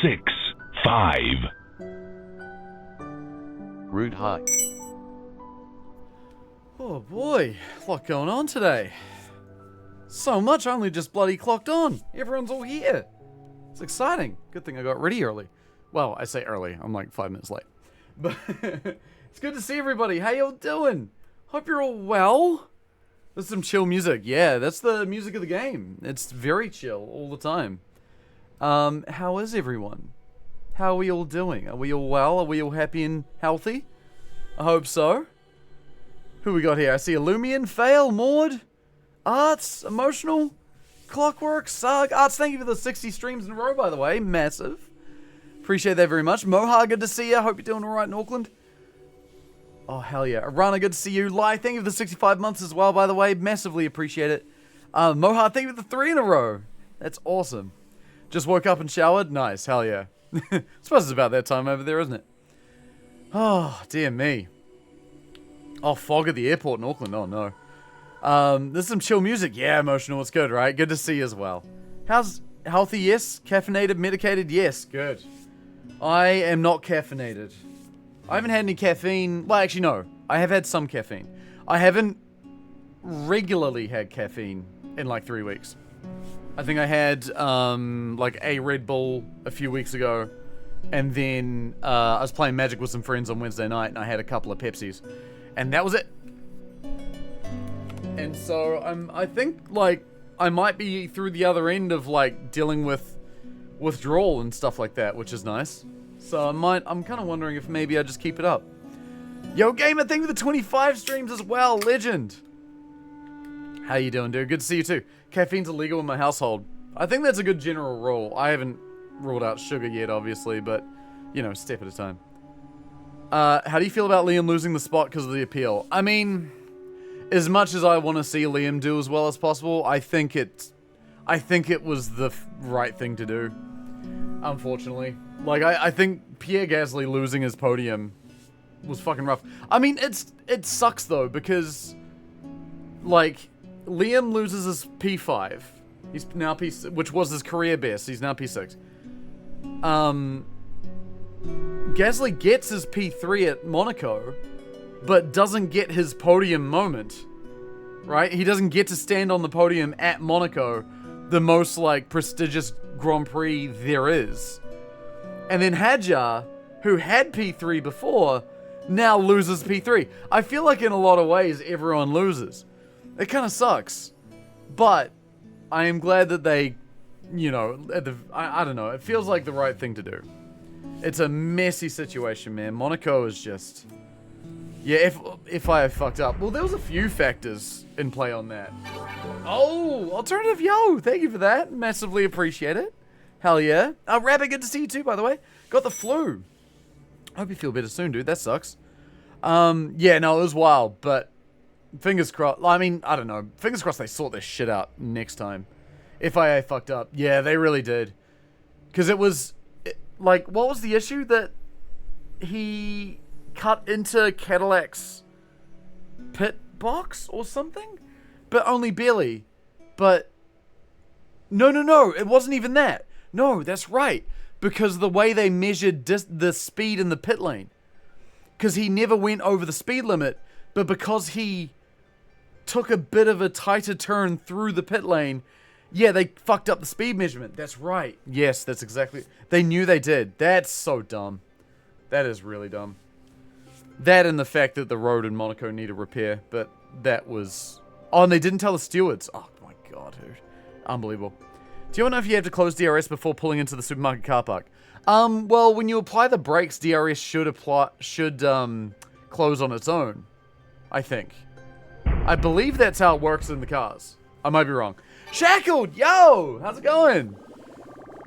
6, 5. Rude hi. Oh boy, a lot going on today. So much, I only just bloody clocked on. Everyone's all here. It's exciting. Good thing I got ready early. Well, I say early, I'm like 5 minutes late. But it's good to see everybody. How y'all doing? Hope you're all well. There's some chill music. Yeah, that's the music of the game. It's very chill all the time. How is everyone? How are we all doing? Are we all well? Are we all happy and healthy? I hope so. Who we got here? I see Illumian, Fail, Maud, Arts, Emotional, Clockwork, Sarg. Arts, thank you for the 60 streams in a row, by the way. Massive. Appreciate that very much. Moha, good to see you. Hope you're doing alright in Auckland. Oh, hell yeah. Arana, good to see you. Lai, thank you for the 65 months as well, by the way. Massively appreciate it. Moha, thank you for the 3 in a row. That's awesome. Just woke up and showered? Nice, hell yeah. I suppose it's about that time over there, isn't it? Oh, dear me. Oh, fog at the airport in Auckland. Oh, no. There's some chill music. Yeah, Emotional. It's good, right? Good to see you as well. How's healthy? Yes. Caffeinated, medicated? Yes. Good. I am not caffeinated. I haven't had any caffeine. Well, actually, no. I have had some caffeine. I haven't regularly had caffeine in like 3 weeks. I think I had like a Red Bull a few weeks ago. And then I was playing Magic with some friends on Wednesday night and I had a couple of Pepsis. And that was it. And so I think like I might be through the other end of like dealing with withdrawal and stuff like that, which is nice. So I'm kind of wondering if maybe I just keep it up. Yo Gamer, thank you for the 25 streams as well, legend. How you doing, dude? Good to see you too. Caffeine's illegal in my household. I think that's a good general rule. I haven't ruled out sugar yet, obviously, but you know, step at a time. How do you feel about Liam losing the spot because of the appeal? I mean, as much as I want to see Liam do as well as possible, I think it was the right thing to do. Unfortunately, like I think Pierre Gasly losing his podium was fucking rough. I mean, it sucks though because like Liam loses his P5. He's now P6, which was his career best. He's now P6. Gasly gets his P3 at Monaco, but doesn't get his podium moment, right? He doesn't get to stand on the podium at Monaco, the most, like, prestigious Grand Prix there is. And then Hadjar, who had P3 before, now loses P3. I feel like in a lot of ways, everyone loses. It kind of sucks. But I am glad that they, you know, I don't know, it feels like the right thing to do. It's a messy situation, man. Monaco is just... Yeah, if I have fucked up. Well, there was a few factors in play on that. Oh, Alternative Yo! Thank you for that. Massively appreciate it. Hell yeah. Rabbit, good to see you too, by the way. Got the flu. Hope you feel better soon, dude. That sucks. Yeah, no, it was wild, but fingers crossed. I mean, I don't know. Fingers crossed they sort this shit out next time. If I fucked up. Yeah, they really did. Because it was... Like, what was the issue? That he cut into Cadillac's pit box or something? But only barely. But... No. It wasn't even that. No, that's right. Because the way they measured the speed in the pit lane. Because he never went over the speed limit. But because he took a bit of a tighter turn through the pit lane... Yeah, they fucked up the speed measurement. That's right. Yes, that's exactly... They knew they did. That's so dumb. That is really dumb. That and the fact that the road in Monaco needed repair. But that was... Oh, and they didn't tell the stewards. Oh my god, dude. Unbelievable. Do you want to know if you have to close DRS before pulling into the supermarket car park? Well, when you apply the brakes, DRS should close on its own. I think. I believe that's how it works in the cars. I might be wrong. Shackled, yo, how's it going?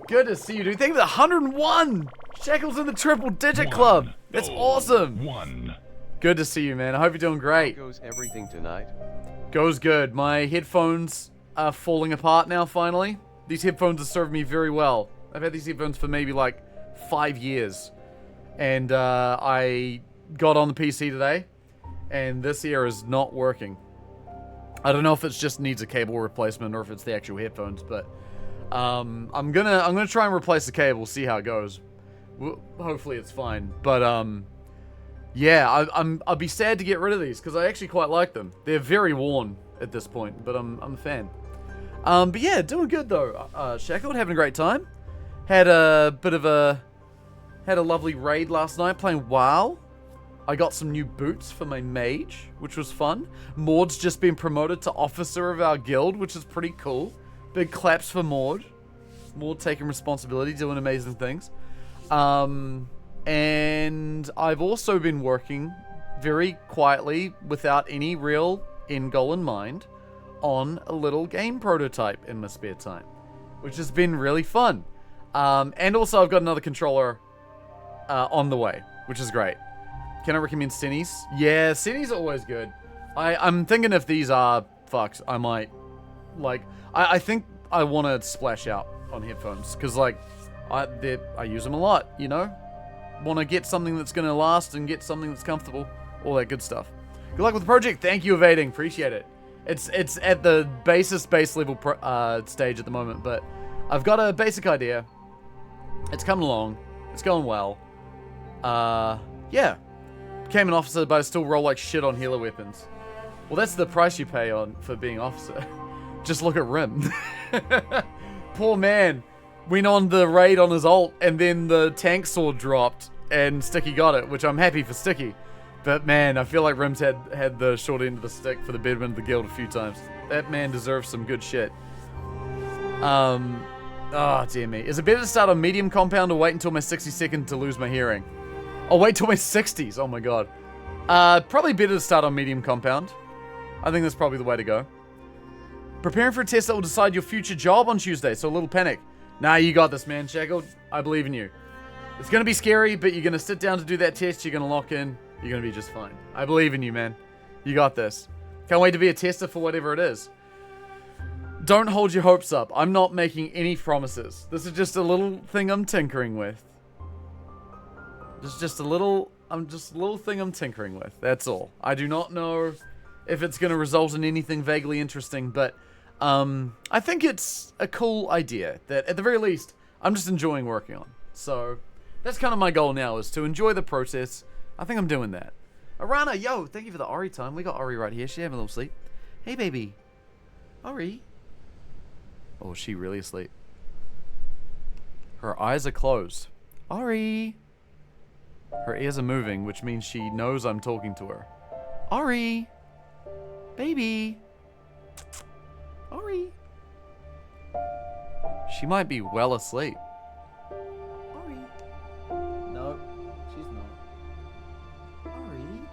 Good to see you, dude. Thank you for the 101. Shackles in the triple digit club. That's awesome. Good to see you, man. I hope you're doing great. How goes everything tonight? Goes good. My headphones are falling apart now, finally. These headphones have served me very well. I've had these headphones for maybe like 5 years. And I got on the PC today, and this ear is not working. I don't know if it just needs a cable replacement or if it's the actual headphones, but I'm gonna try and replace the cable, see how it goes. Hopefully it's fine. But yeah, I'd be sad to get rid of these because I actually quite like them. They're very worn at this point, but I'm a fan. But yeah, doing good though. Shackled, having a great time. Had a lovely raid last night playing WoW. I got some new boots for my mage, which was fun. Maud's just been promoted to officer of our guild, which is pretty cool. Big claps for Maud. Maud taking responsibility, doing amazing things. And I've also been working very quietly, without any real end goal in mind, on a little game prototype in my spare time, which has been really fun. And also I've got another controller on the way, which is great. Can I recommend Cinnies? Yeah, Cinnies are always good. I'm thinking if these are fucks, I might, like, I think I want to splash out on headphones, because, like, I use them a lot, you know? Want to get something that's going to last and get something that's comfortable, all that good stuff. Good luck with the project. Thank you, Evading. Appreciate it. It's at the base level stage at the moment, but I've got a basic idea. It's coming along. It's going well. Yeah. Became an officer, but I still roll like shit on healer weapons. Well, that's the price you pay for being officer. Just look at Rim. Poor man. Went on the raid on his ult, and then the tank sword dropped, and Sticky got it, which I'm happy for Sticky. But man, I feel like Rim's had the short end of the stick for the betterment of the guild a few times. That man deserves some good shit. Oh, dear me. Is it better to start on medium compound or wait until my 62nd to lose my hearing? I'll wait till my 60s. Oh my god. Probably better to start on medium compound. I think that's probably the way to go. Preparing for a test that will decide your future job on Tuesday, so a little panic. Nah, you got this, man. Shackled, I believe in you. It's gonna be scary, but you're gonna sit down to do that test, you're gonna lock in, you're gonna be just fine. I believe in you, man. You got this. Can't wait to be a tester for whatever it is. Don't hold your hopes up. I'm not making any promises. This is just a little thing I'm tinkering with. Just a little thing I'm tinkering with. That's all. I do not know if it's going to result in anything vaguely interesting, but I think it's a cool idea that, at the very least, I'm just enjoying working on. So that's kind of my goal now, is to enjoy the process. I think I'm doing that. Arana, yo, thank you for the Ori time. We got Ori right here. She having a little sleep. Hey, baby. Ori. Oh, is she really asleep? Her eyes are closed. Ori. Her ears are moving, which means she knows I'm talking to her. Ori. Baby. Ori. She might be well asleep. Ori. No, she's not. Ori.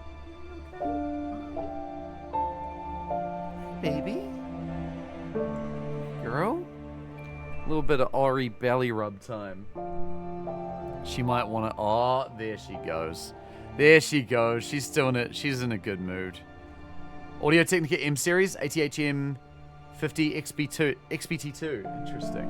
Hey, baby. Girl. A little bit of Ori belly rub time. She might want to. Oh, there she goes. There she goes. She's still in it. She's in a good mood. Audio Technica M series, ATHM 50 XBT2. Interesting.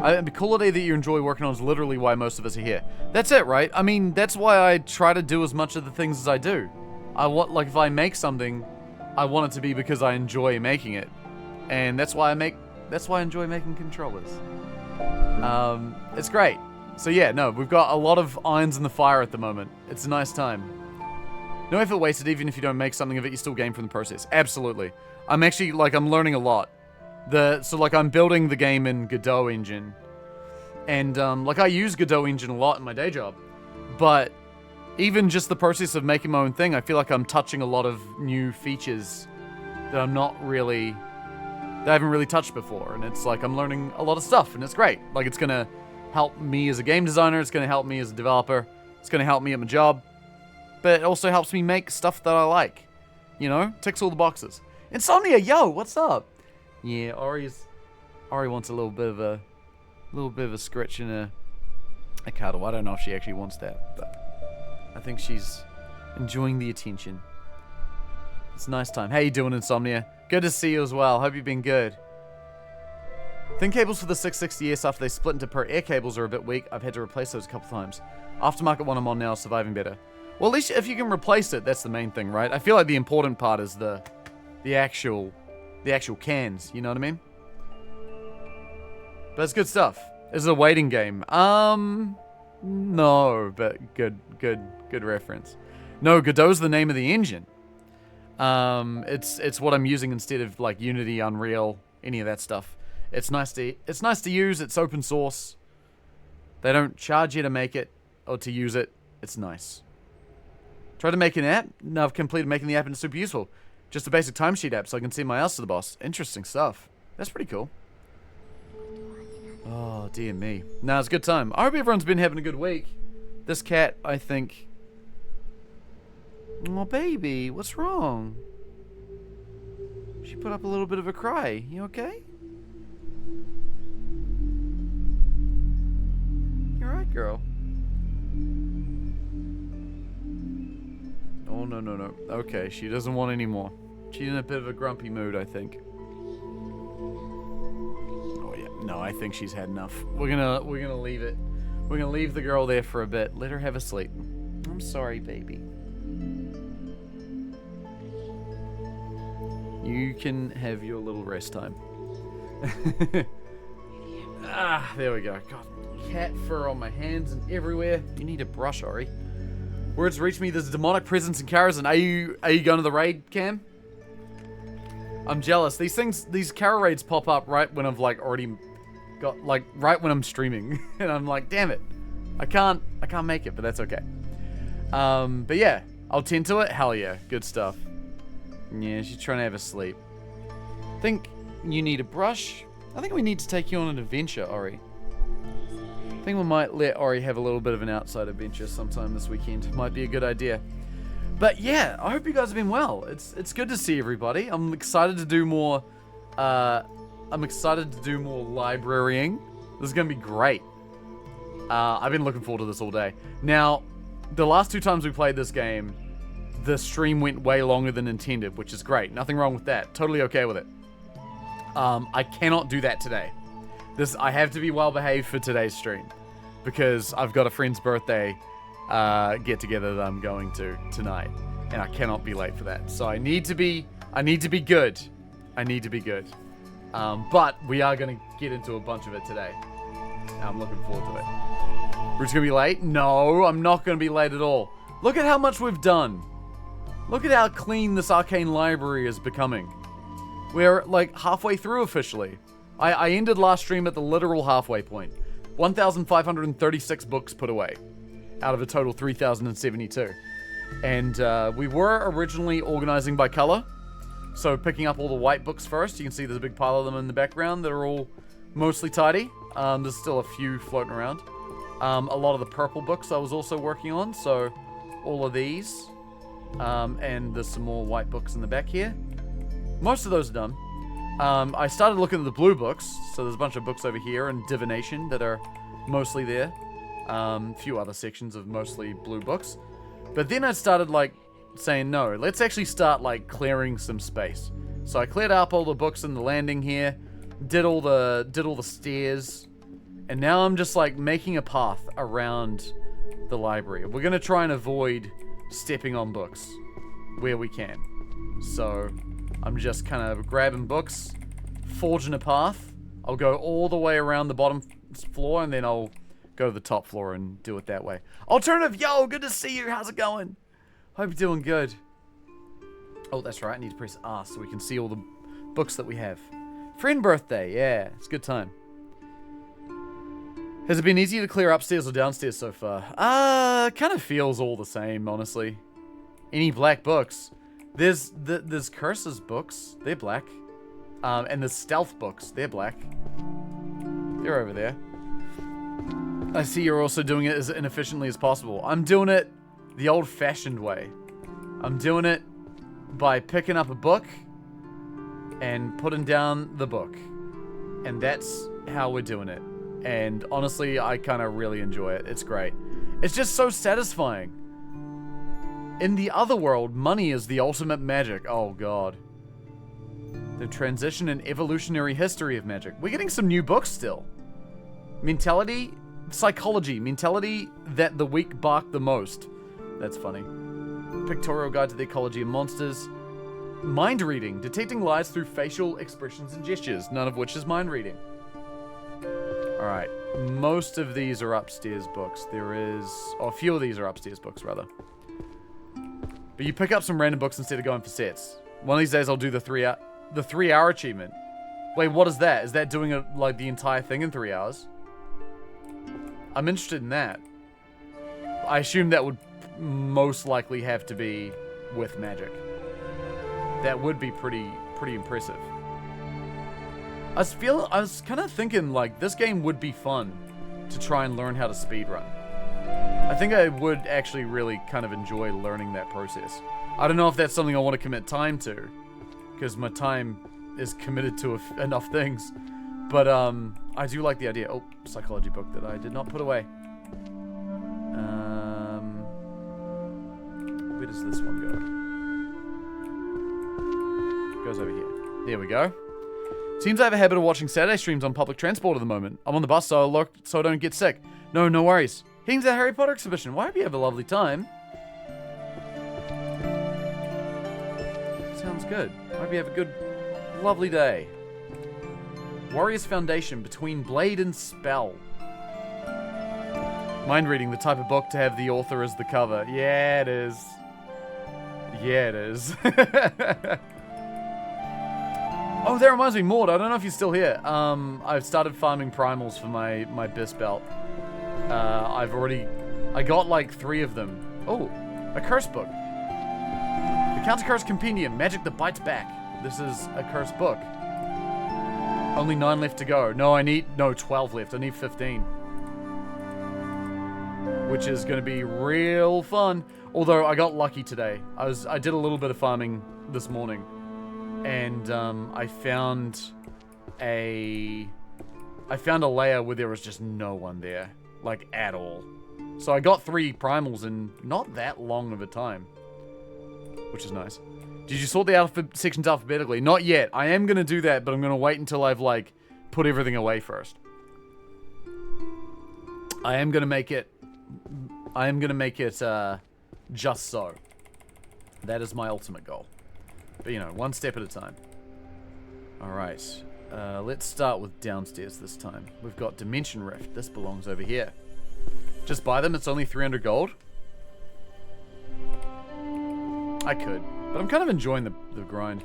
The quality that you enjoy working on is literally why most of us are here. That's it, right? I mean, that's why I try to do as much of the things as I do. Like, if I make something, I want it to be because I enjoy making it, and that's why I enjoy making controllers. It's great. So yeah, no, we've got a lot of irons in the fire at the moment. It's a nice time. No effort wasted. Even if you don't make something of it, you still gain from the process. Absolutely. I'm actually, like, I'm learning a lot. So like, I'm building the game in Godot engine, and like, I use Godot engine a lot in my day job, but even just the process of making my own thing, I feel like I'm touching a lot of new features that I haven't really touched before, and it's like I'm learning a lot of stuff, and it's great. Like, it's gonna help me as a game designer, it's gonna help me as a developer, it's gonna help me at my job, but it also helps me make stuff that I like. You know, ticks all the boxes. Insomnia, yo, what's up? Yeah, Ori wants a little bit of a scratch and a cuddle. I don't know if she actually wants that, but I think she's enjoying the attention. It's a nice time. How you doing, Insomnia? Good to see you as well. Hope you've been good. Thin cables for the 660S after they split into per air cables are a bit weak. I've had to replace those a couple times. Aftermarket one I'm on now is surviving better. Well, at least if you can replace it, that's the main thing, right? I feel like the important part is the actual cans, you know what I mean? But it's good stuff. It's a waiting game. No, but good reference. No, Godot's the name of the engine. It's what I'm using instead of like Unity, Unreal, any of that stuff. It's nice to use. It's open source. They don't charge you to make it or to use it. It's nice. Try to make an app. No, I've completed making the app and it's super useful. Just a basic timesheet app so I can see my ass to the boss. Interesting stuff. That's pretty cool. Oh, dear me. No, it's a good time. I hope everyone's been having a good week. This cat, I think... Oh, baby, what's wrong? She put up a little bit of a cry. You okay? You're right, girl. Oh, no. Okay, she doesn't want any more. She's in a bit of a grumpy mood, I think. Oh, yeah. No, I think she's had enough. We're gonna leave it. We're gonna leave the girl there for a bit. Let her have a sleep. I'm sorry, baby. You can have your little rest time. There we go. God, cat fur on my hands and everywhere. You need a brush, Ori. Words reach me. There's a demonic presence in Karazhan. Are you going to the raid, Cam? I'm jealous. These Kara raids pop up right when I've like already got like right when I'm streaming, and I'm like, damn it, I can't make it, but that's okay. But yeah, I'll tend to it. Hell yeah, good stuff. Yeah, she's trying to have a sleep. Think you need a brush. I think we need to take you on an adventure, Ori. I think we might let Ori have a little bit of an outside adventure sometime this weekend. Might be a good idea. But yeah, I hope you guys have been well. It's good to see everybody. I'm excited to do more. I'm excited to do more librarying. This is gonna be great. I've been looking forward to this all day. Now, the last 2 times we played this game, the stream went way longer than intended, which is great. Nothing wrong with that. Totally okay with it. I cannot do that today. I have to be well behaved for today's stream because I've got a friend's birthday get together that I'm going to tonight, and I cannot be late for that. So I need to be good. I need to be good. But we are going to get into a bunch of it today. I'm looking forward to it. We're just going to be late? No, I'm not going to be late at all. Look at how much we've done. Look at how clean this Arcane library is becoming. We're like halfway through officially. I ended last stream at the literal halfway point. 1,536 books put away out of a total 3,072. And we were originally organizing by color. So picking up all the white books first. You can see there's a big pile of them in the background that are all mostly tidy. There's still a few floating around. A lot of the purple books I was also working on. So all of these. And there's some more white books in the back here. Most of those are done. I started looking at the blue books. So there's a bunch of books over here and divination that are mostly there. A few other sections of mostly blue books. But then I started like saying, no, let's actually start like clearing some space. So I cleared up all the books in the landing here, did all the stairs, and now I'm just like making a path around the library. We're gonna try and avoid stepping on books where we can. So I'm just kind of grabbing books, forging a path. I'll go all the way around the bottom floor, and then I'll go to the top floor and do it that way. Alternative, yo, good to see you. How's it going? Hope you're doing good. Oh, that's right. I need to press R so we can see all the books that we have. Friend birthday. Yeah, it's a good time. Has it been easier to clear upstairs or downstairs so far? Kind of feels all the same, honestly. Any black books? There's Curses books. They're black. And the Stealth books. They're black. They're over there. I see you're also doing it as inefficiently as possible. I'm doing it the old-fashioned way. I'm doing it by picking up a book and putting down the book. And that's how we're doing it. And honestly, I kind of really enjoy it. It's great. It's just so satisfying. In the other world, money is the ultimate magic. Oh, God. The transition and evolutionary history of magic. We're getting some new books still. Mentality... Psychology. Mentality that the weak bark the most. That's funny. Pictorial Guide to the Ecology of Monsters. Mind reading. Detecting lies through facial expressions and gestures. None of which is mind reading. Alright. Most of these are upstairs books. There is... Or a few of these are upstairs books, rather. But you pick up some random books instead of going for sets. One of these days I'll do the 3 hour achievement. Wait, what is that? Is that doing like the entire thing in 3 hours? I'm interested in that. I assume that would most likely have to be with magic. That would be pretty impressive. I was kind of thinking like this game would be fun to try and learn how to speedrun. I think I would actually really kind of enjoy learning that process. I don't know if that's something I want to commit time to, because my time is committed to enough things. But I do like the idea. Oh, psychology book that I did not put away. Where does this one go? It goes over here. There we go. Seems I have a habit of watching Saturday streams on public transport at the moment. I'm on the bus, so I don't get sick. No worries. Here's the Harry Potter exhibition. Why hope you have a lovely time. Sounds good. Hope you have a good, lovely day. Warrior's Foundation, Between Blade and Spell. Mind reading, the type of book to have the author as the cover. Yeah, it is. Yeah, it is. Oh, that reminds me, Maud, I don't know if you're still here. I've started farming primals for my Bis belt. I got like 3 of them. Oh, a curse book. The Counter-Curse Compendium, Magic that Bites Back. This is a cursed book. Only 9 left to go. No, 12 left. I need 15. Which is going to be real fun. Although I got lucky today. I did a little bit of farming this morning. And I found a layer where there was just no one there. Like, at all. So I got 3 primals in not that long of a time. Which is nice. Did you sort the sections alphabetically? Not yet. I am going to do that, but I'm going to wait until I've, like, put everything away first. I am going to make it just so. That is my ultimate goal. But, you know, one step at a time. Alright. Let's start with downstairs this time. We've got Dimension Rift. This belongs over here. Just buy them. It's only 300 gold. I could. But I'm kind of enjoying the grind.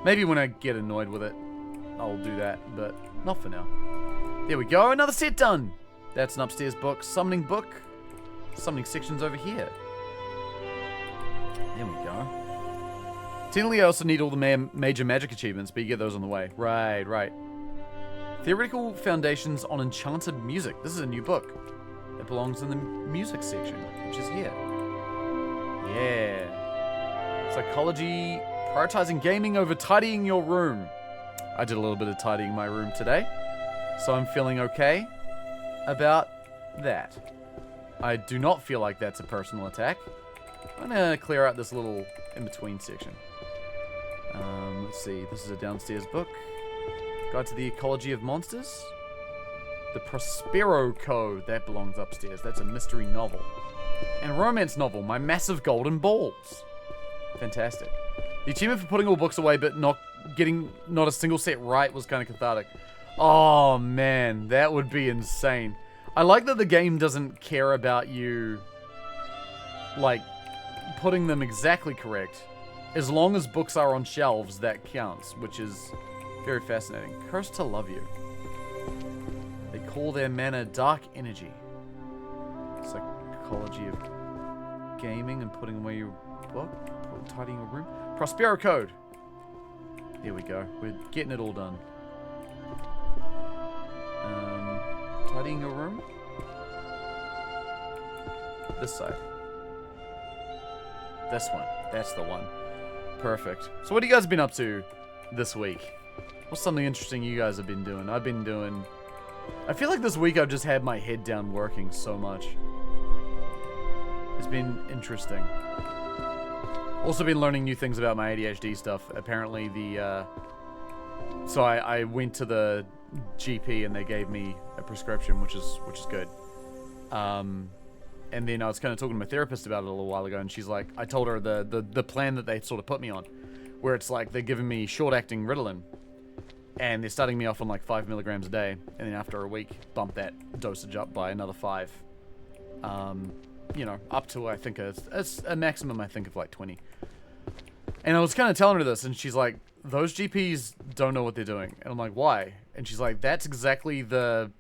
Maybe when I get annoyed with it, I'll do that. But not for now. There we go. Another set done. That's an upstairs book. Summoning book. Summoning sections over here. There we go. Technically, I also need all the major magic achievements, but you get those on the way. Right. Theoretical Foundations on Enchanted Music. This is a new book. It belongs in the music section, which is here. Yeah. Psychology, prioritizing gaming over tidying your room. I did a little bit of tidying my room today, so I'm feeling okay about that. I do not feel like that's a personal attack. I'm gonna clear out this little in-between section. Let's see. This is a downstairs book. Guide to the Ecology of Monsters. The Prospero Code. That belongs upstairs. That's a mystery novel. And a romance novel. My Massive Golden Balls. Fantastic. The achievement for putting all books away but not getting a single set right was kind of cathartic. Oh, man. That would be insane. I like that the game doesn't care about you, like, putting them exactly correct. As long as books are on shelves, that counts, which is very fascinating. Cursed to Love You. They call their mana dark energy. Psychology of gaming and putting away your book. Tidying your room. Prospero Code. There we go. We're getting it all done. Tidying your room. This side. This one. That's the one. Perfect. So what have you guys been up to this week? What's something interesting you guys have been doing? I feel like this week I've just had my head down working so much. It's been interesting. Also been learning new things about my ADHD stuff. Apparently so I went to the GP and they gave me a prescription, which is good. And then I was kind of talking to my therapist about it a little while ago, and she's like, I told her the plan that they sort of put me on, where it's like they're giving me short-acting Ritalin, And they're starting me off on like 5 milligrams a day, and then after a week, bump that dosage up by another 5. You know, up to I think a maximum I think of like 20. And I was kind of telling her this, and she's like, "Those GPs don't know what they're doing." And I'm like, "Why?" And she's like, "That's exactly the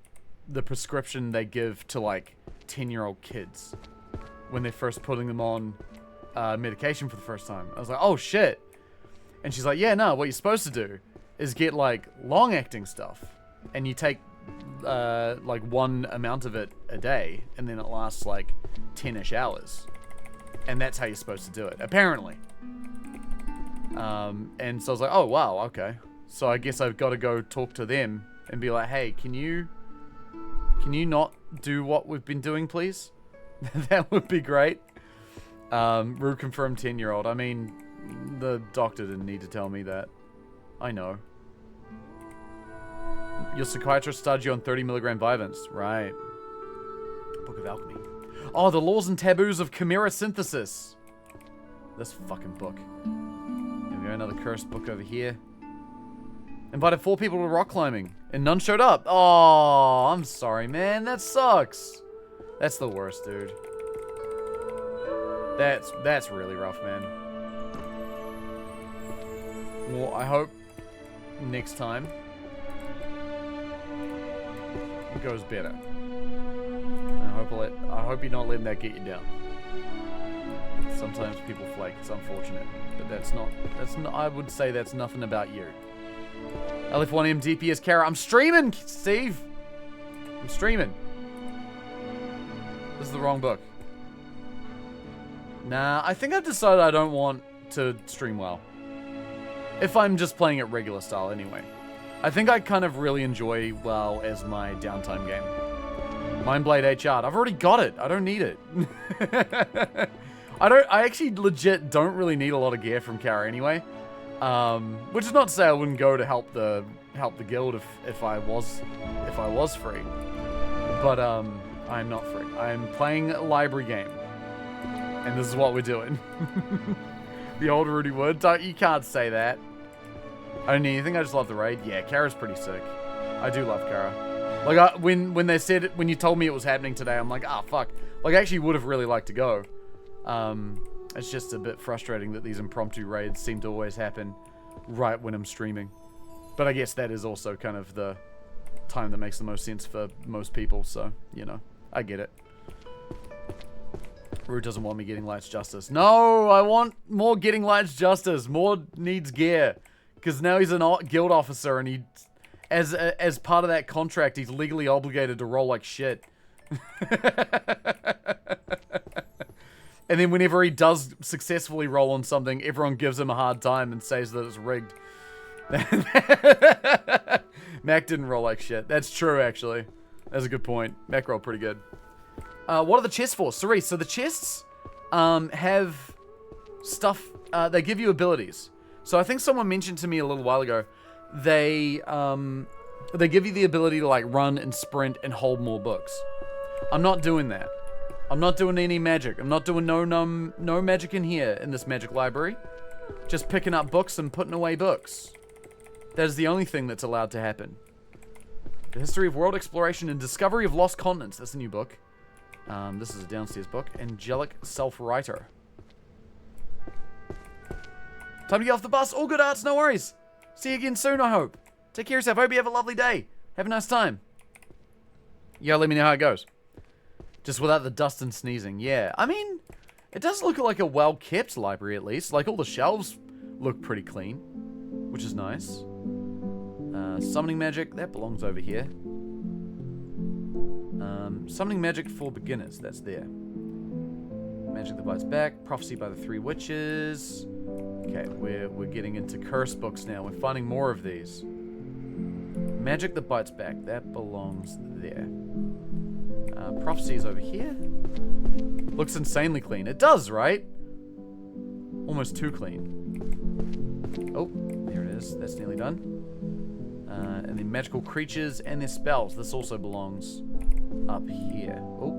prescription they give to like 10-year-old kids when they're first putting them on medication for the first time." I was like, "Oh shit!" And she's like, "Yeah, no. What you're supposed to do is get like long-acting stuff, and you take like one amount of it a day, and then it lasts like 10-ish hours, and that's how you're supposed to do it, apparently." And so I was like, "Oh wow, okay." So I guess I've got to go talk to them and be like, "Hey, can you not do what we've been doing, please?" That would be great. Rude confirmed 10-year-old. I mean, the doctor didn't need to tell me that. I know. Your psychiatrist started you on 30 milligram Vyvanse. Right. Book of Alchemy. Oh, the laws and taboos of chimera synthesis. This fucking book. There we go, another cursed book over here. Invited 4 people to rock climbing, and none showed up. Oh, I'm sorry, man. That sucks. That's the worst, dude. That's really rough, man. Well, I hope next time it goes better. I hope you're not letting that get you down. Sometimes people flake. It's unfortunate, but that's not. I would say that's nothing about you. LF1M DPS Kara. I'm streaming, Steve. I'm streaming. This is the wrong book. Nah, I think I've decided I don't want to stream well. If I'm just playing it regular style anyway. I think I kind of really enjoy WoW as my downtime game. Mindblade HR. I've already got it. I don't need it. I actually legit don't really need a lot of gear from Kara anyway. Which is not to say I wouldn't go to help the guild if I was free. But I'm not free. I'm playing a library game. And this is what we're doing. The old Rudy Wood. You can't say that. I don't need anything. I just love the raid. Yeah, Kara's pretty sick. I do love Kara. Like, when you told me it was happening today, I'm like, ah, fuck. Like, I actually would have really liked to go. It's just a bit frustrating that these impromptu raids seem to always happen right when I'm streaming. But I guess that is also kind of the time that makes the most sense for most people, so, you know, I get it. Rude doesn't want me getting Lights Justice. No, I want more getting Lights Justice. More needs gear. Because now he's a guild officer, and he, as part of that contract, he's legally obligated to roll like shit. And then whenever he does successfully roll on something, everyone gives him a hard time and says that it's rigged. Mac didn't roll like shit. That's true, actually. That's a good point. Mac rolled pretty good. What are the chests for? Cerise, so the chests have stuff, they give you abilities. So I think someone mentioned to me a little while ago, they give you the ability to like run and sprint and hold more books. I'm not doing that. I'm not doing any magic. I'm not doing no magic in here in this magic library. Just picking up books and putting away books. That is the only thing that's allowed to happen. The History of World Exploration and Discovery of Lost Continents. That's a new book. This is a downstairs book. Angelic Self-Writer. Time to get off the bus. All good arts, no worries. See you again soon, I hope. Take care of yourself. Hope you have a lovely day. Have a nice time. Yeah, let me know how it goes. Just without the dust and sneezing. Yeah, I mean, it does look like a well-kept library at least. Like, all the shelves look pretty clean, which is nice. Summoning magic, that belongs over here. Summoning magic for beginners, that's there. Magic that bites back. Prophecy by the Three Witches. Okay, we're getting into curse books now. We're finding more of these. Magic that bites back, that belongs there. Prophecy is over here. Looks insanely clean. It does, right? Almost too clean. Oh, there it is. That's nearly done. And then magical creatures and their spells. This also belongs up here. Oh.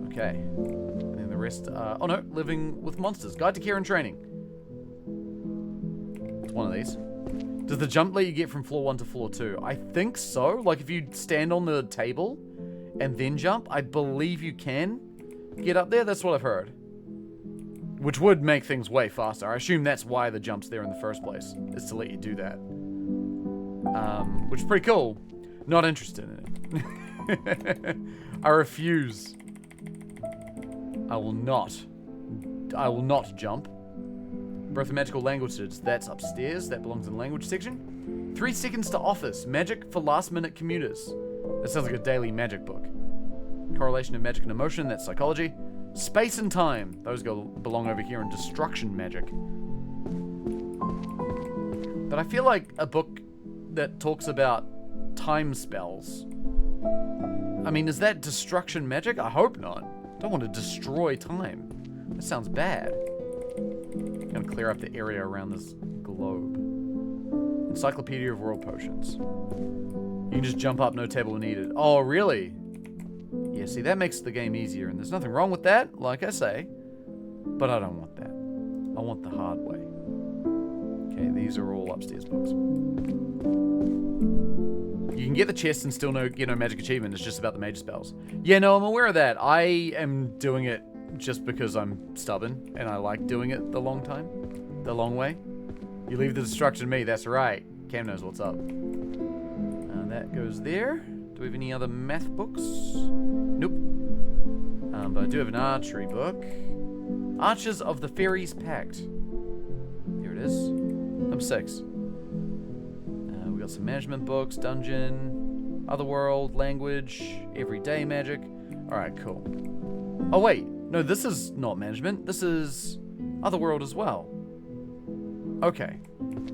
Okay. And then the rest are... Oh no, Living with Monsters. Guide to Care and Training. It's one of these. Does the jump let you get from floor 1 to floor 2? I think so. Like, if you stand on the table and then jump, I believe you can get up there. That's what I've heard. Which would make things way faster. I assume that's why the jump's there in the first place, is to let you do that. Which is pretty cool. Not interested in it. I refuse. I will not jump. Birth of Magical Languages, that's upstairs. That belongs in the language section. 3 seconds to office. Magic for last minute commuters. That sounds like a daily magic book. Correlation of magic and emotion, that's psychology. Space and time, those belong over here in destruction magic. But I feel like a book that talks about time spells. I mean, is that destruction magic? I hope not. Don't want to destroy time. That sounds bad. I'm gonna clear up the area around this globe. Encyclopedia of World Potions. You can just jump up, no table needed. Oh, really? Yeah, see, that makes the game easier, and there's nothing wrong with that, like I say. But I don't want that. I want the hard way. Okay, these are all upstairs books. You can get the chest and still get no magic achievement. It's just about the major spells. Yeah, no, I'm aware of that. I am doing it just because I'm stubborn, and I like doing it the long way. You leave the destruction to me, that's right. Cam knows what's up. That goes there. Do we have any other math books? Nope. But I do have an archery book. Archers of the Fairies Pact. Here it is. Number 6. We got some management books, dungeon, otherworld, language, everyday magic. Alright, cool. Oh wait, no, this is not management. This is otherworld as well. Okay,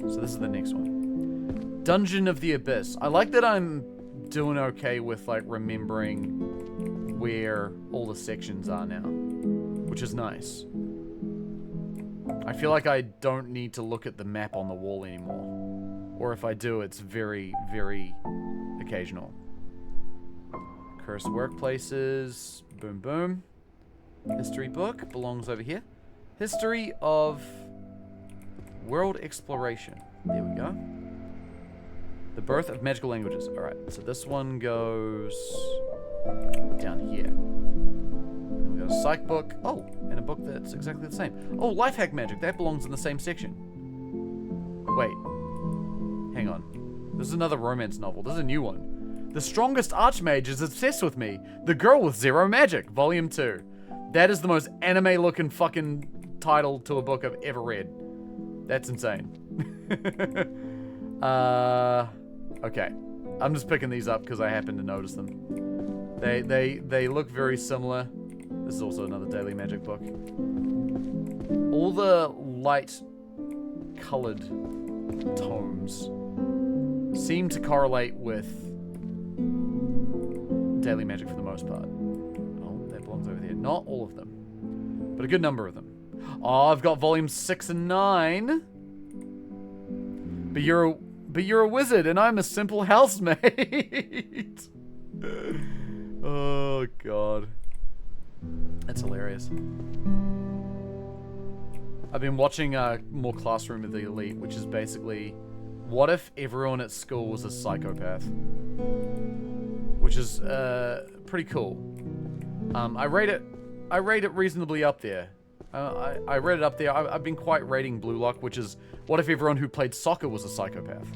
so this is the next one. Dungeon of the Abyss. I like that I'm doing okay with, like, remembering where all the sections are now, which is nice. I feel like I don't need to look at the map on the wall anymore. Or if I do, it's very, very occasional. Cursed Workplaces. Boom, boom. History book belongs over here. History of World Exploration. There we go. The Birth of Magical Languages. Alright, so this one goes down here. And then we got a psych book. Oh, and a book that's exactly the same. Oh, Life Hack Magic. That belongs in the same section. Wait. Hang on. This is another romance novel. This is a new one. The Strongest Archmage is Obsessed with Me. The Girl with Zero Magic. Volume 2. That is the most anime-looking fucking title to a book I've ever read. That's insane. Okay. I'm just picking these up because I happen to notice them. They look very similar. This is also another daily magic book. All the light-colored tomes seem to correlate with daily magic for the most part. Oh, that belongs over there. Not all of them, but a good number of them. Oh, I've got volumes 6 and 9. But you're a wizard, and I'm a simple housemate. Oh, God. That's hilarious. I've been watching more Classroom of the Elite, which is basically, what if everyone at school was a psychopath? Which is pretty cool. I rate it reasonably up there. I read it up there. I've been quite rating Blue Lock, which is, what if everyone who played soccer was a psychopath?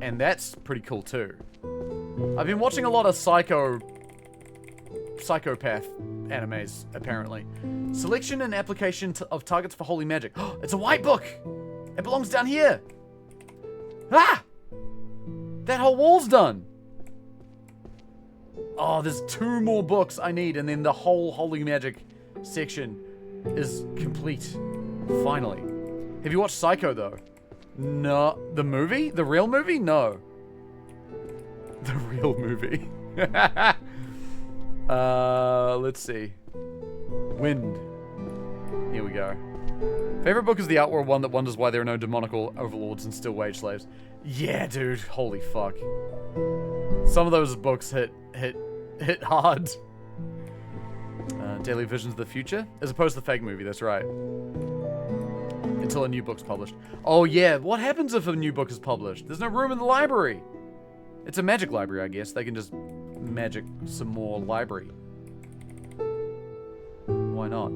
And that's pretty cool too. I've been watching a lot of psychopath animes, apparently. Selection and application of targets for holy magic. It's a white book! It belongs down here! Ah! That whole wall's done! Oh, there's 2 more books I need, and then the whole holy magic section is complete. Finally. Have you watched Psycho, though? No. The movie? The real movie? No. The real movie. Let's see. Wind. Here we go. Favorite book is the Outworld one that wonders why there are no demonical overlords and still wage slaves. Yeah, dude. Holy fuck. Some of those books hit hard. Daily Visions of the Future, as opposed to the fake movie. That's right. until a new book's published. Oh yeah, what happens if a new book is published? There's no room in the library. It's a magic library, I guess. They can just magic some more library. Why not?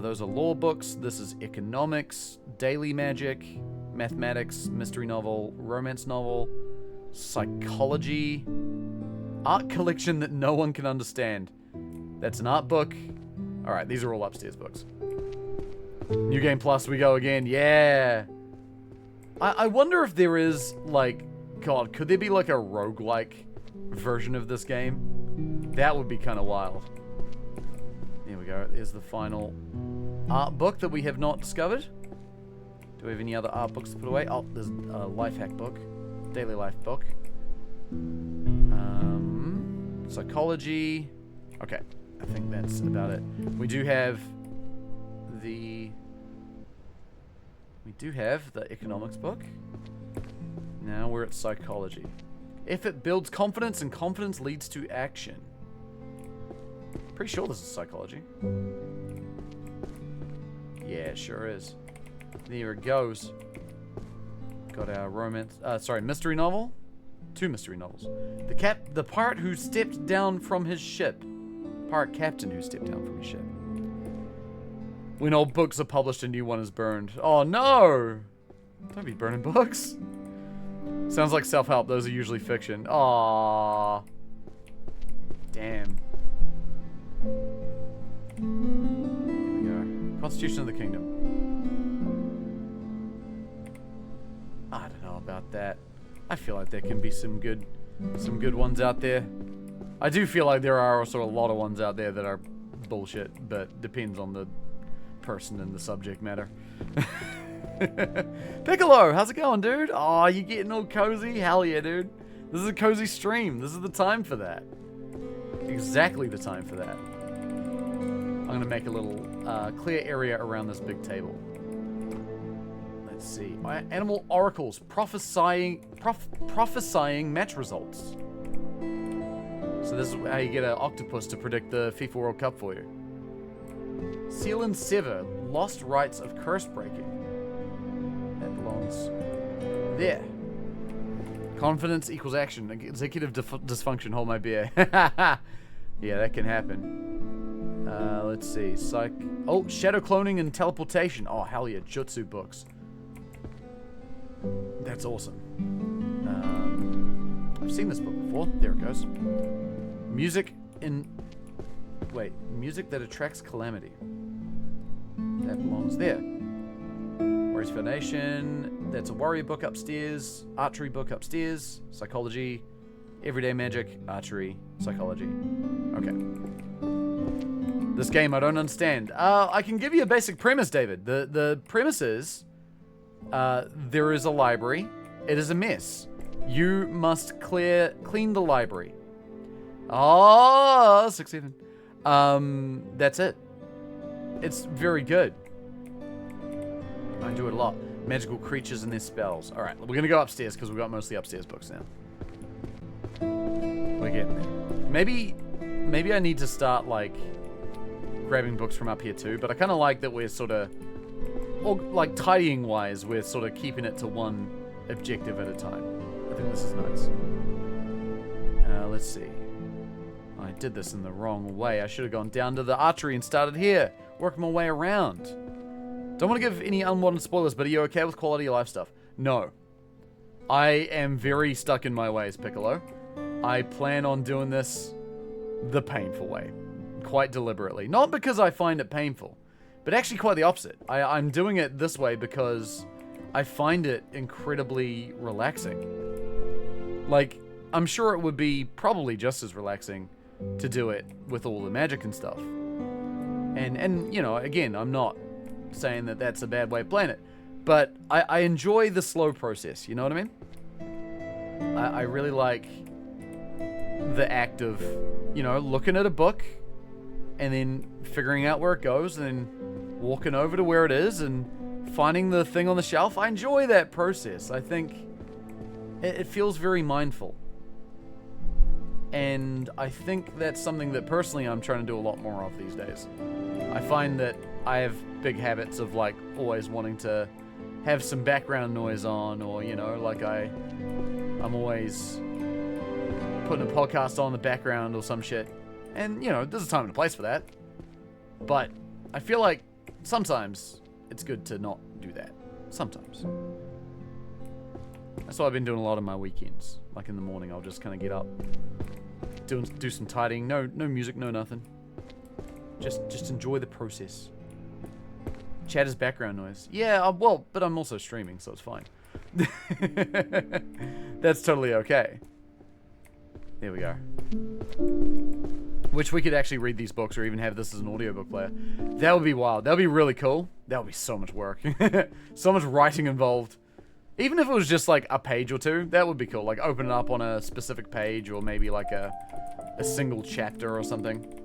Those are law books. This is economics, daily magic, mathematics, mystery novel, romance novel, psychology, art collection that no one can understand. That's an art book. Alright, these are all upstairs books. New Game Plus, we go again. Yeah! I wonder if there is, like... God, could there be, like, a roguelike version of this game? That would be kind of wild. There we go. There's the final art book that we have not discovered. Do we have any other art books to put away? Oh, there's a life hack book. Daily life book. Psychology. Okay. I think that's about it. We do have the economics book. Now we're at psychology. Effort builds confidence and confidence leads to action. Pretty sure this is psychology. Yeah, it sure is. There it goes. Got our romance, mystery novel. 2 mystery novels. The pirate who stepped down from his ship. Pirate captain who stepped down from his ship. When old books are published, a new one is burned. Oh no! Don't be burning books. Sounds like self-help. Those are usually fiction. Aww. Damn. Here we go. Constitution of the Kingdom. I don't know about that. I feel like there can be some good ones out there. I do feel like there are also a lot of ones out there that are bullshit, but depends on the person and the subject matter. Piccolo, how's it going, dude? Oh, you getting all cozy? Hell yeah, dude. This is a cozy stream. This is the time for that. Exactly the time for that. I'm gonna make a little clear area around this big table. Let's see. Animal oracles prophesying match results. So this is how you get an octopus to predict the FIFA World Cup for you. Seal and sever lost rights of curse breaking. That belongs there. Confidence equals action. Executive dysfunction. Hold my beer. Yeah, that can happen. Let's see. Oh, shadow cloning and teleportation. Oh, hell yeah. Jutsu books. That's awesome. I've seen this book before. There it goes. Music that attracts calamity. That belongs there. Warrior's Foundation. That's a warrior book upstairs. Archery book upstairs. Psychology. Everyday magic. Archery. Psychology. Okay. This game I don't understand. I can give you a basic premise, David. The premise is there is a library. It is a mess. You must clean the library. Oh, succeeded. That's it. It's very good. I enjoy it a lot. Magical creatures and their spells. Alright, we're gonna go upstairs because we've got mostly upstairs books now. We're getting there. Maybe I need to start, like, grabbing books from up here too, but I kind of like that we're sort of, or like tidying-wise, we're sort of keeping it to one objective at a time. I think this is nice. Let's see. I did this in the wrong way. I should have gone down to the archery and started here. Work my way around. Don't want to give any unwanted spoilers, but are you okay with quality of life stuff? No. I am very stuck in my ways, Piccolo. I plan on doing this the painful way. Quite deliberately. Not because I find it painful, but actually quite the opposite. I'm doing it this way because I find it incredibly relaxing. Like, I'm sure it would be probably just as relaxing to do it with all the magic and stuff. And you know, again, I'm not saying that that's a bad way of playing it, but I enjoy the slow process, you know what I mean? I really like the act of, you know, looking at a book and then figuring out where it goes and then walking over to where it is and finding the thing on the shelf. I enjoy that process. I think it feels very mindful. And I think that's something that personally I'm trying to do a lot more of these days. I find that I have big habits of like always wanting to have some background noise on, or you know, like I'm always putting a podcast on in the background or some shit. And you know, there's a time and a place for that. But I feel like sometimes it's good to not do that. Sometimes. That's what I've been doing a lot of my weekends. Like in the morning, I'll just kind of get up, do some tidying. No music, no nothing. Just enjoy the process. Chat is background noise. Yeah, well, but I'm also streaming, so it's fine. That's totally okay. There we go. Which we could actually read these books or even have this as an audiobook player. That would be wild. That would be really cool. That would be so much work. So much writing involved. Even if it was just like a page or two, that would be cool. Like open it up on a specific page or maybe like a single chapter or something.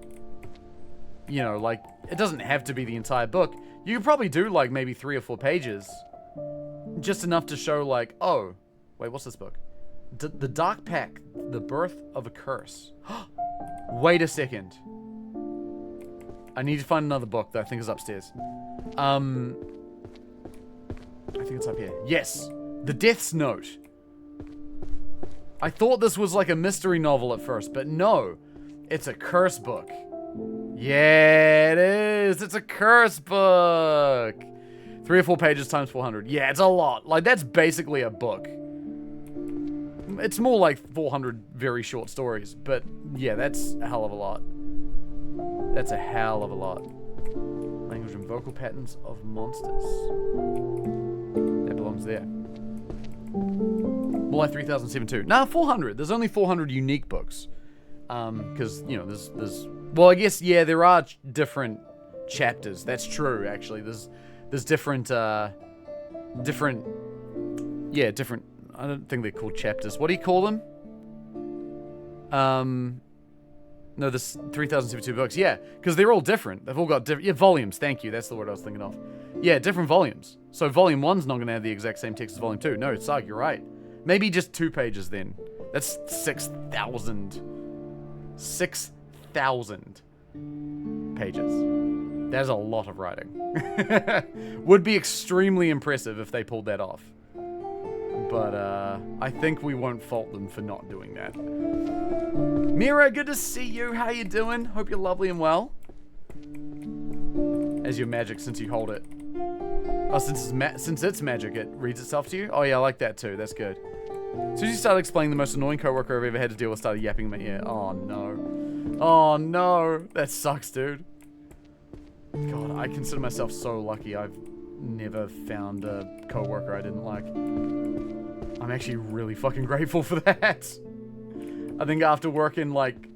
You know, like it doesn't have to be the entire book. You could probably do like maybe 3 or 4 pages. Just enough to show like, oh, wait, what's this book? The Dark Pact, The Birth of a Curse. Wait a second. I need to find another book that I think is upstairs. I think it's up here. Yes. The Death's Note. I thought this was like a mystery novel at first, but no. It's a curse book. Yeah, it is. It's a curse book. 3 or 4 pages times 400. Yeah, it's a lot. Like, that's basically a book. It's more like 400 very short stories, but yeah, that's a hell of a lot. That's a hell of a lot. Language and vocal patterns of monsters. That belongs there. More like 3007 too. Nah, 400. There's only 400 unique books. Because, you know, there's... Well, I guess, yeah, there are different chapters. That's true, actually. There's different... different... I don't think they're called chapters. What do you call them? No, there's 3072 books. Yeah, because they're all different. They've all got different... Yeah, volumes. Thank you. That's the word I was thinking of. Yeah, different volumes. So volume 1's not going to have the exact same text as volume 2. No, Sarg, you're right. Maybe just 2 pages then. That's 6,000. 6,000 pages. That's a lot of writing. Would be extremely impressive if they pulled that off. But, I think we won't fault them for not doing that. Mira, good to see you. How you doing? Hope you're lovely and well. As your magic, since you hold it. Oh, since it's magic, it reads itself to you? Oh, yeah, I like that too. That's good. As soon as you started explaining, the most annoying coworker I've ever had to deal with started yapping in my ear. Oh, no. Oh, no. That sucks, dude. God, I consider myself so lucky. I've never found a coworker I didn't like. I'm actually really fucking grateful for that. I think after working like,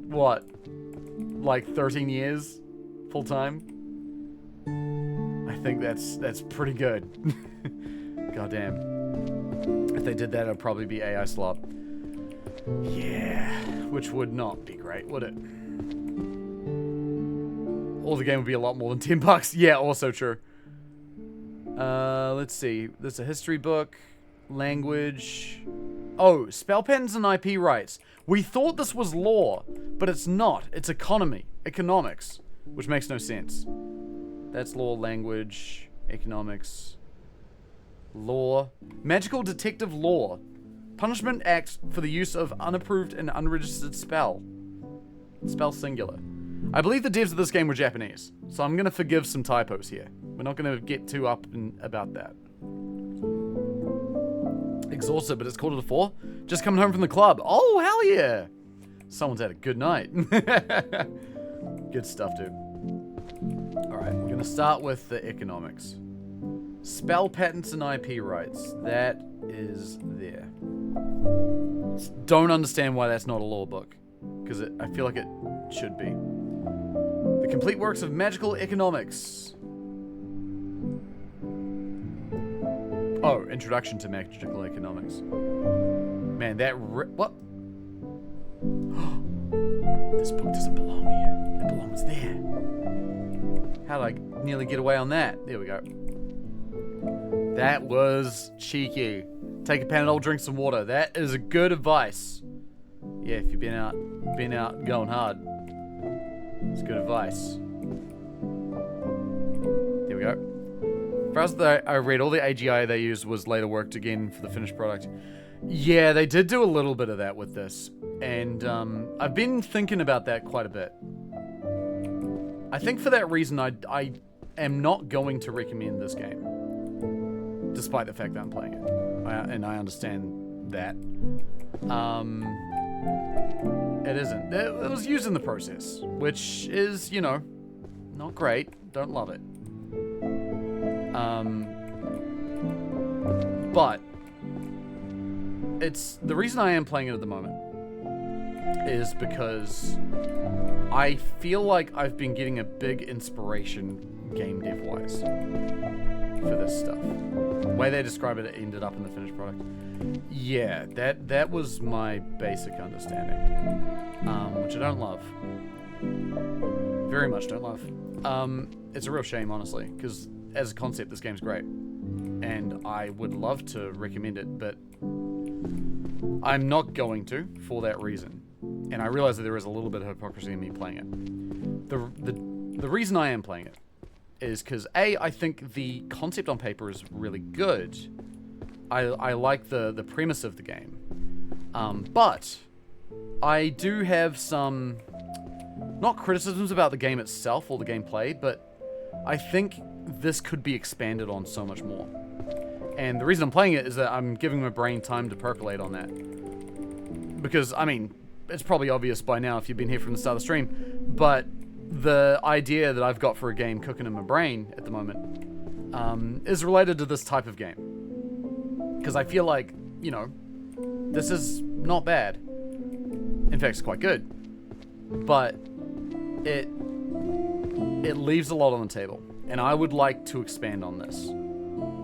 what? Like 13 years full time? I think that's pretty good. Goddamn. If they did that, it'd probably be AI slop. Yeah, which would not be great, would it? Or the game would be a lot more than $10. Yeah, also true. Let's see. There's a history book. Language. Oh, spell patterns and IP rights. We thought this was law, but it's not. It's economics, which makes no sense. That's law, language, economics, law, magical detective law. Punishment acts for the use of unapproved and unregistered spell. Spell singular. I believe the devs of this game were Japanese, so I'm gonna forgive some typos here. We're not gonna get too up about that. Exhausted, but it's quarter to 4. Just coming home from the club. Oh, hell yeah! Someone's had a good night. Good stuff, dude. Alright, we're gonna start with the economics. Spell patents and IP rights. That is there. Don't understand why that's not a law book. Because I feel like it should be. The complete works of magical economics. Oh, introduction to magical economics. Man, that what? This book doesn't belong here. It belongs there. How'd I nearly get away on that? There we go. That was cheeky. Take a Panadol, drink some water. That is a good advice. Yeah, if you've been out going hard. It's good advice. we go. First, I read all the AGI they used was later worked again for the finished product. Yeah, they did do a little bit of that with this. And I've been thinking about that quite a bit. I think for that reason, I am not going to recommend this game. Despite the fact that I'm playing it. And I understand that. It isn't. It was used in the process, which is, you know, not great. Don't love it. But it's the reason I am playing it at the moment is because I feel like I've been getting a big inspiration game dev wise for this stuff. The way they describe it, it ended up in the finished product. Yeah, that was my basic understanding, which I don't love. Very much don't love. It's a real shame, honestly, because as a concept, this game's great. And I would love to recommend it, but I'm not going to for that reason. And I realize that there is a little bit of hypocrisy in me playing it. The reason I am playing it is because, A, I think the concept on paper is really good. I like the premise of the game. But I do have some, not criticisms about the game itself or the gameplay, but I think this could be expanded on so much more. And the reason I'm playing it is that I'm giving my brain time to percolate on that. Because, I mean, it's probably obvious by now if you've been here from the start of the stream, but the idea that I've got for a game cooking in my brain at the moment is related to this type of game. Because I feel like, you know, this is not bad. In fact, it's quite good. But it leaves a lot on the table. And I would like to expand on this.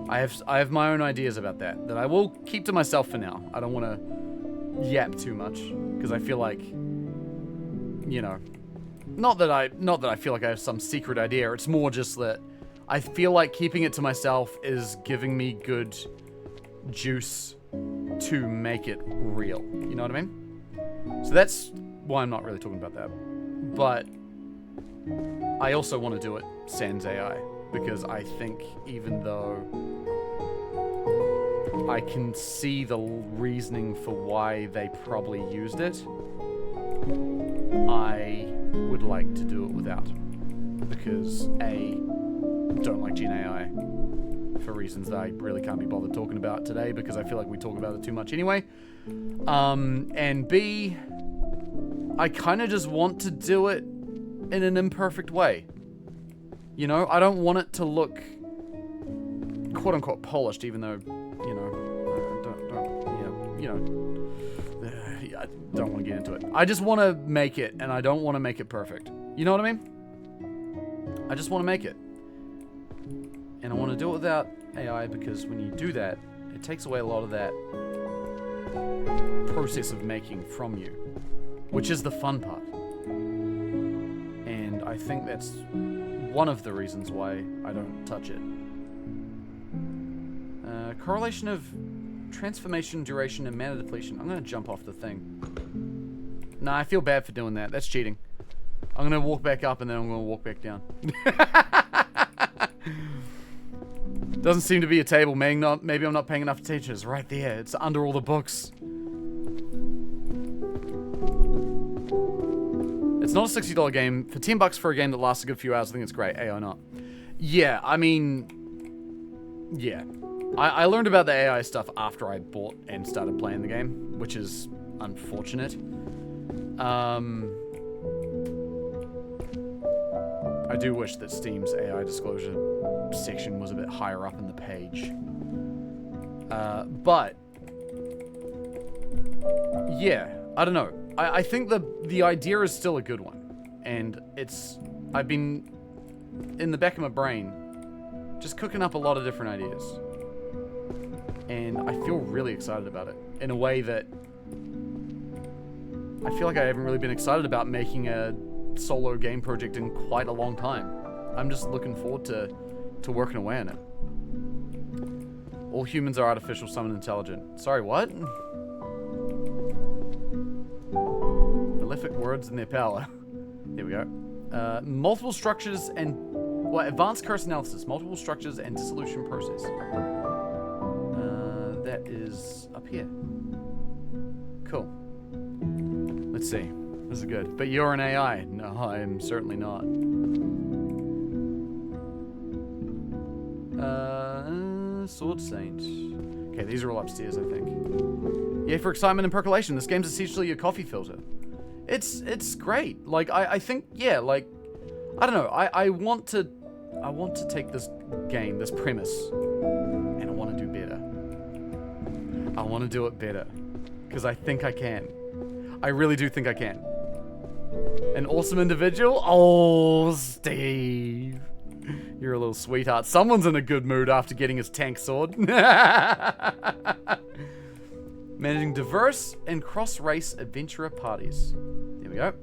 I have my own ideas about that I will keep to myself for now. I don't want to yap too much because I feel like, you know, not that I feel like I have some secret idea. It's more just that I feel like keeping it to myself is giving me good juice to make it real. You know what I mean? So that's why I'm not really talking about that. But I also want to do it sans AI because I think even though I can see the reasoning for why they probably used it, I would like to do it without. Because A, don't like Gen AI for reasons that I really can't be bothered talking about today because I feel like we talk about it too much anyway. And B, I kind of just want to do it in an imperfect way. You know, I don't want it to look quote-unquote polished, even though, you know, I don't want to get into it. I just want to make it, and I don't want to make it perfect. You know what I mean? I just want to make it. And I want to do it without AI because when you do that, it takes away a lot of that process of making from you, which is the fun part. And I think that's one of the reasons why I don't touch it. Correlation of transformation, duration, and mana depletion. I'm going to jump off the thing. Nah, I feel bad for doing that. That's cheating. I'm going to walk back up and then I'm going to walk back down. Doesn't seem to be a table. Maybe I'm not paying enough attention. It's right there. It's under all the books. It's not a $60 game. For $10 for a game that lasts a good few hours, I think it's great. AI or not. Yeah, I mean... Yeah. I learned about the AI stuff after I bought and started playing the game, which is unfortunate. I do wish that Steam's AI disclosure section was a bit higher up in the page. But... Yeah, I don't know. I think the idea is still a good one. And I've been, in the back of my brain, just cooking up a lot of different ideas. And I feel really excited about it in a way that I feel like I haven't really been excited about making a solo game project in quite a long time. I'm just looking forward to working away on it. All humans are artificial, some intelligent. Sorry, what? Prolific words and their power. Here we go. Multiple structures and What? Advanced curse analysis, multiple structures, and dissolution process. That is up here. Cool. Let's see. This is good. But you're an AI. No, I am certainly not. Sword Saint. Okay, these are all upstairs, I think. Yeah, for excitement and percolation. This game's essentially a coffee filter. It's great. Like, I think, yeah, like, I don't know. I want to take this game, this premise, and I want to do better. I want to do it better. Because I think I can. I really do think I can. An awesome individual? Oh, Steve. You're a little sweetheart. Someone's in a good mood after getting his tank sword. Managing diverse and cross-race adventurer parties. There we go.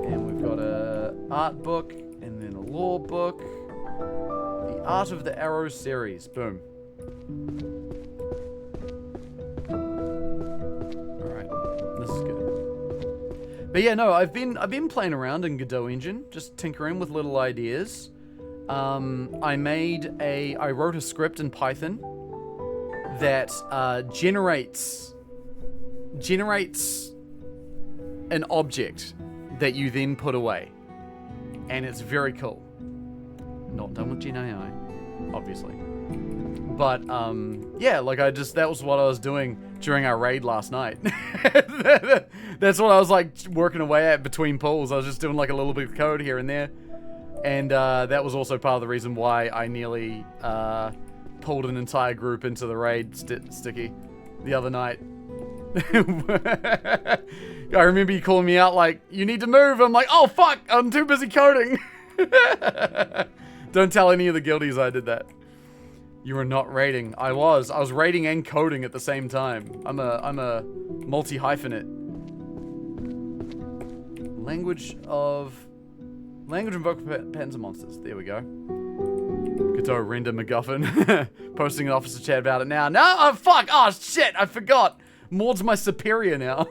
And we've got a art book, and then a lore book. The Art of the Arrow series. Boom. Alright. This is good. But yeah, no, I've been playing around in Godot Engine, just tinkering with little ideas. I wrote a script in Python that generates an object that you then put away, and it's very cool. Not done with Gen AI, obviously, but yeah, like that was what I was doing during our raid last night. That's what I was like working away at between pulls. I was just doing like a little bit of code here and there. And that was also part of the reason why I nearly pulled an entire group into the raid sticky the other night. I remember you calling me out like, you need to move. I'm like, oh fuck, I'm too busy coding. Don't tell any of the guildies I did that. You were not raiding. I was raiding and coding at the same time. I'm a multi-hyphenate. Language and vocal patterns of monsters. There we go. Godot render MacGuffin. Posting an officer chat about it now. No, oh fuck! Oh shit! I forgot. Maud's my superior now.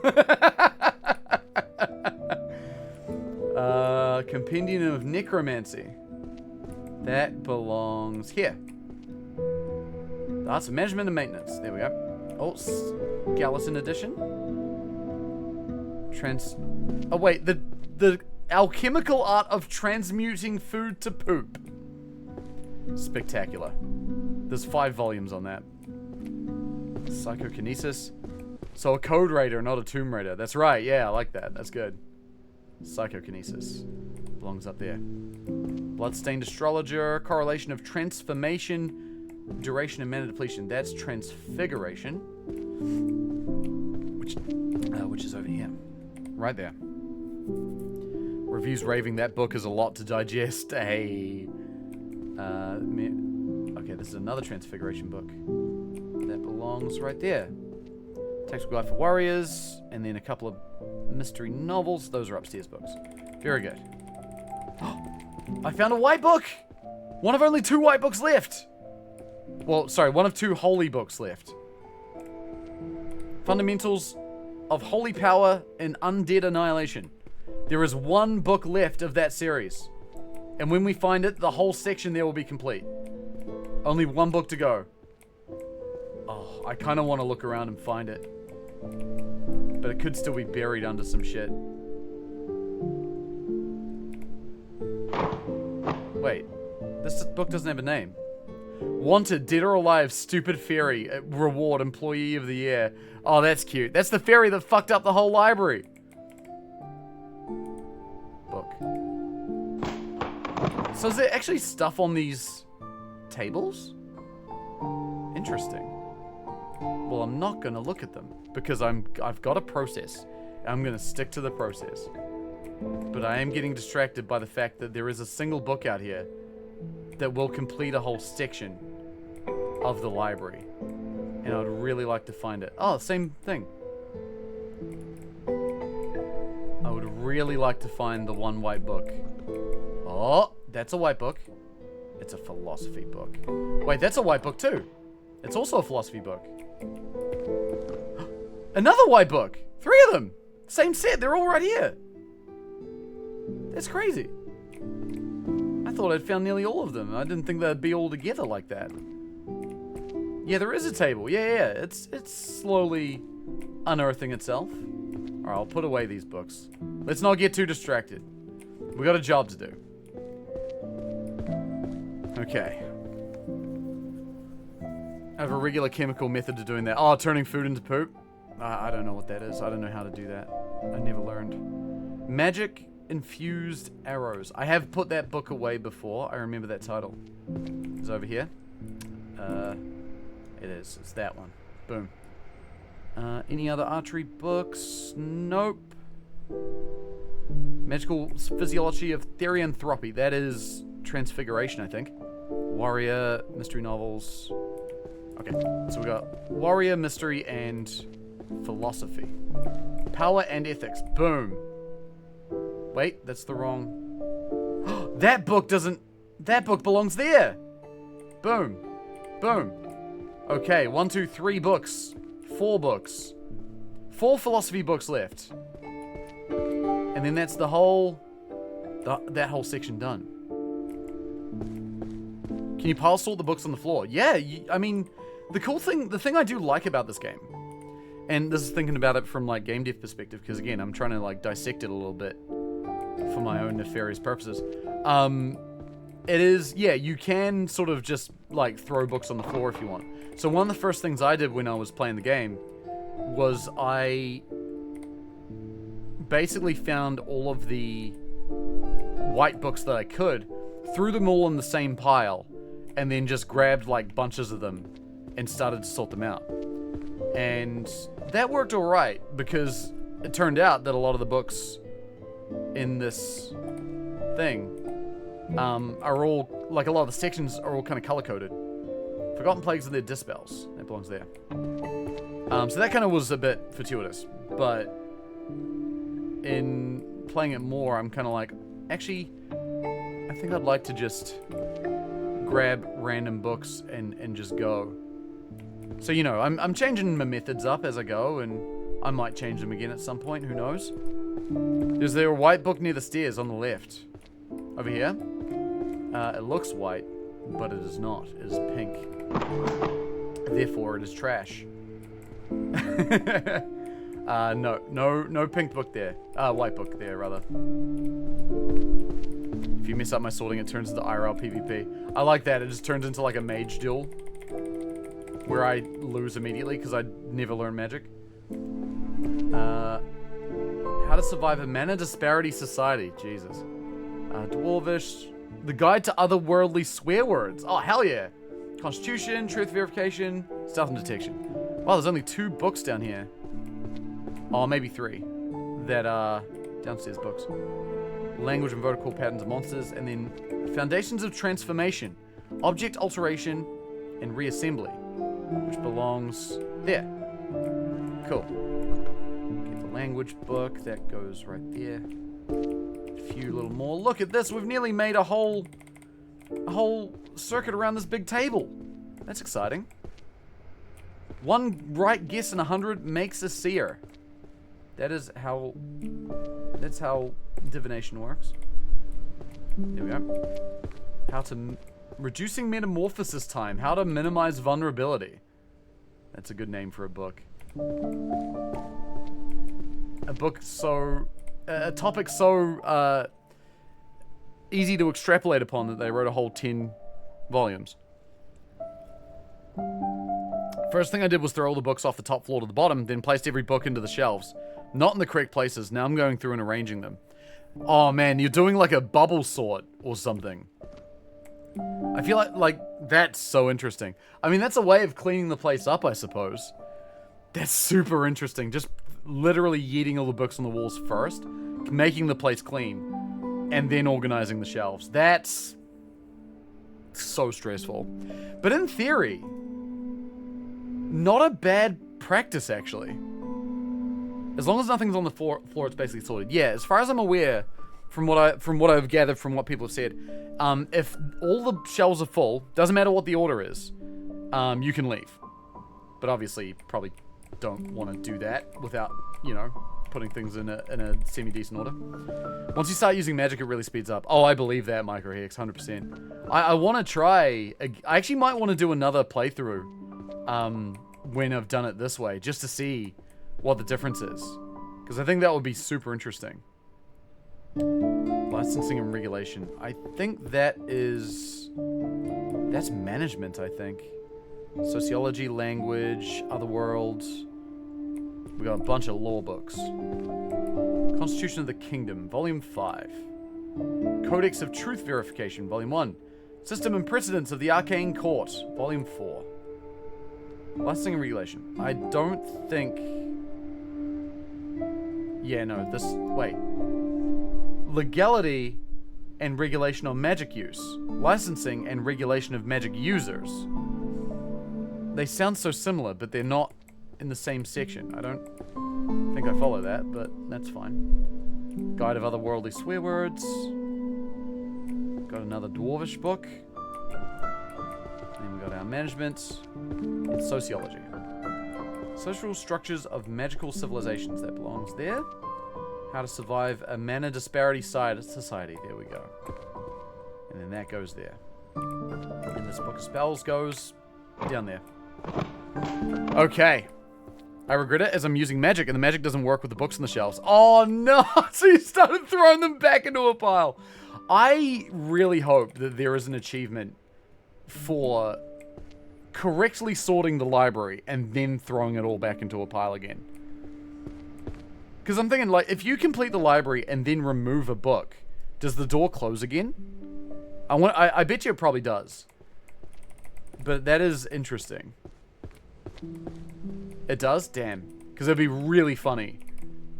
Compendium of Necromancy. That belongs here. Arts of Management and Maintenance. There we go. Oh, Skeleton Edition. Oh wait, the alchemical art of transmuting food to poop. Spectacular. There's 5 volumes on that. Psychokinesis. So a code raider, not a tomb raider. That's right, yeah, I like that. That's good. Psychokinesis. Belongs up there. Bloodstained Astrologer. Correlation of transformation, duration, and mana depletion. That's transfiguration. Which is over here. Right there. Reviews raving that book is a lot to digest. Hey. Okay, this is another Transfiguration book. That belongs right there. Tactical Guide for Warriors, and then a couple of mystery novels. Those are upstairs books. Very good. I found a white book! One of only 2 white books left! Well, sorry, one of 2 holy books left. Fundamentals of Holy Power and Undead Annihilation. There is 1 book left of that series. And when we find it, the whole section there will be complete. Only 1 book to go. Oh, I kind of want to look around and find it. But it could still be buried under some shit. Wait. This book doesn't have a name. Wanted, dead or alive, stupid fairy. Reward, employee of the year. Oh, that's cute. That's the fairy that fucked up the whole library. Book. So is there actually stuff on these tables? Interesting. Well, I'm not gonna look at them because I've got a process. I'm gonna stick to the process. But I am getting distracted by the fact that there is a single book out here that will complete a whole section of the library. And I'd really like to find it. Oh, same thing. I would really like to find the 1 white book. Oh, that's a white book. It's a philosophy book. Wait, that's a white book too. It's also a philosophy book. Another white book. 3 of them. Same set. They're all right here. That's crazy. I thought I'd found nearly all of them. I didn't think they'd be all together like that. Yeah, there is a table. Yeah. It's slowly unearthing itself. Alright, I'll put away these books. Let's not get too distracted. We got a job to do. Okay. I have a regular chemical method to doing that. Oh, turning food into poop? I don't know what that is. I don't know how to do that. I never learned. Magic infused arrows. I have put that book away before. I remember that title. It's over here. It is. It's that one. Boom. Any other archery books? Nope. Magical Physiology of Therianthropy. That is Transfiguration, I think. Warrior, mystery novels. Okay, so we got warrior, mystery, and philosophy. Power and ethics. Boom. Wait, that's the wrong... That book doesn't... That book belongs there! Boom. Boom. Okay, 1, 2, 3 books. 4 books. 4 philosophy books left. And then that's the whole... that whole section done. Can you pile sort the books on the floor? Yeah, I mean, the thing I do like about this game, and this is thinking about it from like game dev perspective, because again, I'm trying to like dissect it a little bit for my own nefarious purposes. It is, yeah, you can sort of just like throw books on the floor if you want. So one of the first things I did when I was playing the game was I basically found all of the white books that I could, threw them all in the same pile, and then just grabbed like bunches of them and started to sort them out. And that worked alright, because it turned out that a lot of the books in this thing are all, like a lot of the sections are all kind of color-coded. Forgotten Plagues and their Dispels. That belongs there. So that kind of was a bit fortuitous, but in playing it more, I'm kind of like, actually, I think I'd like to just grab random books and just go. So, you know, I'm changing my methods up as I go, and I might change them again at some point, who knows. Is there a white book near the stairs on the left? Over here? It looks white, but it is not. It is pink. Therefore, it is trash. No pink book there. White book there, rather. If you mess up my sorting, it turns into IRL PvP. I like that. It just turns into like a mage duel, where I lose immediately because I never learn magic. How to survive a mana disparity society. Jesus. Dwarvish. The Guide to Otherworldly Swear Words. Oh, hell yeah. Constitution, Truth Verification, Stealth and Detection. Wow, there's only 2 books down here. Oh, maybe 3. That are downstairs books. Language and Vertical Patterns of Monsters, and then Foundations of Transformation, Object Alteration, and Reassembly, which belongs there. Cool. Get the language book, that goes right there. A few little more. Look at this, we've nearly made a whole circuit around this big table. That's exciting. 1 right guess in 100 makes a seer. That's how divination works. There we go. Reducing metamorphosis time. How to minimize vulnerability. That's a good name for a book. A topic so easy to extrapolate upon that they wrote a whole 10 volumes. First thing I did was throw all the books off the top floor to the bottom, then placed every book into the shelves. Not in the correct places. Now I'm going through and arranging them. Oh man, you're doing like a bubble sort or something. I feel like that's so interesting. I mean, that's a way of cleaning the place up, I suppose. That's super interesting. Just literally yeeting all the books on the walls first, making the place clean, and then organizing the shelves. That's so stressful. But in theory, not a bad practice, actually. As long as nothing's on the floor, it's basically sorted. Yeah, as far as I'm aware, from what I've gathered from what people have said, if all the shelves are full, doesn't matter what the order is, you can leave. But obviously, you probably don't want to do that without, you know, putting things in a semi-decent order. Once you start using magic, it really speeds up. Oh, I believe that, Microhex, 100%. I want to try... I actually might want to do another playthrough when I've done it this way, just to see what the difference is. Because I think that would be super interesting. Licensing and regulation. I think that is... That's management, I think. Sociology, language, other worlds. We got a bunch of law books. Constitution of the Kingdom, Volume 5. Codex of Truth Verification, Volume 1. System and Precedents of the Arcane Court, Volume 4. Licensing and regulation. I don't think... Yeah, no, this... Wait. Legality and regulation on magic use. Licensing and regulation of magic users. They sound so similar, but they're not in the same section. I don't think I follow that, but that's fine. Guide of Otherworldly Swear Words. Got another Dwarvish book. And we got our management. It's sociology. Social structures of magical civilizations. That belongs there. How to survive a mana disparity society. There we go. And then that goes there. And this book of spells goes down there. Okay. I regret it as I'm using magic and the magic doesn't work with the books on the shelves. Oh no! So you started throwing them back into a pile. I really hope that there is an achievement for correctly sorting the library and then throwing it all back into a pile again. Because I'm thinking, like, if you complete the library and then remove a book, does the door close again? I bet you it probably does. But that is interesting. It does? Damn. Because it'd be really funny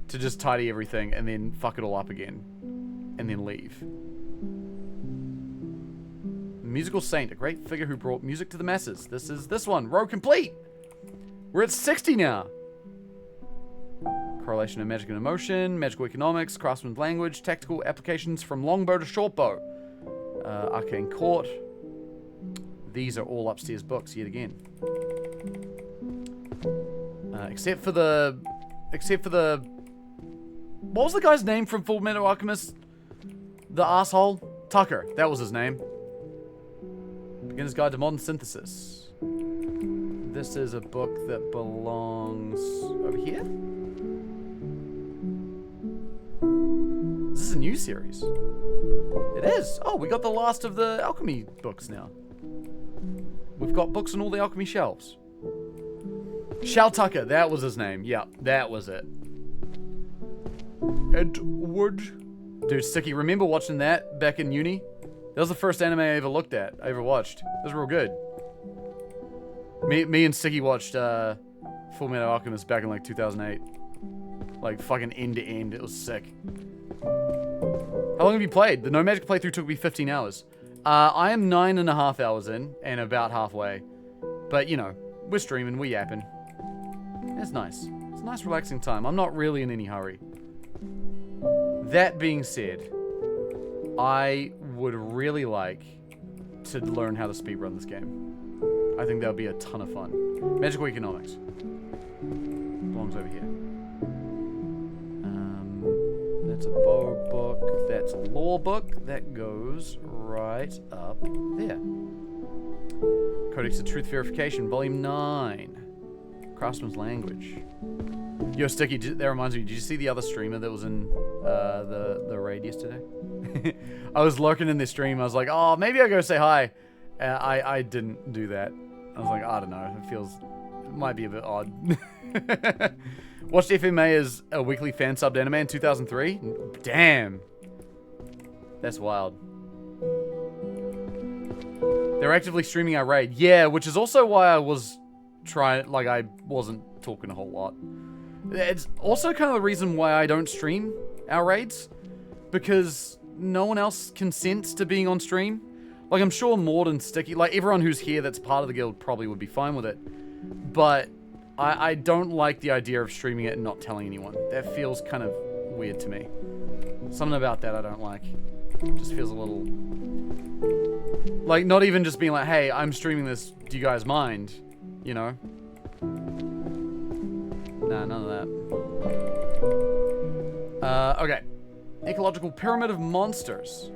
to just tidy everything and then fuck it all up again. And then leave. Musical Saint, a great figure who brought music to the masses. This is this one. Row complete! We're at 60 now. Correlation of magic and emotion, magical economics, craftsman's language, tactical applications from longbow to shortbow. Arcane Court. These are all upstairs books yet again. Except for the... What was the guy's name from Fullmetal Alchemist? The asshole? Tucker. That was his name. Beginner's Guide to Modern Synthesis. This is a book that belongs over here. Is this a new series? It is. Oh, we got the last of the alchemy books now. We've got books on all the alchemy shelves. Shal Tucker, that was his name. Yeah, that was it. Edward. Dude, Sticky, remember watching that back in uni? That was the first anime I ever looked at, I ever watched. It was real good. Me and Sticky watched Fullmetal Alchemist back in like 2008. Like fucking end to end. It was sick. How long have you played? The No Magic playthrough took me 15 hours. I am 9.5 hours in and about halfway. But you know, we're streaming, we're yapping. It's nice. It's a nice relaxing time. I'm not really in any hurry. That being said, I would really like to learn how to speedrun this game. I think that would be a ton of fun. Magical economics. Belongs over here. That's a bow book. That's a lore book. That goes right up there. Codex of Truth Verification, Volume 9. Craftsman's Language. Yo, Sticky, that reminds me, did you see the other streamer that was in the raid yesterday? I was lurking in their stream. I was like, oh, maybe I'll go say hi. I didn't do that. I was like, I don't know. It might be a bit odd. Watched FMA as a weekly fan subbed anime in 2003. Damn. That's wild. They're actively streaming our raid. Yeah, which is also why I was I wasn't talking a whole lot. It's also kind of the reason why I don't stream our raids. Because no one else consents to being on stream. Like, I'm sure Maud and Sticky, like, everyone who's here that's part of the guild probably would be fine with it. But I don't like the idea of streaming it and not telling anyone. That feels kind of weird to me. Something about that I don't like. It just feels a little... Like, not even just being like, hey, I'm streaming this, do you guys mind? You know? Nah, none of that. Okay. Ecological Pyramid of Monsters.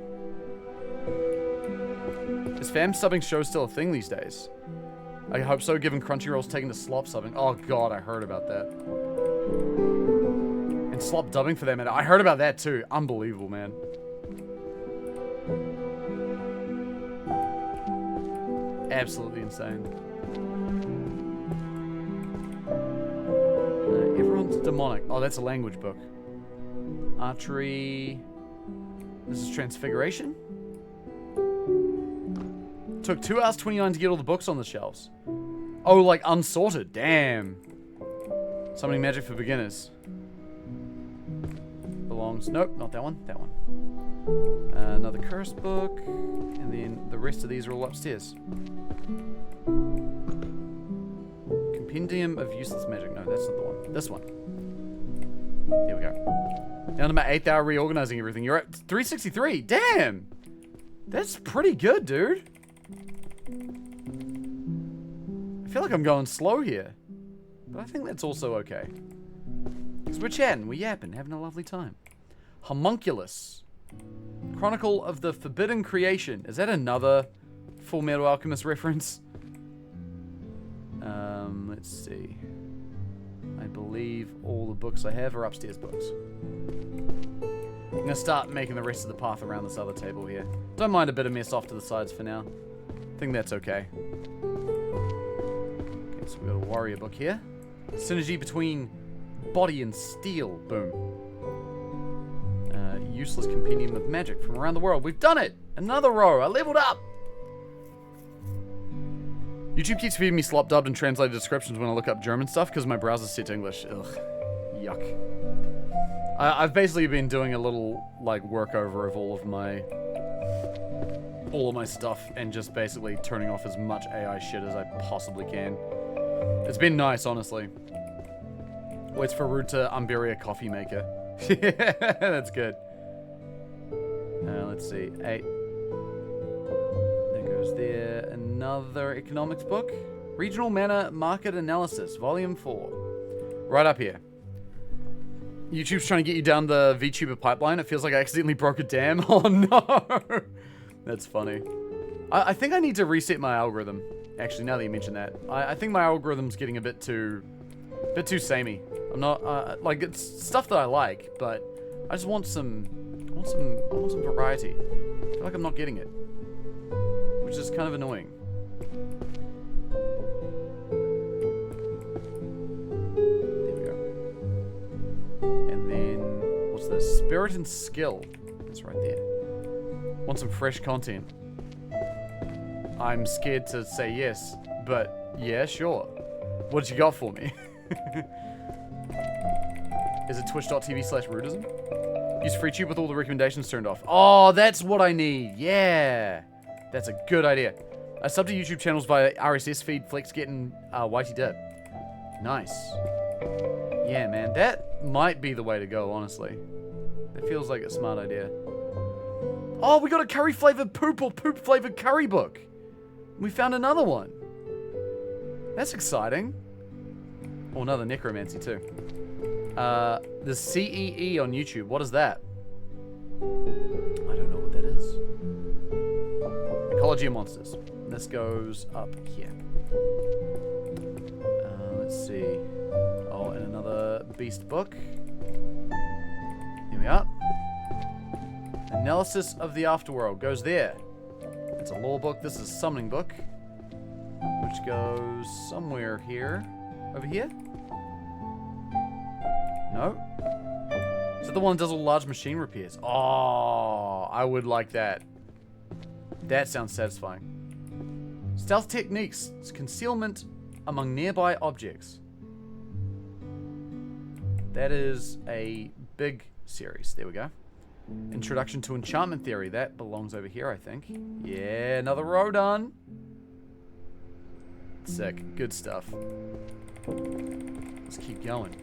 Is fam subbing show still a thing these days? I hope so, given Crunchyroll's taking to slop subbing. Oh god, I heard about that. And slop dubbing for them, and I heard about that too. Unbelievable, man. Absolutely insane. Everyone's demonic. Oh, that's a language book. Archery. This is Transfiguration. Took 2 hours 29 to get all the books on the shelves. Oh, like unsorted. Damn. Summoning magic for beginners. Belongs. Nope, not that one. That one. Another curse book. And then the rest of these are all upstairs. Compendium of useless magic. No, that's not the one. This one. Here we go. Down to my 8th hour reorganizing everything. You're at 363. Damn. That's pretty good, dude. I feel like I'm going slow here. But I think that's also okay. Because we're chatting, we're yapping, having a lovely time. Homunculus. Chronicle of the Forbidden Creation. Is that another Full Metal Alchemist reference? Let's see. I believe all the books I have are upstairs books. I'm going to start making the rest of the path around this other table here. Don't mind a bit of mess off to the sides for now. I think that's okay. Okay, so we've got a warrior book here. Synergy between body and steel. Boom. Useless compendium of magic from around the world. We've done it! Another row. I leveled up! YouTube keeps feeding me slop dubbed and translated descriptions when I look up German stuff because my browser's set to English. Ugh. Yuck. I've basically been doing a little, like, workover of all of my stuff and just basically turning off as much AI shit as I possibly can. It's been nice, honestly. Waits for Rude to unbury a coffee maker. Yeah, that's good. Let's see. 8. There goes there. Another economics book. Regional Mana Market Analysis, Volume 4. Right up here. YouTube's trying to get you down the VTuber pipeline. It feels like I accidentally broke a dam. Oh no! That's funny. I think I need to reset my algorithm. Actually, now that you mention that. I think my algorithm's getting a bit too samey. I'm not, like, it's stuff that I like, but I just want some variety. I feel like I'm not getting it. Which is kind of annoying. There we go. And then, what's this? Spirit and Skill. That's right there. Want some fresh content. I'm scared to say yes, but yeah, sure. What you got for me? Is it twitch.tv/rudism? Use FreeTube with all the recommendations turned off. Oh, that's what I need. Yeah. That's a good idea. I sub to YouTube channels via RSS feed, Flex getting Whitey Dip. Nice. Yeah, man. That might be the way to go, honestly. That feels like a smart idea. Oh, we got a curry-flavored poop or poop-flavored curry book. We found another one. That's exciting. Oh, another necromancy, too. The CEE on YouTube. What is that? I don't know what that is. Ecology of Monsters. This goes up here. Let's see. Oh, and another beast book. Here we are. Analysis of the Afterworld goes there. It's a lore book. This is a summoning book, which goes somewhere here. Over here? No? Is that the one that does all large machine repairs? Oh, I would like that. That sounds satisfying. Stealth techniques. It's concealment among nearby objects. That is a big series. There we go. Introduction to Enchantment Theory. That belongs over here, I think. Yeah, another row done. Sick. Good stuff. Let's keep going.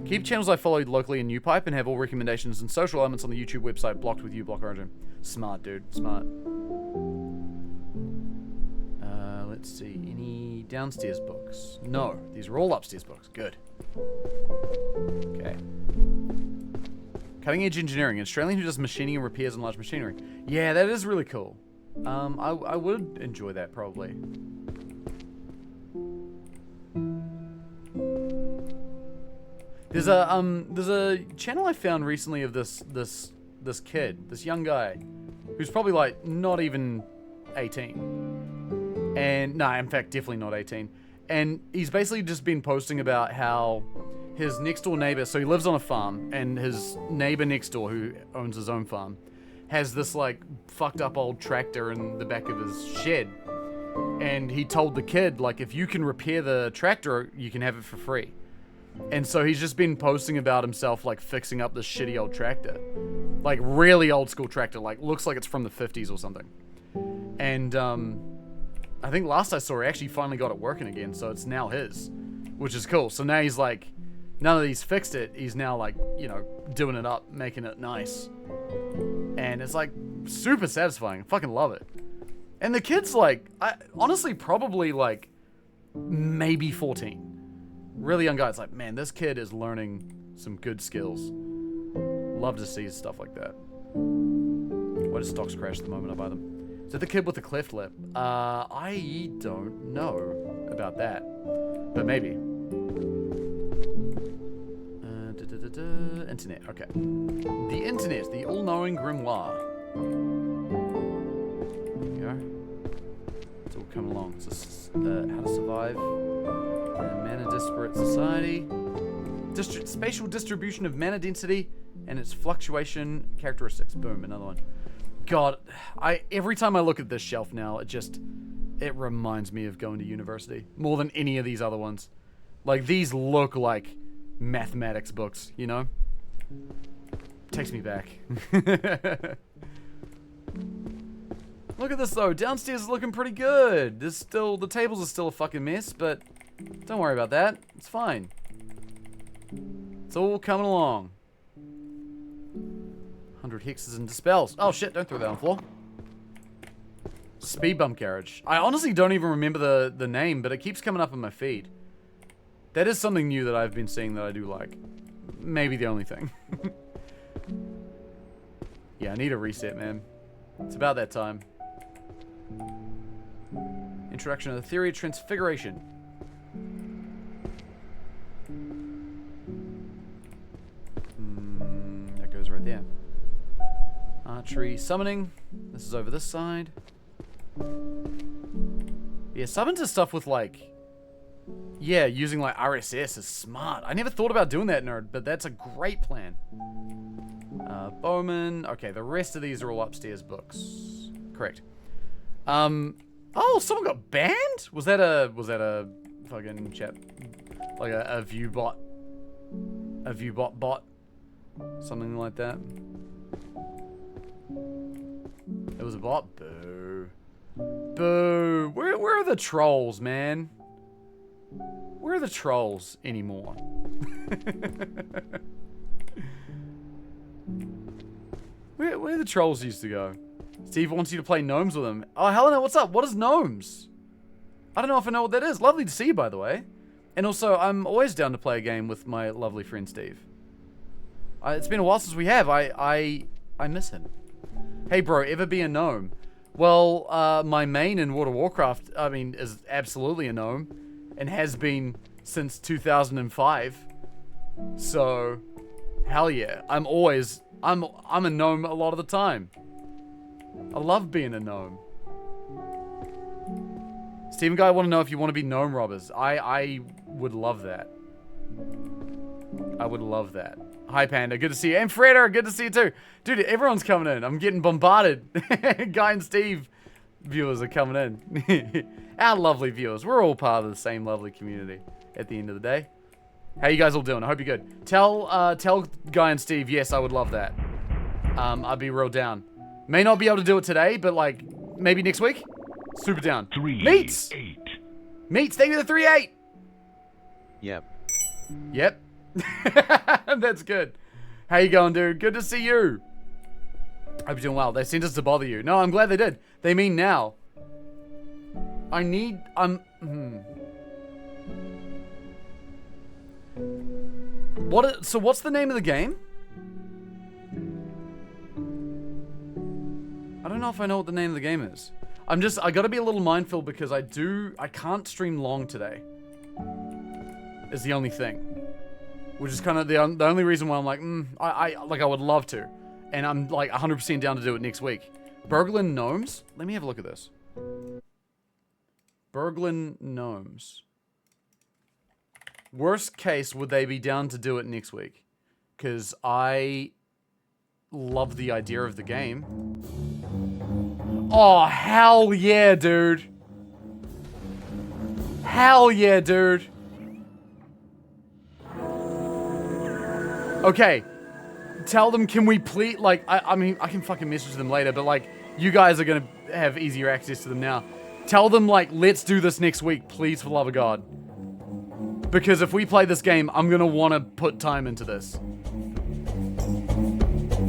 Keep channels I followed locally in NewPipe and have all recommendations and social elements on the YouTube website blocked with uBlock Origin. Smart, dude. Smart. Let's see. Any downstairs books? No, these are all upstairs books. Good. Okay. Cutting edge engineering. An Australian who does machining and repairs on large machinery. Yeah, that is really cool. I would enjoy that probably. There's a channel I found recently of this kid, this young guy, who's probably like not even 18. And no, in fact, definitely not 18. And he's basically just been posting about how his next door neighbor, so he lives on a farm, and his neighbor next door, who owns his own farm, has this like fucked up old tractor in the back of his shed. And he told the kid, like, if you can repair the tractor, you can have it for free. And so he's just been posting about himself, like, fixing up this shitty old tractor. Like, really old school tractor, like, looks like it's from the 50s or something. And, I think last I saw, he actually finally got it working again, so it's now his. Which is cool. So now he's like, now that he's fixed it, he's now, like, you know, doing it up, making it nice. And it's, like, super satisfying. I fucking love it. And the kid's, like, honestly, probably, like, maybe 14. Really young guy. It's like, man, this kid is learning some good skills. Love to see stuff like that. Why does stocks crash the moment I buy them? Is that the kid with the cleft lip? I don't know about that. But maybe. Internet. Okay. The internet. The all-knowing grimoire. There you go. It's all coming along. So, how to survive in a mana-disparate society. Spatial distribution of mana density and its fluctuation characteristics. Boom, another one. God, every time I look at this shelf now, it reminds me of going to university more than any of these other ones. Like, these look like mathematics books, you know? Takes me back. Look at this though. Downstairs is looking pretty good. The tables are still a fucking mess, but don't worry about that. It's fine. It's all coming along. 100 hexes and dispels. Oh shit, don't throw that on the floor. Speed bump garage. I honestly don't even remember the name, but it keeps coming up on my feed. That is something new that I've been seeing that I do like. Maybe the only thing. Yeah, I need a reset, man. It's about that time. Introduction of the theory of transfiguration. That goes right there. Archery summoning. This is over this side. Yeah, summons is stuff with like... Yeah, using like RSS is smart. I never thought about doing that, nerd, but that's a great plan. Bowman. Okay, the rest of these are all upstairs books. Correct. Oh, someone got banned? Was that a fucking chat? Like a view bot? A view bot? Something like that? It was a bot? Boo. Boo. Where are the trolls, man? Where are the trolls anymore? Where the trolls used to go? Steve wants you to play gnomes with him. Oh, Helena, what's up? What is gnomes? I don't know if I know what that is. Lovely to see you, by the way. And also, I'm always down to play a game with my lovely friend Steve. It's been a while since we have. I miss him. Hey, bro, ever be a gnome? Well, my main in World of Warcraft, I mean, is absolutely a gnome. And has been since 2005. So, hell yeah. I'm a gnome a lot of the time. I love being a gnome. Stephen Guy, I want to know if you want to be gnome robbers. I would love that. I would love that. Hi, Panda. Good to see you. And Freda, good to see you too. Dude, everyone's coming in. I'm getting bombarded. Guy and Steve viewers are coming in. Our lovely viewers. We're all part of the same lovely community at the end of the day. How you guys all doing? I hope you're good. Tell Guy and Steve, yes, I would love that. I'd be real down. May not be able to do it today, but like, maybe next week? Super down. 3, Meats! 8. Meats, thank you for the 3-8! Yep. That's good. How you going, dude? Good to see you. I hope you're doing well. They sent us to bother you. No, I'm glad they did. They mean now. So what's the name of the game? I don't know if I know what the name of the game is. I gotta be a little mindful because I can't stream long today. Is the only thing. Which is kind of the only reason why I'm like, I would love to. And I'm like 100% down to do it next week. Berglund Gnomes? Let me have a look at this. Berglund Gnomes. Worst case, would they be down to do it next week? Because I love the idea of the game. Oh, hell yeah, dude. Hell yeah, dude. Okay. Tell them, can we please, like, I mean, I can fucking message them later, but, like, you guys are gonna have easier access to them now. Tell them, like, let's do this next week, please, for the love of God. Because if we play this game, I'm gonna want to put time into this.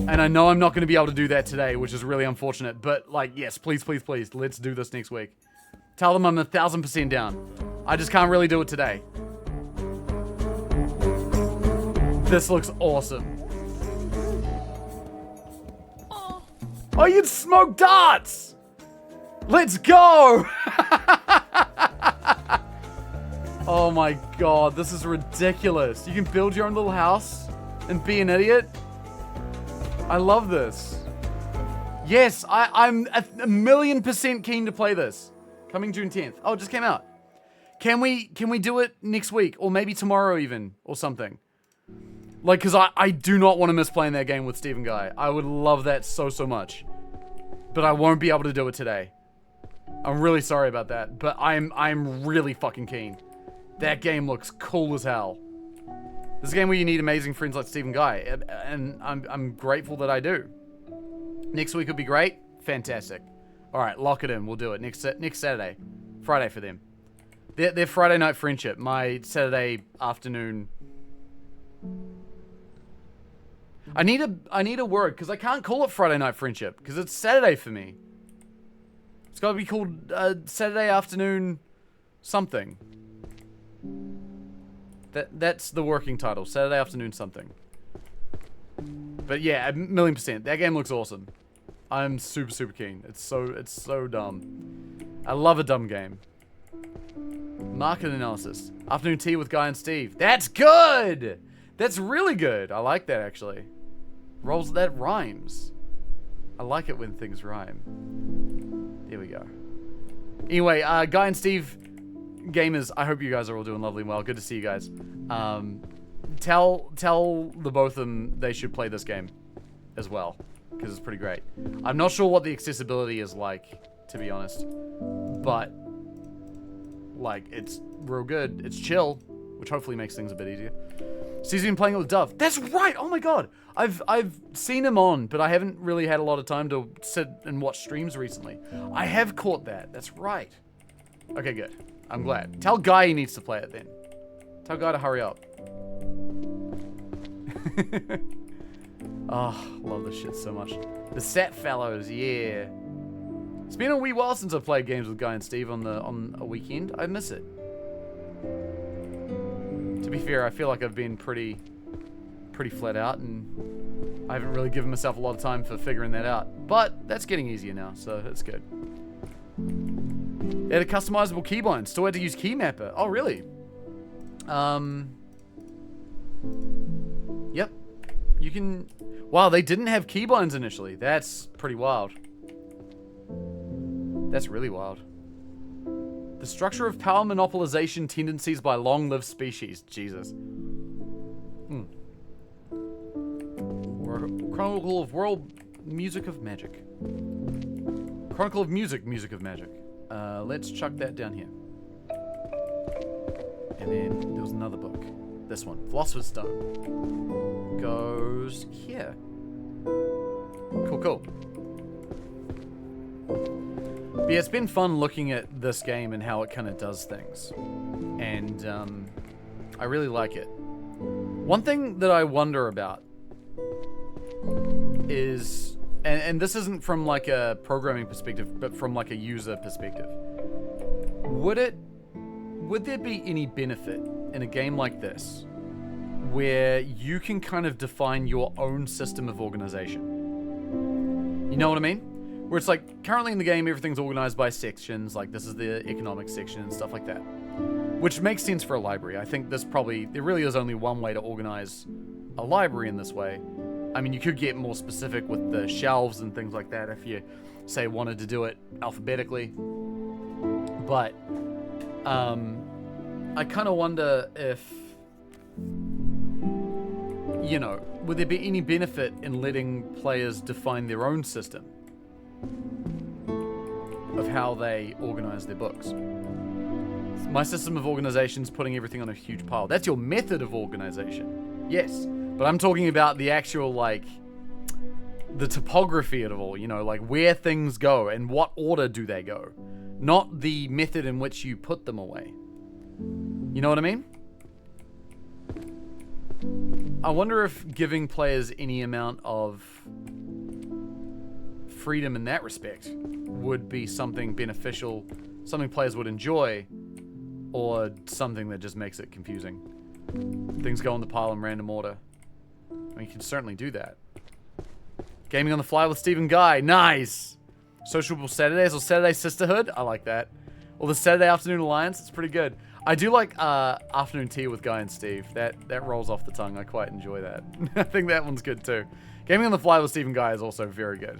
And I know I'm not gonna be able to do that today, which is really unfortunate, but, like, yes, please, please, please, let's do this next week. Tell them I'm 1000% down. I just can't really do it today. This looks awesome. Oh, you can smoke darts! Let's go! Oh my god, this is ridiculous. You can build your own little house and be an idiot. I love this. Yes, I'm 1,000,000% keen to play this. Coming June 10th. Oh, it just came out. Can we do it next week? Or maybe tomorrow even, or something? Like, because I do not want to miss playing that game with Steve and Guy. I would love that so, so much. But I won't be able to do it today. I'm really sorry about that, but I'm really fucking keen. That game looks cool as hell. This is a game where you need amazing friends like Steve and Guy, and I'm grateful that I do. Next week would be great. Fantastic. All right, lock it in. We'll do it next Saturday. Friday for them. Their Friday night friendship. My Saturday afternoon. I need a word, because I can't call it Friday night friendship, because it's Saturday for me. It's got to be called Saturday afternoon something. That's the working title. Saturday afternoon something. But yeah, 1,000,000%. That game looks awesome. I'm super, super keen. It's so dumb. I love a dumb game. Market analysis. Afternoon tea with Guy and Steve. That's good! That's really good. I like that, actually. That rhymes. I like it when things rhyme. There we go. Anyway, Guy and Steve gamers, I hope you guys are all doing lovely and well. Good to see you guys. Tell the both of them they should play this game as well, because it's pretty great. I'm not sure what the accessibility is like, to be honest, but like, it's real good. It's chill, which hopefully makes things a bit easier. Steve's been playing it with Dove. That's right. Oh my god. I've seen him on, but I haven't really had a lot of time to sit and watch streams recently. I have caught that. That's right. Okay, good. I'm glad. Tell Guy he needs to play it then. Tell Guy to hurry up. Oh, love this shit so much. The Sat Fellows, yeah. It's been a wee while since I've played games with Guy and Steve on a weekend. I miss it. To be fair, I feel like I've been pretty flat out, and I haven't really given myself a lot of time for figuring that out. But that's getting easier now, so that's good. They had a customizable keybind. Still had to use Keymapper. Oh, really? Yep. You can... Wow, they didn't have keybinds initially. That's pretty wild. That's really wild. The structure of power monopolization tendencies by long-lived species. Jesus. Chronicle of World Music of Magic. Chronicle of Music of Magic. Let's chuck that down here. And then there was another book. This one. Philosopher's Stone. Goes here. Cool, cool. But yeah, it's been fun looking at this game and how it kind of does things. And I really like it. One thing that I wonder about is, and this isn't from like a programming perspective, but from like a user perspective. Would there be any benefit in a game like this where you can kind of define your own system of organization. You know what I mean? Where it's like, currently in the game, everything's organized by sections, like this is the economic section and stuff like that. Which makes sense for a library. I think there really is only one way to organize a library in this way. I mean, you could get more specific with the shelves and things like that if you, say, wanted to do it alphabetically. But, I kind of wonder if, you know, would there be any benefit in letting players define their own system of how they organize their books? My system of organization is putting everything on a huge pile. That's your method of organization. Yes. But I'm talking about the actual, like, the topography of it all, you know, like where things go and what order do they go. Not the method in which you put them away. You know what I mean? I wonder if giving players any amount of freedom in that respect would be something beneficial, something players would enjoy, or something that just makes it confusing. Things go on the pile in random order. I mean, you can certainly do that. Gaming on the fly with Steve and Guy. Nice! Sociable Saturdays or Saturday Sisterhood. I like that. Or the Saturday Afternoon Alliance. It's pretty good. I do like afternoon tea with Guy and Steve. That rolls off the tongue. I quite enjoy that. I think that one's good too. Gaming on the fly with Steve and Guy is also very good.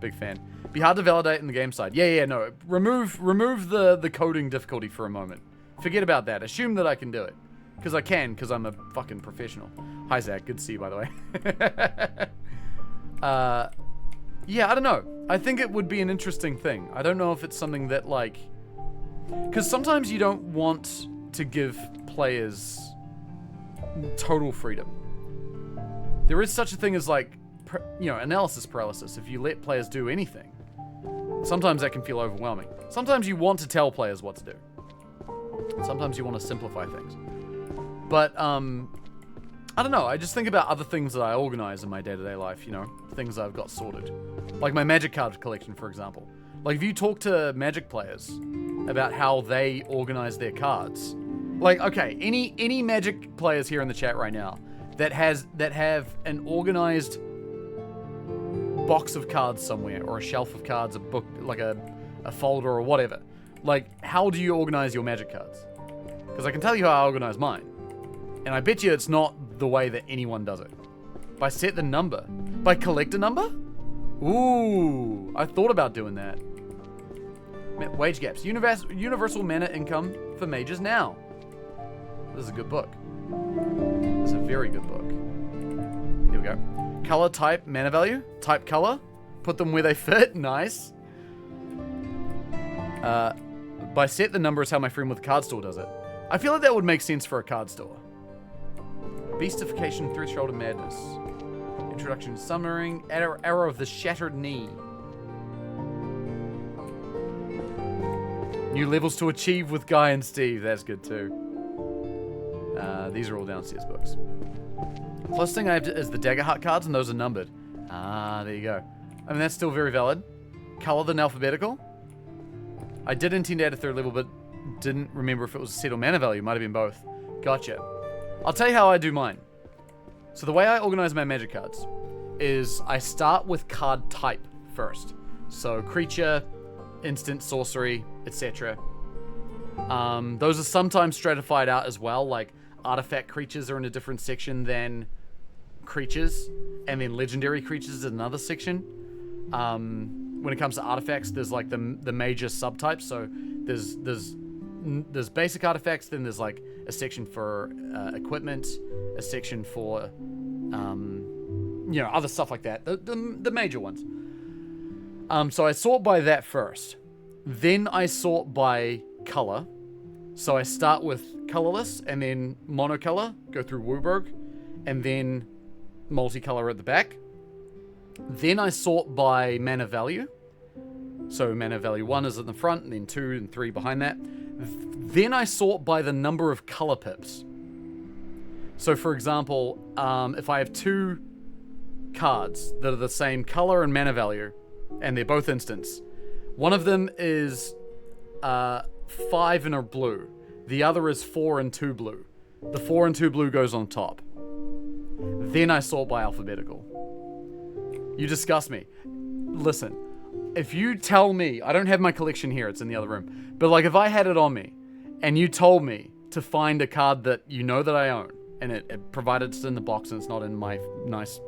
Big fan. Be hard to validate in the game side. Yeah, no. Remove the coding difficulty for a moment. Forget about that. Assume that I can do it. Because I can, because I'm a fucking professional. Hi, Zach. Good to see you, by the way. Yeah, I don't know. I think it would be an interesting thing. I don't know if it's something that, like... Because sometimes you don't want to give players total freedom. There is such a thing as, like, analysis paralysis. If you let players do anything, sometimes that can feel overwhelming. Sometimes you want to tell players what to do. Sometimes you want to simplify things. But, I don't know. I just think about other things that I organize in my day-to-day life, you know? Things I've got sorted. Like my Magic card collection, for example. Like, if you talk to Magic players about how they organize their cards. Like, okay, any Magic players here in the chat right now that have an organized box of cards somewhere, or a shelf of cards, a book, like a folder or whatever. Like, how do you organize your Magic cards? Because I can tell you how I organize mine. And I bet you it's not the way that anyone does it. By set the number. By collect a number? Ooh, I thought about doing that. Wage gaps. Universal mana income for mages now. This is a good book. This is a very good book. Here we go. Color, type, mana value. Type, color. Put them where they fit. Nice. By set the number is how my friend with the card store does it. I feel like that would make sense for a card store. Beastification, Threshold of Madness. Introduction to Summoning. Arrow of the Shattered Knee. New levels to achieve with Guy and Steve. That's good too. These are all downstairs books. Closest thing I have is the Daggerheart cards, and those are numbered. Ah, there you go. I mean, that's still very valid. Color than alphabetical. I did intend to add a third level, but didn't remember if it was a set or mana value. Might have been both. Gotcha. I'll tell you how I do mine. So the way I organize my Magic cards is I start with card type first. So creature, instant, sorcery, etc. Those are sometimes stratified out as well, like artifact creatures are in a different section than creatures, and then legendary creatures is another section. When it comes to artifacts, there's like the major subtypes. So there's basic artifacts, then there's like a section for equipment, a section for other stuff like that, the major ones. So I sort by that first. Then I sort by color. So I start with colorless, and then monocolor, go through Wooburg, and then multicolor at the back. Then I sort by mana value. So mana value 1 is at the front, and then 2 and 3 behind that. Then I sort by the number of color pips. So for example, if I have 2 cards that are the same color and mana value, and they're both instants, one of them is 5 and a blue. The other is 4 and 2 blue. The 4 and 2 blue goes on top. Then I sort by alphabetical. You disgust me. Listen, if you tell me, I don't have my collection here, it's in the other room, but like if I had it on me and you told me to find a card that you know that I own, and it provided it's in the box and it's not in my nice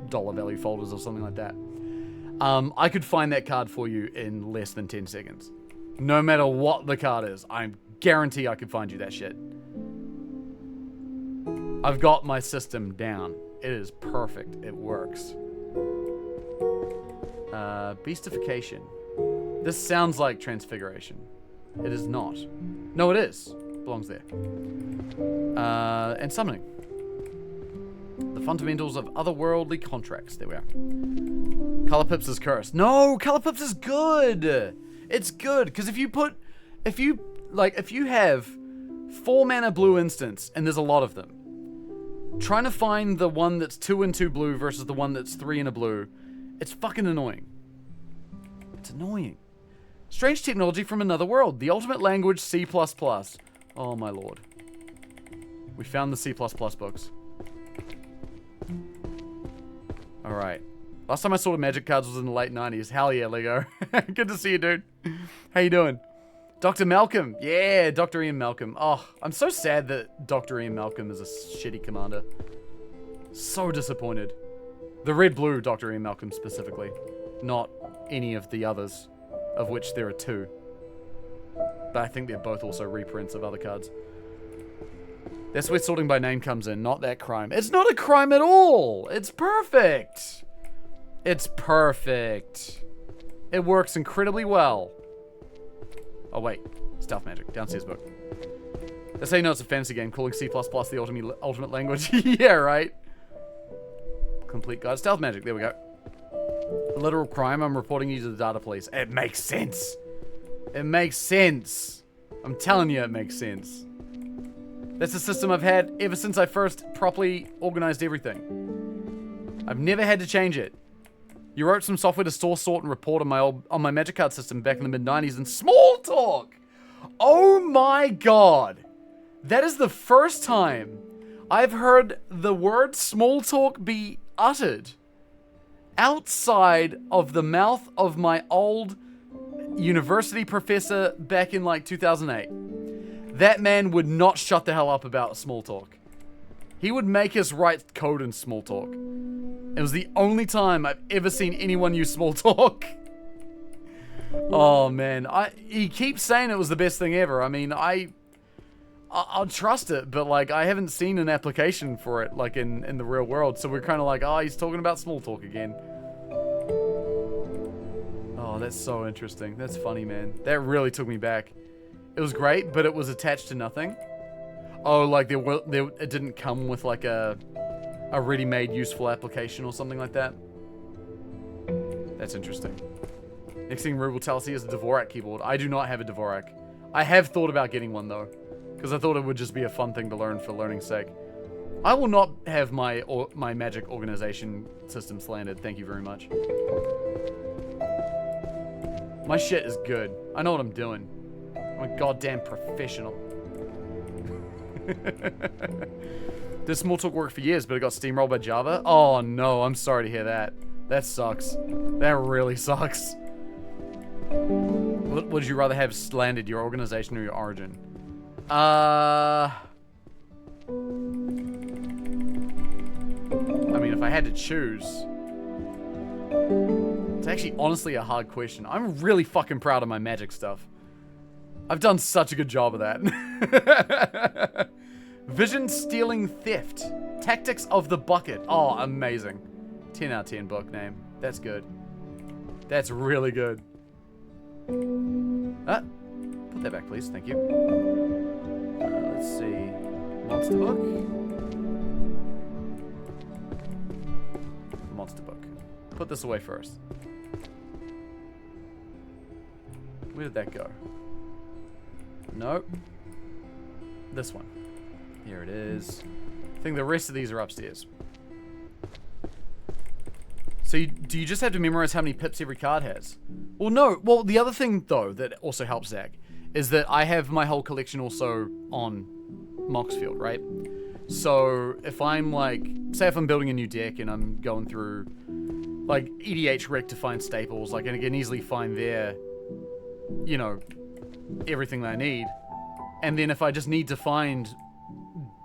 dollar value folders or something like that, I could find that card for you in less than 10 seconds. No matter what the card is, I guarantee I could find you that shit. I've got my system down. It is perfect. It works. Beastification. This sounds like transfiguration. It is not. No, it is. Belongs there. And summoning. The fundamentals of otherworldly contracts. There we are. Color Pips is cursed. No, Color Pips is good. It's good because if you have 4 mana blue instants and there's a lot of them, trying to find the one that's 2 and 2 blue versus the one that's 3 and a blue, it's fucking annoying. It's annoying. Strange technology from another world. The ultimate language, C++. Oh my lord. We found the C++ books. Alright. Last time I saw the Magic cards was in the late 90s. Hell yeah, Lego. Good to see you, dude. How you doing? Dr. Malcolm. Yeah, Dr. Ian Malcolm. Oh, I'm so sad that Dr. Ian Malcolm is a shitty commander. So disappointed. The red-blue Dr. Ian Malcolm specifically. Not any of the others, of which there are 2. But I think they're both also reprints of other cards. That's where sorting by name comes in, not that crime. It's not a crime at all! It's perfect! It's perfect. It works incredibly well. Oh wait, Stealth Magic, downstairs book. That's how you know it's a fantasy game, calling C++ the ultimate language. Yeah, right. Complete guide. Stealth Magic, there we go. Literal crime, I'm reporting you to the data police. It makes sense. It makes sense. I'm telling you it makes sense. That's the system I've had ever since I first properly organized everything. I've never had to change it. You wrote some software to store, sort, and report on my Magic card system back in the mid-90s in small talk. Oh my god. That is the first time I've heard the word small talk be uttered outside of the mouth of my old university professor back in like 2008. That man would not shut the hell up about small talk. He would make us write code in small talk. It was the only time I've ever seen anyone use small talk. Oh man, he keeps saying it was the best thing ever. I mean, I'll trust it, but like I haven't seen an application for it like in the real world. So we're kind of like, oh, he's talking about small talk again. Oh, that's so interesting. That's funny, man. That really took me back. It was great, but it was attached to nothing. Oh, like it didn't come with like a ready-made useful application or something like that. That's interesting. Next thing Rube will tell us he has a Dvorak keyboard. I do not have a Dvorak. I have thought about getting one though, because I thought it would just be a fun thing to learn for learning's sake. I will not have my Magic organization system slandered. Thank you very much. My shit is good. I know what I'm doing. I'm a goddamn professional. This small talk worked for years, but it got steamrolled by Java. Oh no, I'm sorry to hear that. That sucks. That really sucks. What would you rather have slandered, your organization or your origin? I mean, if I had to choose, it's actually honestly a hard question. I'm really fucking proud of my Magic stuff. I've done such a good job of that. Vision Stealing Theft. Tactics of the Bucket. Oh, amazing. 10 out of 10 book name. That's good. That's really good. Put that back, please. Thank you. Let's see. Monster book. Monster book. Put this away first. Where did that go? Nope. This one. Here it is. I think the rest of these are upstairs. So do you just have to memorize how many pips every card has? Well, no. Well, the other thing, though, that also helps Zach, is that I have my whole collection also on Moxfield, right? So if I'm like, say if I'm building a new deck and I'm going through like EDH rec to find staples, like, and I can easily find there, you know, everything that I need. And then if I just need to find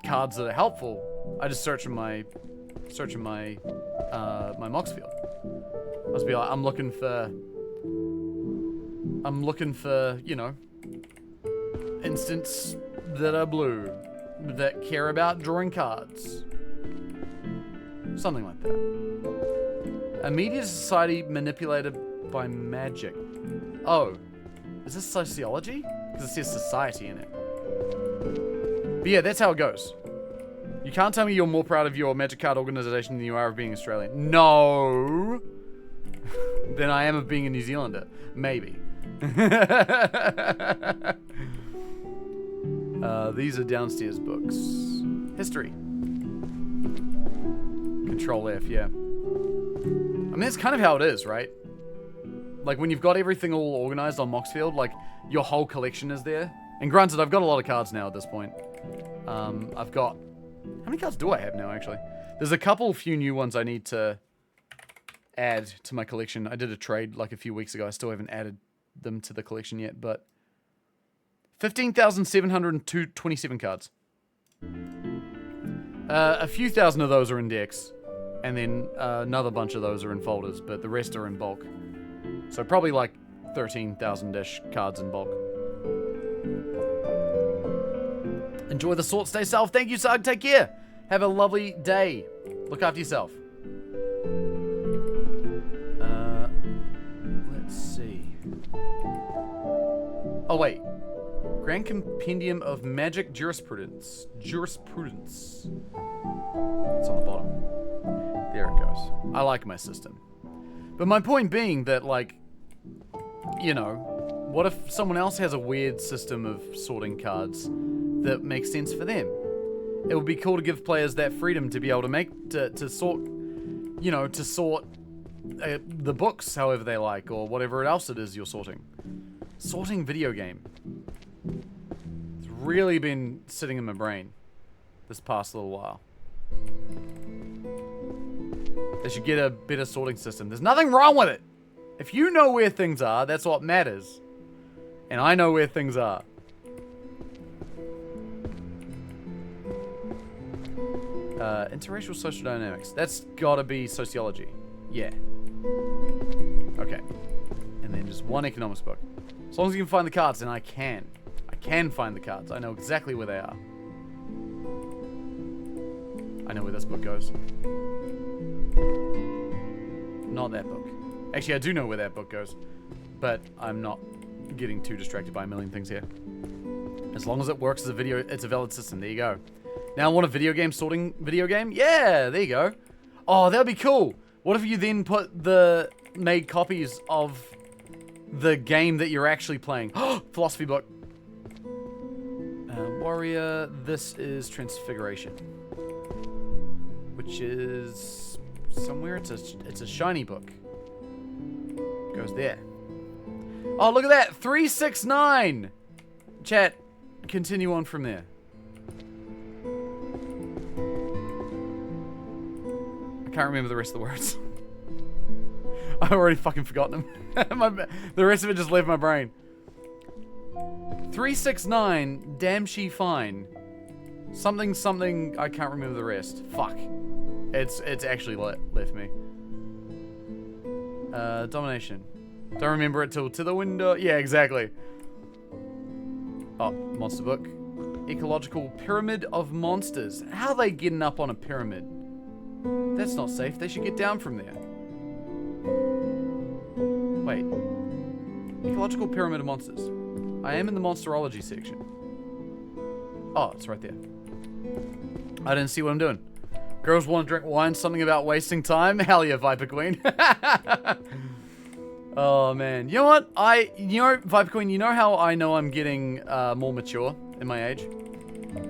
cards that are helpful, I just search in my my Moxfield. I'll just be like, I'm looking for, you know, instants that are blue, that care about drawing cards. Something like that. A media society manipulated by magic. Oh, is this sociology? Because it says society in it. But yeah, that's how it goes. You can't tell me you're more proud of your Magic Card organization than you are of being Australian. No! Than I am of being a New Zealander. Maybe. These are downstairs books. History. Control F, yeah. I mean, that's kind of how it is, right? Like, when you've got everything all organized on Moxfield, like, your whole collection is there. And granted, I've got a lot of cards now at this point. I've got... How many cards do I have now, actually? There's a few new ones I need to add to my collection. I did a trade, like, a few weeks ago. I still haven't added them to the collection yet, but... 15,727 cards. A few thousand of those are in decks. And then another bunch of those are in folders, but the rest are in bulk. So probably like 13,000-ish cards in bulk. Enjoy the sort, stay safe. Thank you, Sug. Take care. Have a lovely day. Look after yourself. Let's see. Oh, wait. Grand Compendium of Magic Jurisprudence. Jurisprudence. It's on the bottom. There it goes. I like my system. But my point being that, like, you know, what if someone else has a weird system of sorting cards that makes sense for them? It would be cool to give players that freedom to be able to make, to sort, you know, to sort the books however they like, or whatever else it is you're sorting. Sorting video game. It's really been sitting in my brain this past little while. They should get a better sorting system. There's nothing wrong with it. If you know where things are, that's what matters. And I know where things are. Interracial social dynamics. That's gotta be sociology. Yeah. Okay. And then just one economics book. As long as you can find the cards, then I can. I can find the cards. I know exactly where they are. I know where this book goes. Not that book. Actually, I do know where that book goes. But I'm not getting too distracted by a million things here. As long as it works as a video, it's a valid system. There you go. Now, I want a video game sorting video game? Yeah, there you go. Oh, that would be cool. What if you then made copies of the game that you're actually playing? Philosophy book. Warrior, this is Transfiguration. Which is somewhere. It's a shiny book. Goes there. Oh, look at that. 369. Chat, continue on from there. I can't remember the rest of the words. I've already fucking forgotten them. The rest of it just left my brain. 369, damn she fine. Something, something, I can't remember the rest. Fuck. It's actually left me. Domination. Don't remember it till to the window. Yeah, exactly. Oh, monster book. Ecological Pyramid of Monsters. How are they getting up on a pyramid? That's not safe. They should get down from there. Wait. Ecological Pyramid of Monsters. I am in the Monsterology section. Oh, it's right there. I didn't see what I'm doing. Girls want to drink wine, something about wasting time? Hell yeah, Viper Queen. Oh, man. You know what? Viper Queen, you know how I know I'm getting more mature in my age?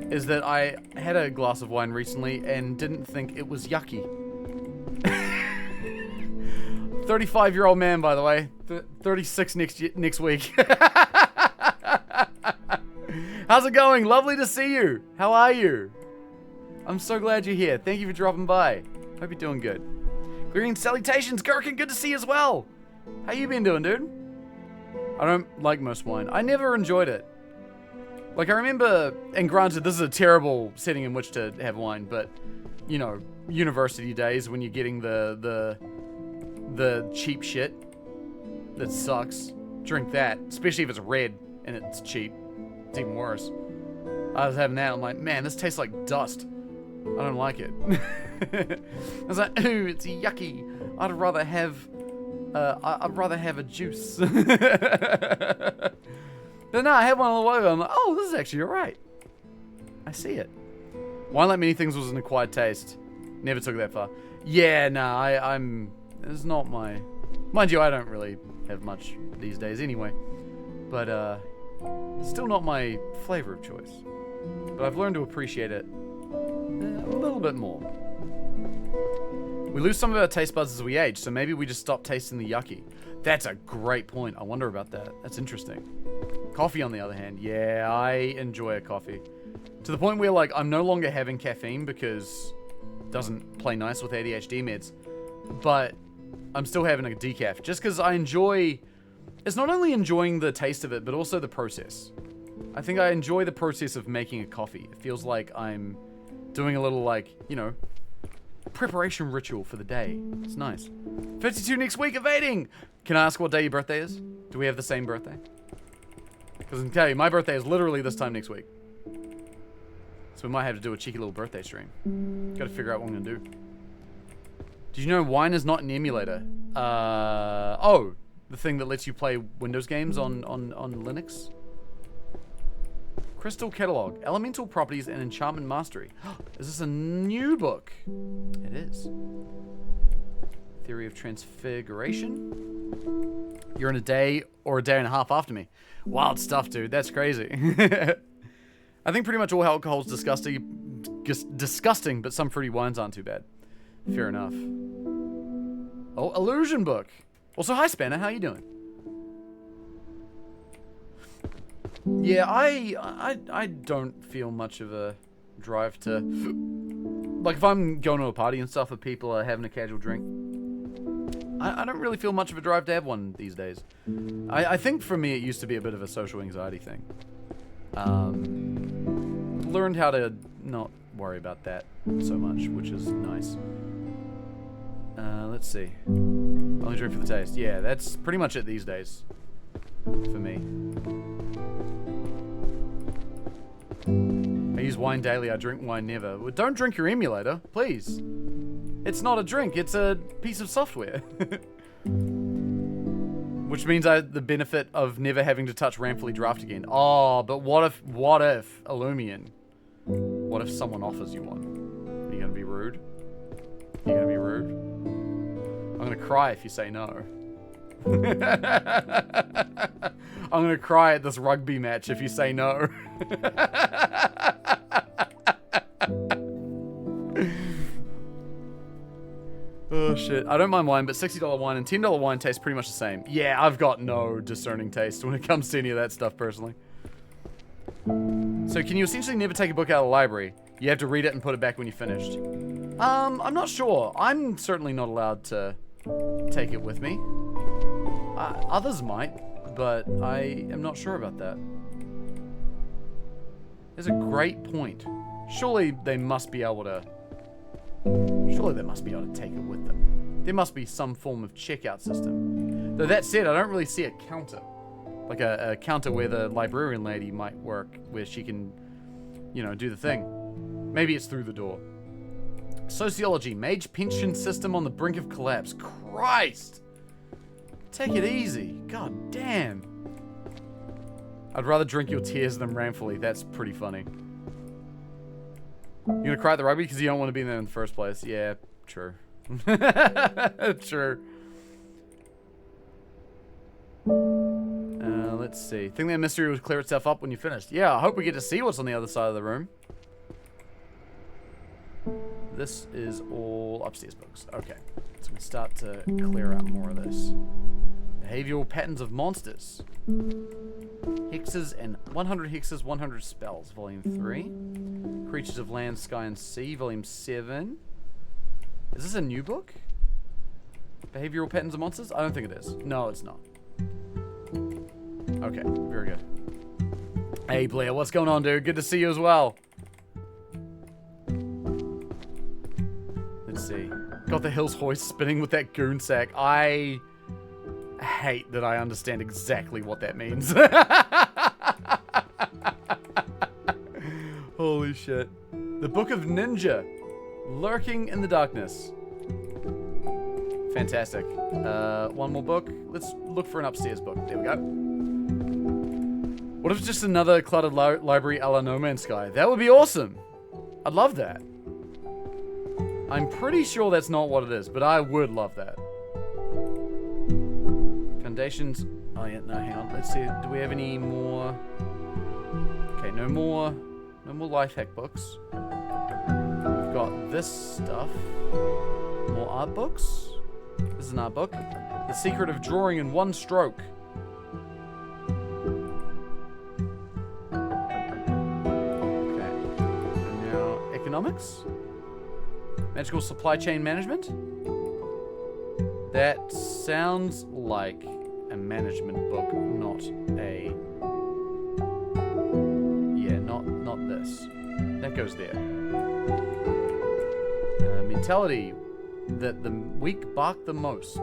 Is that I had a glass of wine recently and didn't think it was yucky. 35-year-old man, by the way. 36 next week. How's it going? Lovely to see you. How are you? I'm so glad you're here. Thank you for dropping by. Hope you're doing good. Greetings, salutations, Gherkin. Good to see you as well. How you been doing, dude? I don't like most wine. I never enjoyed it. Like, I remember, and granted, this is a terrible setting in which to have wine, but, you know, university days when you're getting the cheap shit that sucks. Drink that, especially if it's red and it's cheap. It's even worse. I was having that, I'm like, man, this tastes like dust. I don't like it. I was like, ooh, it's yucky. I'd rather have a juice. But no, I had one on the way. I'm like, oh, this is actually alright. I see it. Wine Like Many Things was an acquired taste. Never took it that far. Yeah, no, I'm. It's not my. Mind you, I don't really have much these days anyway. But still not my flavor of choice. But I've learned to appreciate it a little bit more. We lose some of our taste buds as we age, so maybe we just stop tasting the yucky. That's a great point. I wonder about that. That's interesting. Coffee, on the other hand, yeah, I enjoy a coffee. To the point where, like, I'm no longer having caffeine because it doesn't play nice with ADHD meds. But I'm still having a decaf, just because I enjoy... It's not only enjoying the taste of it, but also the process. I think I enjoy the process of making a coffee. It feels like I'm doing a little, like, you know, preparation ritual for the day. It's nice. 52 next week, evading! Can I ask what day your birthday is? Do we have the same birthday? Because I can tell you, my birthday is literally this time next week. So we might have to do a cheeky little birthday stream. Gotta figure out what I'm gonna do. Did you know wine is not an emulator? Oh, the thing that lets you play Windows games on Linux? Crystal Catalog, Elemental Properties and Enchantment Mastery. Is this a new book? It is. Theory of Transfiguration. You're in a day or a day and a half after me. Wild stuff, dude. That's crazy. I think pretty much all alcohol's disgusting, but some fruity wines aren't too bad. Fair enough. Oh, Illusion Book. Also, hi, Spanner. How you doing? Yeah, I don't feel much of a drive to... Like, if I'm going to a party and stuff, if people are having a casual drink, I don't really feel much of a drive to have one these days. I think for me, it used to be a bit of a social anxiety thing. Learned how to not worry about that so much, which is nice. Let's see. Only drink for the taste. Yeah, that's pretty much it these days. For me. I use wine daily, I drink wine never. Well, don't drink your emulator, please. It's not a drink, it's a piece of software. Which means the benefit of never having to touch Ramfully Draft again. Oh, but what if Illumian? What if someone offers you one? Are you gonna be rude? Are you gonna be rude? I'm gonna cry if you say no. I'm gonna cry at this rugby match if you say no. Oh shit, I don't mind wine, but $60 wine and $10 wine taste pretty much the same. Yeah, I've got no discerning taste when it comes to any of that stuff personally. So can you essentially never take a book out of the library? You have to read it and put it back when you're finished. I'm not sure. I'm certainly not allowed to take it with me. Others might, but I am not sure about that. There's a great point. Surely they must be able to take it with them. There must be some form of checkout system. Though that said, I don't really see a counter. Like a counter where the librarian lady might work, where she can, you know, do the thing. Maybe it's through the door. Sociology, mage pension system on the brink of collapse. Christ! Take it easy. God damn. I'd rather drink your tears than Ramfully. That's pretty funny. You gonna cry at the rugby because you don't want to be in there in the first place? Yeah, sure. Sure. Let's see. Think that mystery would clear itself up when you finished. Yeah, I hope we get to see what's on the other side of the room. This is all upstairs books. Okay. So we start to clear out more of this. Behavioral patterns of monsters. Hex hexes and 100 hexes, 100 spells. Volume 3. Creatures of Land, Sky, and Sea. Volume 7. Is this a new book? Behavioral Patterns of Monsters? I don't think it is. No, it's not. Okay, very good. Hey, Blair, what's going on, dude? Good to see you as well. Let's see. Got the Hills Hoist spinning with that goon sack. I hate that I understand exactly what that means. Holy shit. The Book of Ninja. Lurking in the Darkness. Fantastic. One more book. Let's look for an upstairs book. There we go. What if it's just another cluttered library a la No Man's Sky? That would be awesome. I'd love that. I'm pretty sure that's not what it is, but I would love that. Foundations. Oh, yeah, no, hang on. Let's see. Do we have any more? Okay, no more life hack books. We've got this stuff. More art books. This is an art book. The Secret of Drawing in One Stroke. Okay. And now, economics. Magical Supply Chain Management. That sounds like a management book, not a... Yeah, not this. That goes there. Mentality. That the weak bark the most.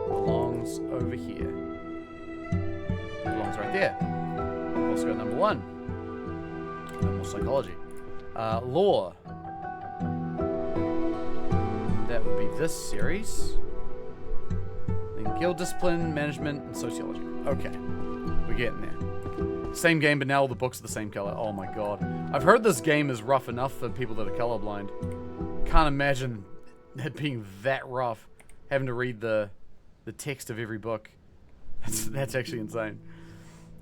Belongs over here. Belongs right there. We've also got number 1. No more psychology. Law. That would be this series. Then guild discipline, management, and sociology. Okay. We're getting there. Same game, but now all the books are the same color. Oh my god. I've heard this game is rough enough for people that are colorblind. Can't imagine it being that rough. Having to read the text of every book. That's actually insane.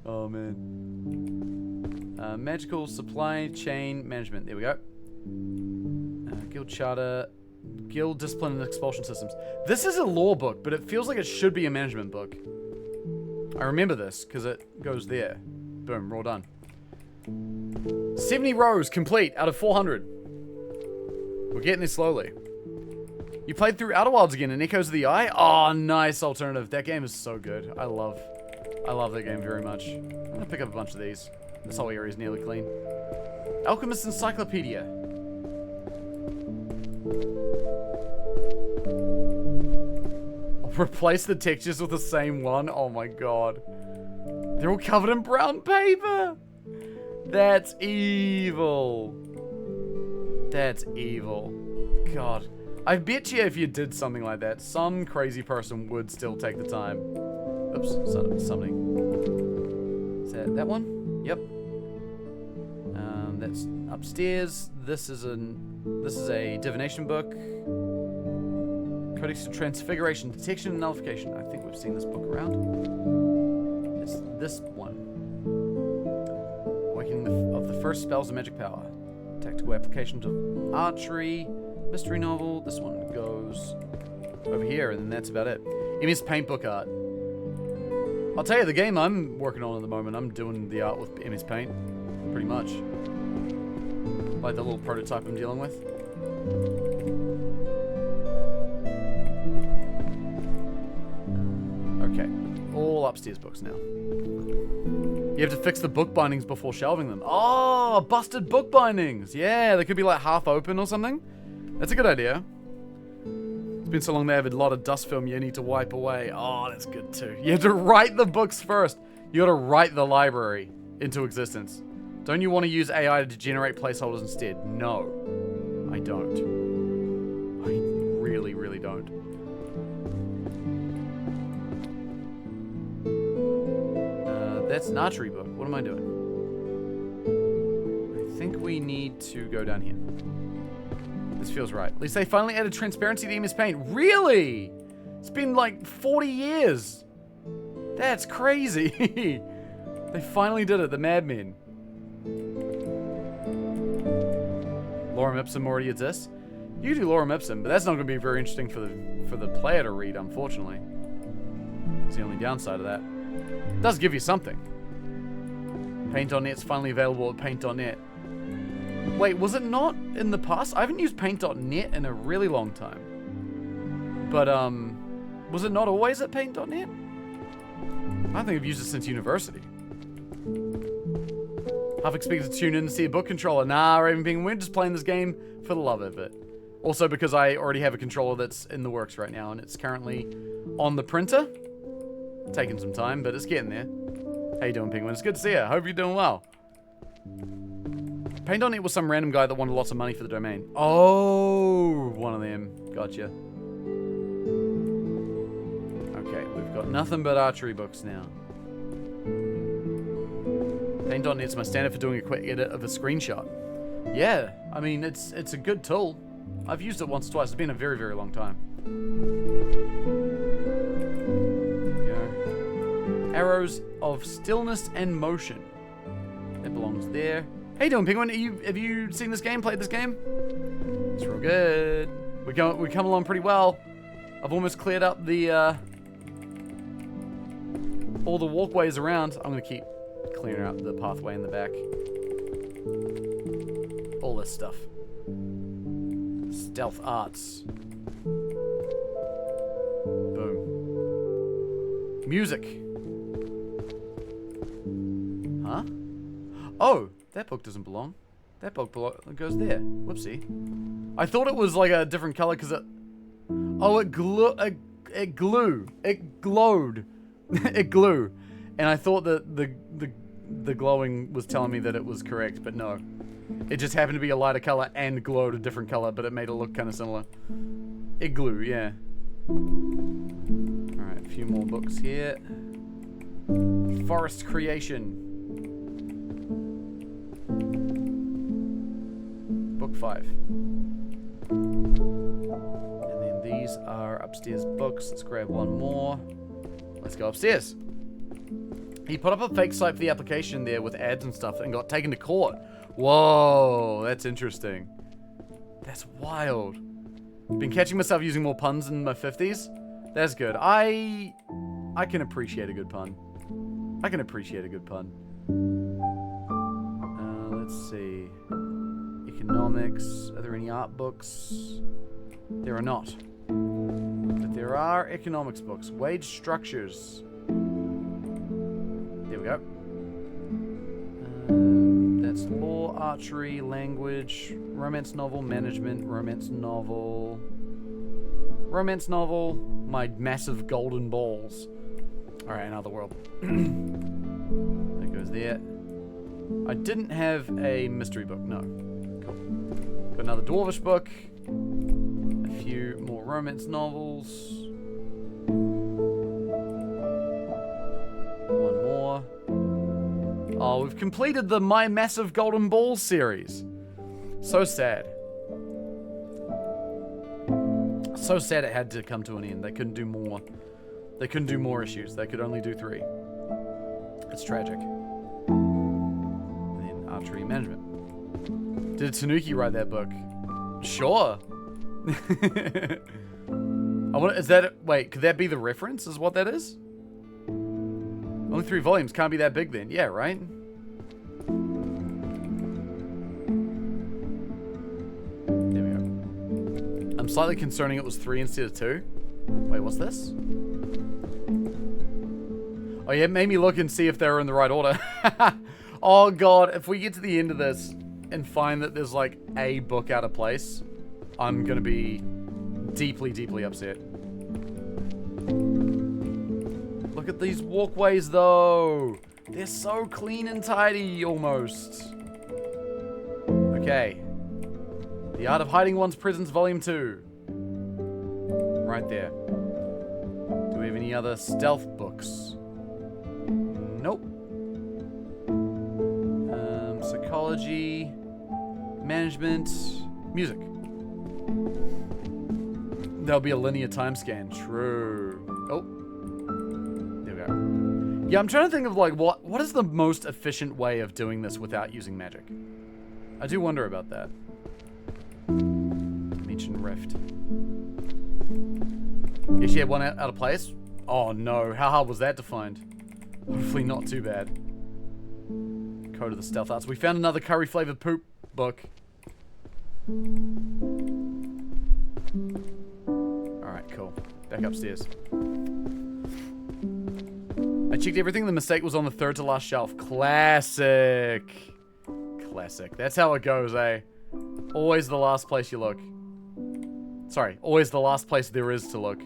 Oh man. Magical Supply Chain Management. There we go. Guild Charter. Guild Discipline and Expulsion Systems. This is a law book, but it feels like it should be a management book. I remember this, because it goes there. Boom, we're all done. 70 rows complete out of 400. We're getting there slowly. You played through Outer Wilds again in Echoes of the Eye? Oh, nice alternative. That game is so good. I love that game very much. I'm gonna pick up a bunch of these. This whole area is nearly clean. Alchemist Encyclopedia. Replace the textures with the same one? Oh my god. They're all covered in brown paper! That's evil. That's evil. God. I bet you if you did something like that, some crazy person would still take the time. Oops, something. Is that one? Yep. That's upstairs. This is a divination book. Codex of Transfiguration, Detection and Nullification. I think we've seen this book around. It's this one. Awakening of the First Spells of Magic Power. Tactical applications of archery. Mystery novel. This one goes over here, and then that's about it. MS Paint book art. I'll tell you, the game I'm working on at the moment, I'm doing the art with MS Paint. Pretty much. Like the little prototype I'm dealing with. Okay, all upstairs books now. You have to fix the book bindings before shelving them. Oh, busted book bindings. Yeah, they could be like half open or something. That's a good idea. It's been so long they have a lot of dust film you need to wipe away. Oh, that's good too. You have to write the books first. You gotta write the library into existence. Don't you want to use AI to generate placeholders instead? No, I don't. I really, really don't. That's an archery book. What am I doing? I think we need to go down here. This feels right. At least they finally added transparency to MS Paint. Really? It's been like 40 years. That's crazy. They finally did it, the madmen. Lorem Ipsum already exists. You do Lorem Ipsum, but that's not going to be very interesting for the player to read, unfortunately. It's the only downside of that. It does give you something. Paint.net's finally available at Paint.net. Wait, was it not in the past? I haven't used Paint.net in a really long time. But, was it not always at Paint.net? I don't think I've used it since university. Half expected to tune in to see a book controller. Nah, Raven Penguin, we're just playing this game for the love of it. Also because I already have a controller that's in the works right now, and it's currently on the printer. Taking some time, but it's getting there. How you doing, Penguin? It's good to see you. Hope you're doing well. Paint.net was some random guy that wanted lots of money for the domain. Oh, one of them. Gotcha. Okay, we've got nothing but archery books now. Paint.net's my standard for doing a quick edit of a screenshot. Yeah, I mean, it's a good tool. I've used it once or twice. It's been a very, very long time. Arrows of stillness and motion. It belongs there. How you doing, Penguin? Have you seen this game? Played this game? It's real good. We come along pretty well. I've almost cleared up the all the walkways around. I'm gonna keep clearing up the pathway in the back. All this stuff. Stealth arts. Boom. Music. Huh? Oh, that book doesn't belong. That book goes there. Whoopsie. I thought it was like a different color because it... Oh, it glowed. It glowed. It glowed. And I thought that the glowing was telling me that it was correct, but no. It just happened to be a lighter color and glowed a different color, but it made it look kind of similar. It glue, yeah. Alright, a few more books here. Forest Creation. Book 5. And then these are upstairs books. Let's grab one more. Let's go upstairs. He put up a fake site for the application there with ads and stuff and got taken to court. Whoa, that's interesting. That's wild. Been catching myself using more puns in my 50s. That's good. I can appreciate a good pun. I can appreciate a good pun. Let's see. Economics. Are there any art books? There are not. But there are economics books. Wage structures. There we go. That's law, archery, language, romance novel, management, romance novel, my massive golden balls. Alright, another world. That goes there. I didn't have a mystery book, no. Cool. Got another dwarvish book. A few more romance novels. One more. Oh, we've completed the My Massive Golden Balls series. So sad. So sad it had to come to an end. They couldn't do more. They couldn't do more issues. They could only do 3. It's tragic. And then archery management. Did Tanuki write that book? Sure. Wait, could that be the reference? Is what that is? Only 3 volumes. Can't be that big then. Yeah, right? There we go. I'm slightly concerning it was 3 instead of 2. Wait, what's this? Oh yeah, it made me look and see if they were in the right order. Oh god, if we get to the end of this and find that there's like a book out of place, I'm gonna be deeply, deeply upset. Look at these walkways though. They're so clean and tidy almost. Okay. The Art of Hiding One's Prisons Volume 2. Right there. Do we have any other stealth books? Nope. Psychology, management, music. There'll be a linear time scan. True. Oh. There we go. Yeah, I'm trying to think of like what is the most efficient way of doing this without using magic? I do wonder about that. Dimension Rift. Yeah, she had one out of place? Oh no, how hard was that to find? Hopefully not too bad. Code of the Stealth Arts. We found another curry flavored poop book. Alright, cool. Back upstairs. I checked everything. The mistake was on the third to last shelf. Classic. Classic. That's how it goes, eh? Always the last place you look. Sorry, always the last place there is to look.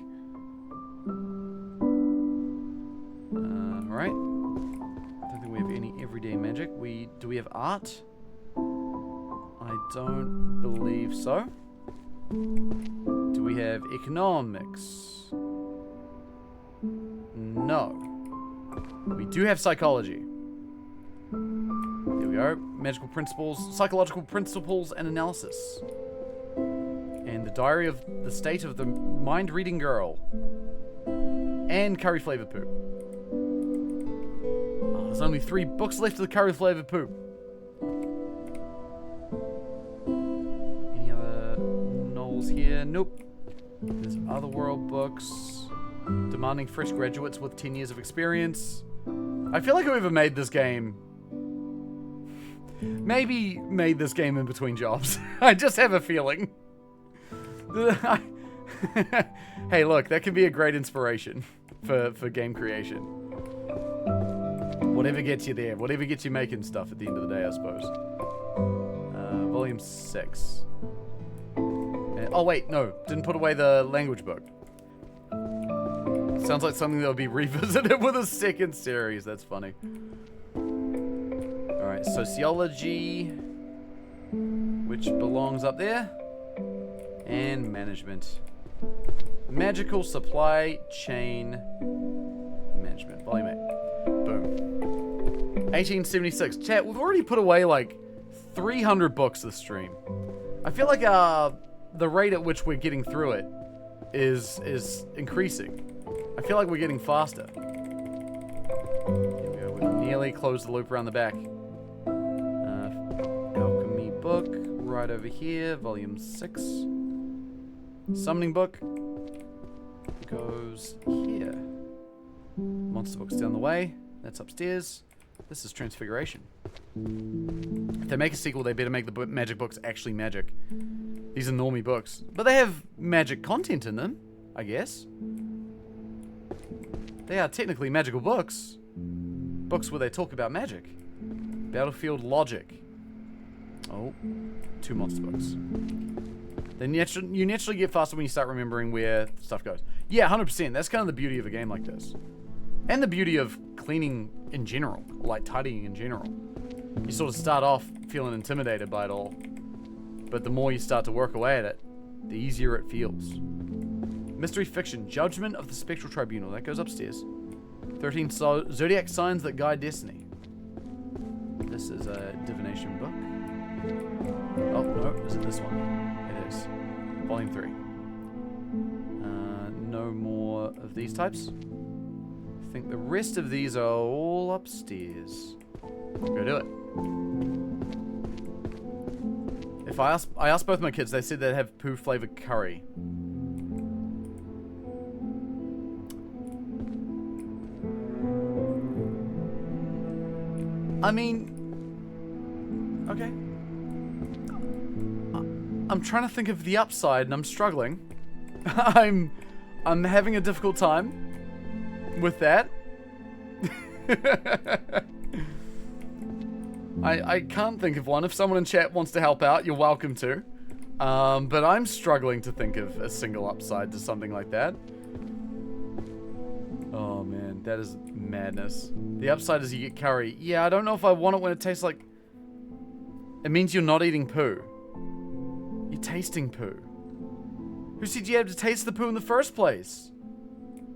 Alright. Don't think we have any everyday magic. Do we have art? I don't believe so. Do we have economics? No. We do have psychology. There we go. Magical principles, psychological principles and analysis. And the diary of the state of the mind-reading girl. And curry flavored poop. Oh, there's only 3 books left of the curry flavored poop. Any other novels here? Nope. There's Otherworld books. Demanding fresh graduates with 10 years of experience. I feel like whoever made this game maybe made this game in between jobs. I just have a feeling. Hey, look, that can be a great inspiration for game creation. Whatever gets you there, whatever gets you making stuff at the end of the day, I suppose. Volume 6. Oh wait, no, didn't put away the language book. Sounds like something that would be revisited with a second series. That's funny. Alright, sociology, which belongs up there. And management. Magical supply chain management. Volume 8. Boom. 1876. Chat, we've already put away like 300 books this stream. I feel like the rate at which we're getting through it is increasing. I feel like we're getting faster. Here we go. We've nearly closed the loop around the back. Alchemy book right over here. Volume 6. Summoning book goes here. Monster book's down the way. That's upstairs. This is Transfiguration. If they make a sequel, they better make the magic books actually magic. These are normie books. But they have magic content in them, I guess. They are technically magical books. Books where they talk about magic. Battlefield Logic. Oh, 2 monster books. Then you naturally get faster when you start remembering where stuff goes. Yeah, 100%. That's kind of the beauty of a game like this. And the beauty of cleaning in general. Or like tidying in general. You sort of start off feeling intimidated by it all. But the more you start to work away at it, the easier it feels. Mystery fiction. Judgment of the Spectral Tribunal. That goes upstairs. 13 zodiac signs that guide destiny. This is a divination book. Oh, no. Is it this one? It is. Volume 3. No more of these types. I think the rest of these are all upstairs. Go do it. If I asked both my kids, they said they'd have poo flavored curry. I mean, okay. I'm trying to think of the upside, and I'm struggling. I'm having a difficult time with that. I can't think of one. If someone in chat wants to help out, you're welcome to. But I'm struggling to think of a single upside to something like that. Oh man, that is madness. The upside is you get curry. Yeah, I don't know if I want it when it tastes like... It means you're not eating poo. You're tasting poo. Who said you had to taste the poo in the first place?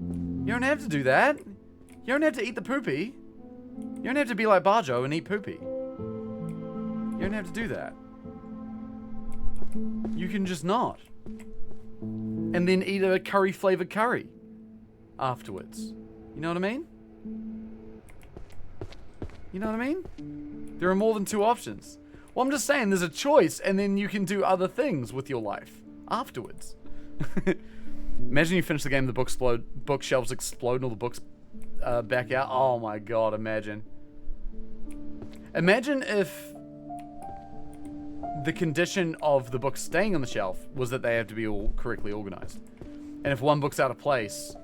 You don't have to do that. You don't have to eat the poopy. You don't have to be like Barjo and eat poopy. You don't have to do that. You can just not. And then eat a curry flavored curry afterwards. You know what I mean? You know what I mean? There are more than 2 options. Well, I'm just saying there's a choice, and then you can do other things with your life afterwards. Imagine you finish the game, the bookshelves explode, and all the books back out. Oh my god, imagine. Imagine if the condition of the book staying on the shelf was that they have to be all correctly organized. And if one book's out of place,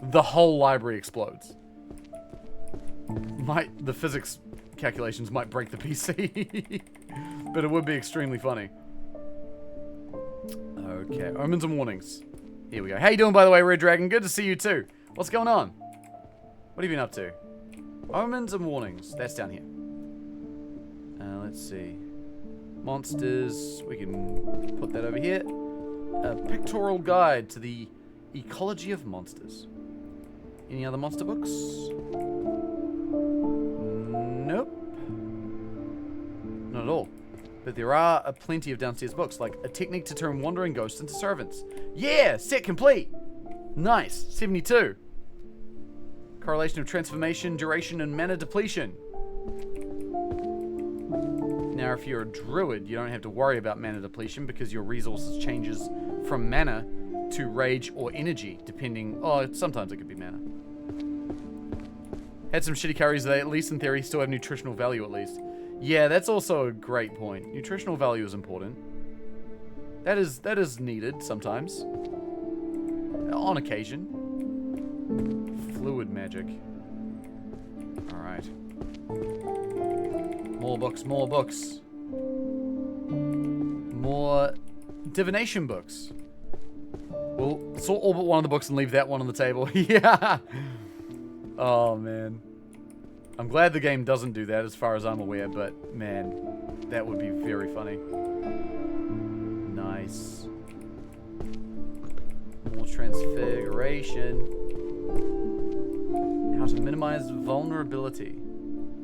the whole library explodes. The physics calculations might break the PC. But it would be extremely funny. Okay, omens and warnings. Here we go. How you doing, by the way, Red Dragon? Good to see you too. What's going on? What have you been up to? Omens and warnings. That's down here. Let's see. Monsters. We can put that over here. A pictorial guide to the ecology of monsters. Any other monster books? Nope. Not at all. But there are plenty of downstairs books, like A Technique to Turn Wandering Ghosts into Servants. Yeah! Set complete! Nice. 72. Correlation of transformation, duration, and mana depletion. Now, if you're a druid, you don't have to worry about mana depletion because your resources changes from mana to rage or energy, depending... Oh, sometimes it could be mana. Had some shitty curries, they at least in theory still have nutritional value at least. Yeah, that's also a great point. Nutritional value is important. That is needed sometimes. On occasion. Fluid magic. Alright. More books, more books. More divination books. We'll sort all but one of the books and leave that one on the table. Yeah! Oh, man. I'm glad the game doesn't do that as far as I'm aware, but man, that would be very funny. Nice. More transfiguration. How to minimize vulnerability.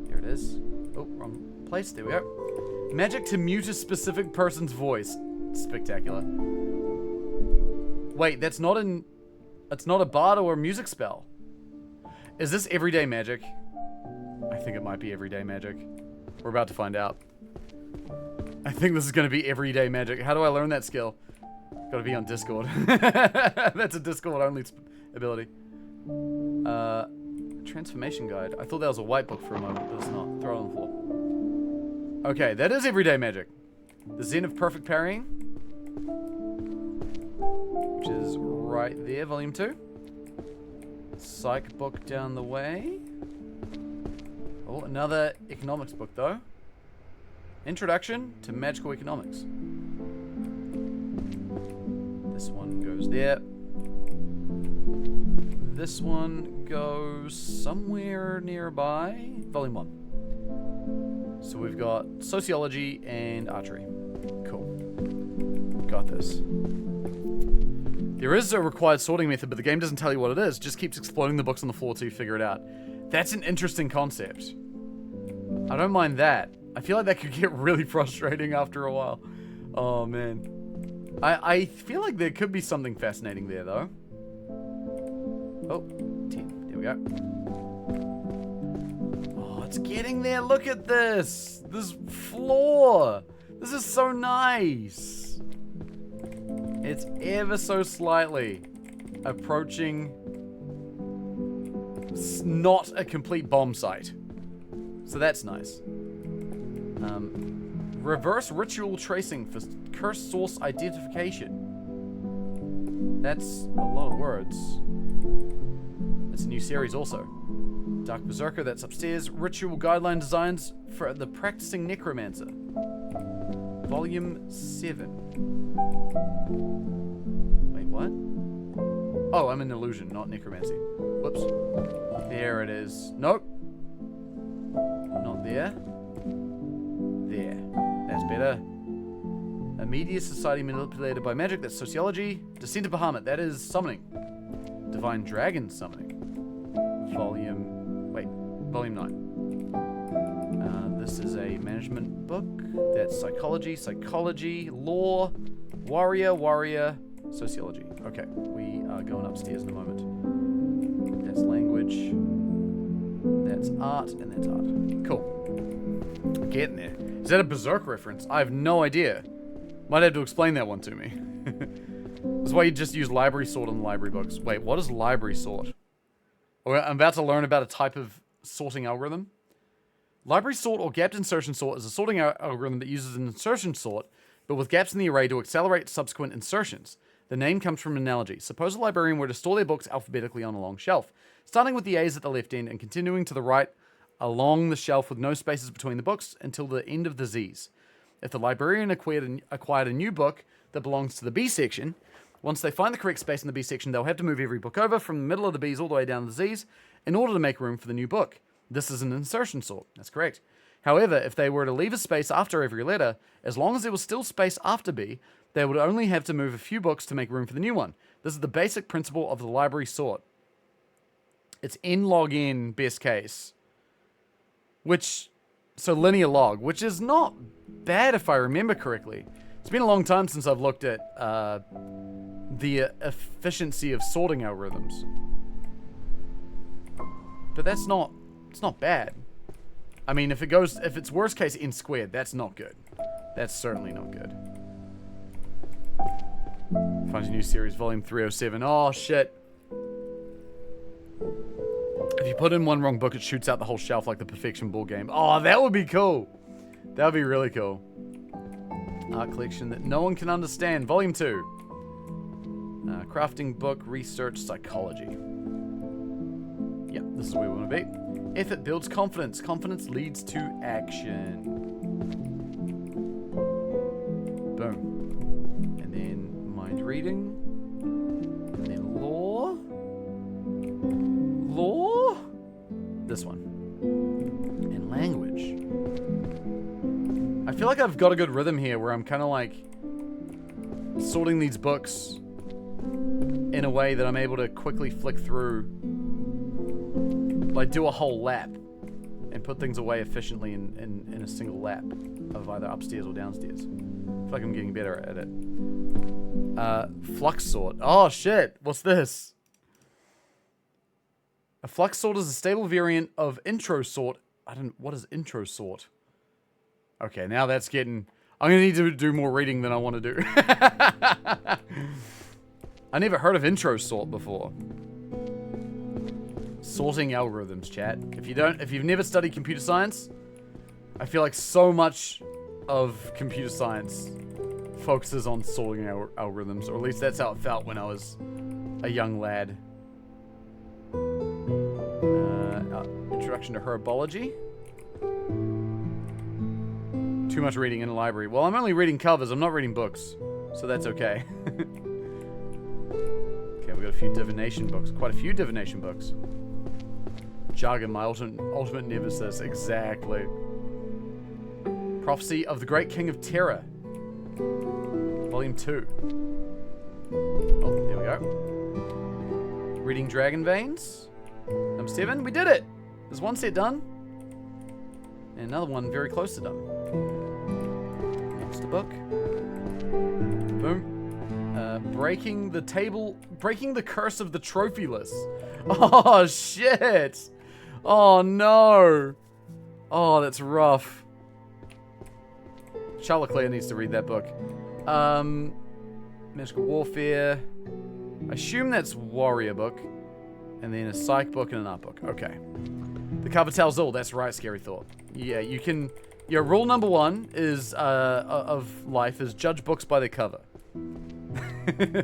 Here it is. Oh, wrong place. There we go. Magic to mute a specific person's voice. Spectacular. Wait, that's not an... It's not a bard or a music spell. Is this everyday magic? I think it might be everyday magic. We're about to find out. I think this is going to be everyday magic. How do I learn that skill? Gotta be on Discord. That's a Discord-only ability. Transformation guide. I thought that was a white book for a moment, but it's not. Throw it on the floor. Okay, that is everyday magic. The Zen of Perfect Parrying. Which is right there, volume 2. Psych book down the way. Oh, another economics book, though. Introduction to Magical Economics. This one goes there. This one goes somewhere nearby. Volume 1. So we've got Sociology and Archery. Cool. Got this. There is a required sorting method, but the game doesn't tell you what it is. It just keeps exploding the books on the floor till you figure it out. That's an interesting concept. I don't mind that. I feel like that could get really frustrating after a while. Oh, man. I feel like there could be something fascinating there, though. Oh, 10. There we go. Oh, it's getting there. Look at this. This floor. This is so nice. It's ever so slightly approaching not a complete bomb site. So that's nice. Reverse ritual tracing for curse source identification. That's a lot of words. That's a new series also. Dark Berserker, that's upstairs. Ritual guideline designs for the practicing necromancer. Volume 7. Wait, what? Oh, I'm an illusion, not necromancy. Whoops. There it is. Nope. Not there. There. That's better. A media society manipulated by magic, that's sociology. Descent of Bahamut, that is summoning. Divine Dragon summoning. Volume 9. This is a management book. That's psychology, law, warrior, sociology. Okay, we are going upstairs in a moment. That's language. That's art, and that's art. Cool. Getting there. Is that a Berserk reference? I have no idea. Might have to explain that one to me. That's why you just use library sort on the library books. Wait, what is library sort? I'm about to learn about a type of sorting algorithm. Library sort or gapped insertion sort is a sorting algorithm that uses an insertion sort, but with gaps in the array to accelerate subsequent insertions. The name comes from an analogy. Suppose a librarian were to store their books alphabetically on a long shelf, starting with the A's at the left end and continuing to the right along the shelf with no spaces between the books until the end of the Z's. If the librarian acquired a new book that belongs to the B section, once they find the correct space in the B section, they'll have to move every book over from the middle of the B's all the way down to the Z's in order to make room for the new book. This is an insertion sort. That's correct. However, if they were to leave a space after every letter, as long as there was still space after B, they would only have to move a few books to make room for the new one. This is the basic principle of the library sort. It's n log n best case. So linear log, which is not bad if I remember correctly. It's been a long time since I've looked at the efficiency of sorting algorithms. But it's not bad. I mean, if it's worst case n squared, that's not good. That's certainly not good. Find a new series, volume 307. Oh, shit. If you put in one wrong book, it shoots out the whole shelf like the Perfection board game. Oh, that would be cool. That would be really cool. Art collection that no one can understand. Volume 2. Crafting book, research, psychology. Yep, this is where we want to be. Effort builds confidence. Confidence leads to action. Boom. And then mind reading. And then law. Law? This one. And language. I feel like I've got a good rhythm here where I'm kind of like sorting these books in a way that I'm able to quickly flick through, like do a whole lap and put things away efficiently in a single lap of either upstairs or downstairs. I feel like I'm getting better at it. Flux sort. Oh shit, what's this? A flux sort is a stable variant of intro sort. What is intro sort? Okay, now that's getting... I'm going to need to do more reading than I want to do. I never heard of intro sort before. Sorting algorithms, chat. If you've never studied computer science, I feel like so much of computer science focuses on sorting algorithms, or at least that's how it felt when I was a young lad. Introduction to herbology. Too much reading in a library. Well, I'm only reading covers. I'm not reading books. So that's okay. Okay, we got a few divination books. Quite a few divination books. Jargon, my ultimate nemesis. Exactly. Prophecy of the Great King of Terror. Volume 2. Oh, there we go. Reading Dragon Veins. Number 7. We did it! There's one set done. And another one very close to done. Next book. Boom. Breaking the curse of the trophyless. Oh, shit. Oh, no. Oh, that's rough. Charlotte Claire needs to read that book. Magical Warfare. I assume that's Warrior book. And then a Psych book and an Art book. Okay. The cover tells all. That's right, Scary Thought. Yeah, you can... Yeah, rule number 1 is of life is judge books by their cover.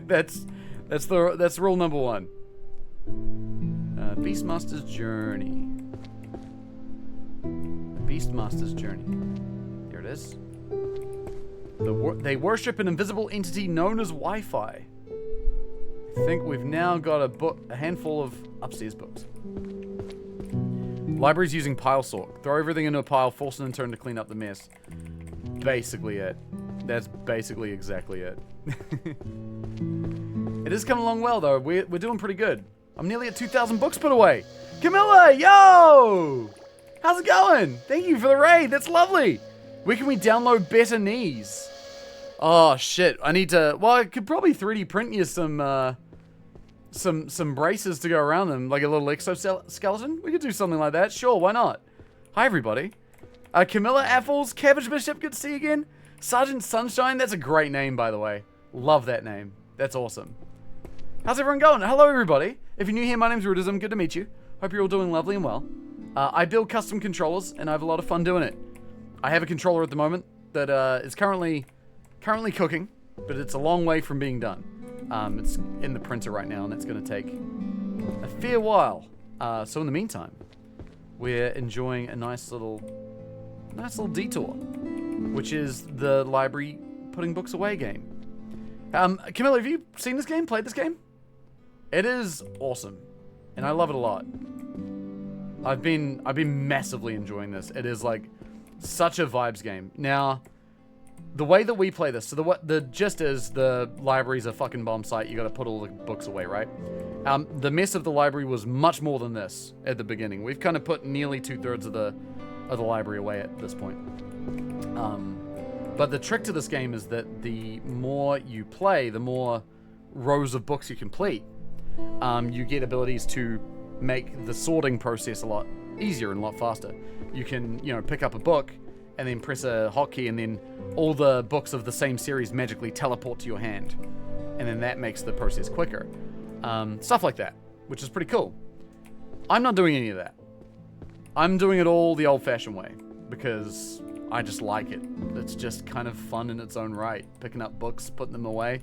that's rule number 1. Beastmaster's Journey. Beastmaster's Journey. There it is. They worship an invisible entity known as Wi-Fi. I think we've now got a handful of upstairs books. Libraries using pile sort. Throw everything into a pile, force an intern to clean up the mess. Basically it. That's basically exactly it. It is coming along well though. We're doing pretty good. I'm nearly at 2,000 books put away. Camilla, yo! How's it going? Thank you for the raid. That's lovely. Where can we download better knees? Oh shit! I need to. Well, I could probably 3D print you some braces to go around them, like a little exoskeleton. We could do something like that. Sure, why not? Hi everybody. Camilla Apples, Cabbage Bishop. Good to see you again. Sergeant Sunshine. That's a great name, by the way. Love that name. That's awesome. How's everyone going? Hello everybody. If you're new here, my name's Rudism. Good to meet you. Hope you're all doing lovely and well. I build custom controllers, and I have a lot of fun doing it. I have a controller at the moment that is currently cooking, but it's a long way from being done. It's in the printer right now, and that's going to take a fair while. So in the meantime, we're enjoying a nice little detour, which is the library putting books away game. Camilla, have you seen this game? Played this game? It is awesome, and I love it a lot. I've been massively enjoying this. It is like such a vibes game. Now, the way that we play this, so the gist is the library's a fucking bomb site. You got to put all the books away, right? The mess of the library was much more than this at the beginning. We've kind of put nearly 2/3 of the library away at this point. But the trick to this game is that the more you play, the more rows of books you complete. You get abilities to make the sorting process a lot easier and a lot faster. You can, pick up a book and then press a hotkey, and then all the books of the same series magically teleport to your hand. And then that makes the process quicker. Stuff like that, which is pretty cool. I'm not doing any of that. I'm doing it all the old-fashioned way, because I just like it. It's just kind of fun in its own right. Picking up books, putting them away.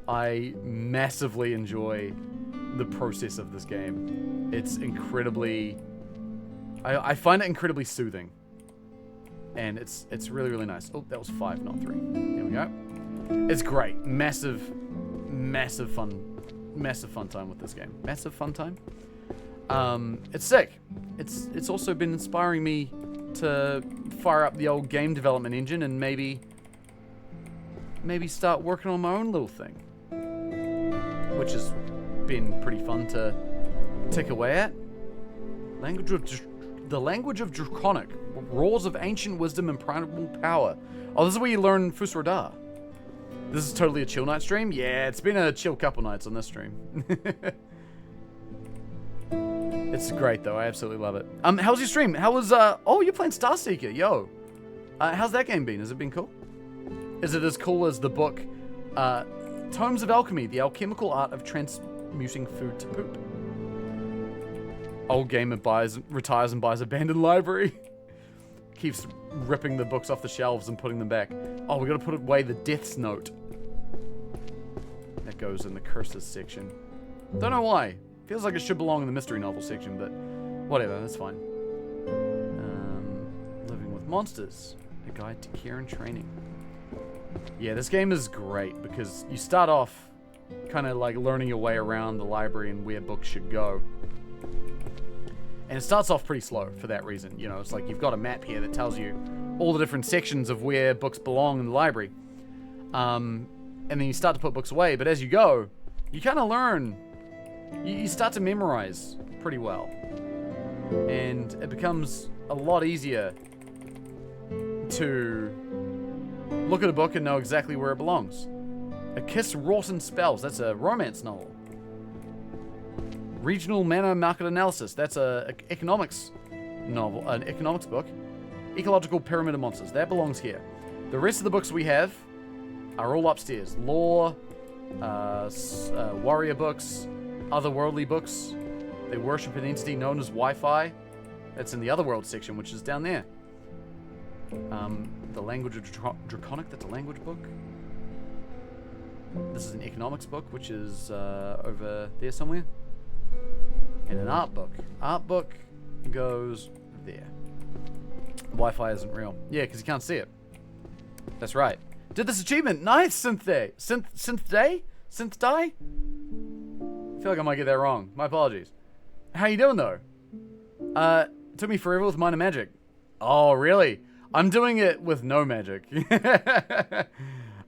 I massively enjoy the process of this game. It's incredibly... I find it incredibly soothing. And it's really, really nice. Oh, that was 5, not 3. There we go. It's great. Massive fun time with this game. Massive fun time. It's sick. It's also been inspiring me to fire up the old game development engine and maybe start working on my own little thing, which has been pretty fun to tick away at. The language of Draconic, roars of ancient wisdom and primal power. Oh, this is where you learn Fusroda. This is totally a chill night stream. Yeah, it's been a chill couple nights on this stream. It's great though. I absolutely love it. How was your stream? How was oh, you're playing Starseeker, yo. How's that game been? Has it been cool? Is it as cool as the book Tomes of Alchemy, the alchemical art of transmuting food to poop? Old gamer retires and buys abandoned library. Keeps ripping the books off the shelves and putting them back. Oh, we gotta put away the Death's Note. That goes in the curses section. Don't know why. Feels like it should belong in the mystery novel section, but whatever, that's fine. Living with Monsters, a guide to care and training. Yeah, this game is great because you start off kind of like learning your way around the library and where books should go. And it starts off pretty slow for that reason. It's like you've got a map here that tells you all the different sections of where books belong in the library. And then you start to put books away, but as you go, you kind of learn. You start to memorize pretty well. And it becomes a lot easier to look at a book and know exactly where it belongs. A Kiss Wrought in Spells, that's a romance novel. Regional Mana Market Analysis, that's an economics novel, an economics book. Ecological Pyramid of Monsters, that belongs here. The rest of the books we have are all upstairs. Lore, warrior books, otherworldly books. They worship an entity known as Wi-Fi. That's in the Otherworld section, which is down there. The Language of Draconic, that's a language book. This is an economics book, which is over there somewhere. And an art book. Art book goes there. Wi-Fi isn't real. Yeah, because you can't see it. That's right. Did this achievement. Nice, Synth Day. Synth Day? Synth Die? I feel like I might get that wrong. My apologies. How you doing, though? It took me forever with minor magic. Oh, really? I'm doing it with no magic.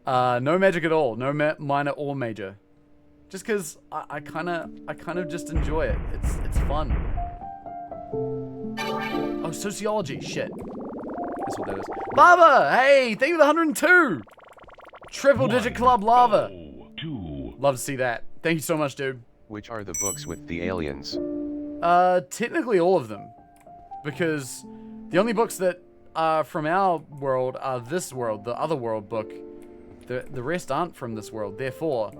No magic at all. No minor or major. Just because I kind of just enjoy it. It's fun. Oh, sociology. Shit. That's what that is. Lava! Hey, thank you for the 102! Triple digit club lava. Love to see that. Thank you so much, dude. Which are the books with the aliens? Technically all of them. Because the only books that are from our world are this world, the Otherworld book. The rest aren't from this world. Therefore,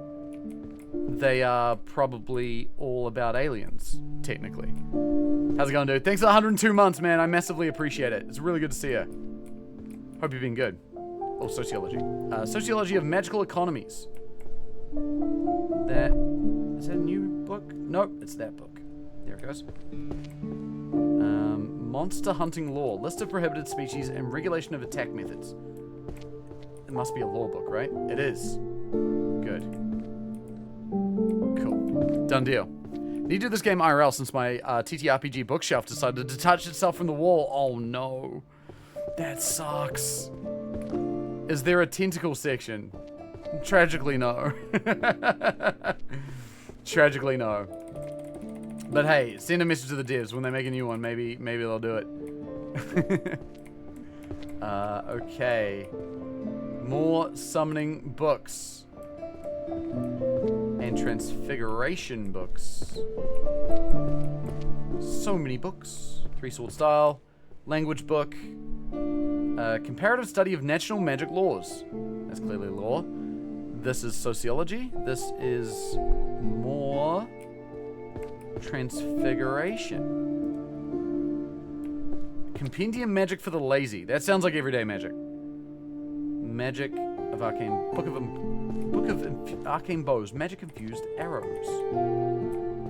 they are probably all about aliens. technically. How's it going, dude? Thanks for 102 months, man. I massively appreciate it. It's really good to see you. Hope you've been good. Oh, sociology. Sociology of magical economies. Is that a new book? Nope, it's that book. There it goes. Monster hunting law. List of prohibited species and regulation of attack methods. It must be a law book, right? It is. Good. Cool. Done deal. Need to do this game IRL since my TTRPG bookshelf decided to detach itself from the wall. Oh no. That sucks. Is there a tentacle section? Tragically, no. Tragically, no. But hey, send a message to the devs when they make a new one. Maybe they'll do it. Okay. More summoning books. And transfiguration books. So many books. Three Sword Style. Language book. Comparative study of national magic laws. That's clearly law. This is sociology. This is more transfiguration. Compendium magic for the lazy. That sounds like everyday magic. Magic of arcane. Book of arcane bows. Magic infused arrows.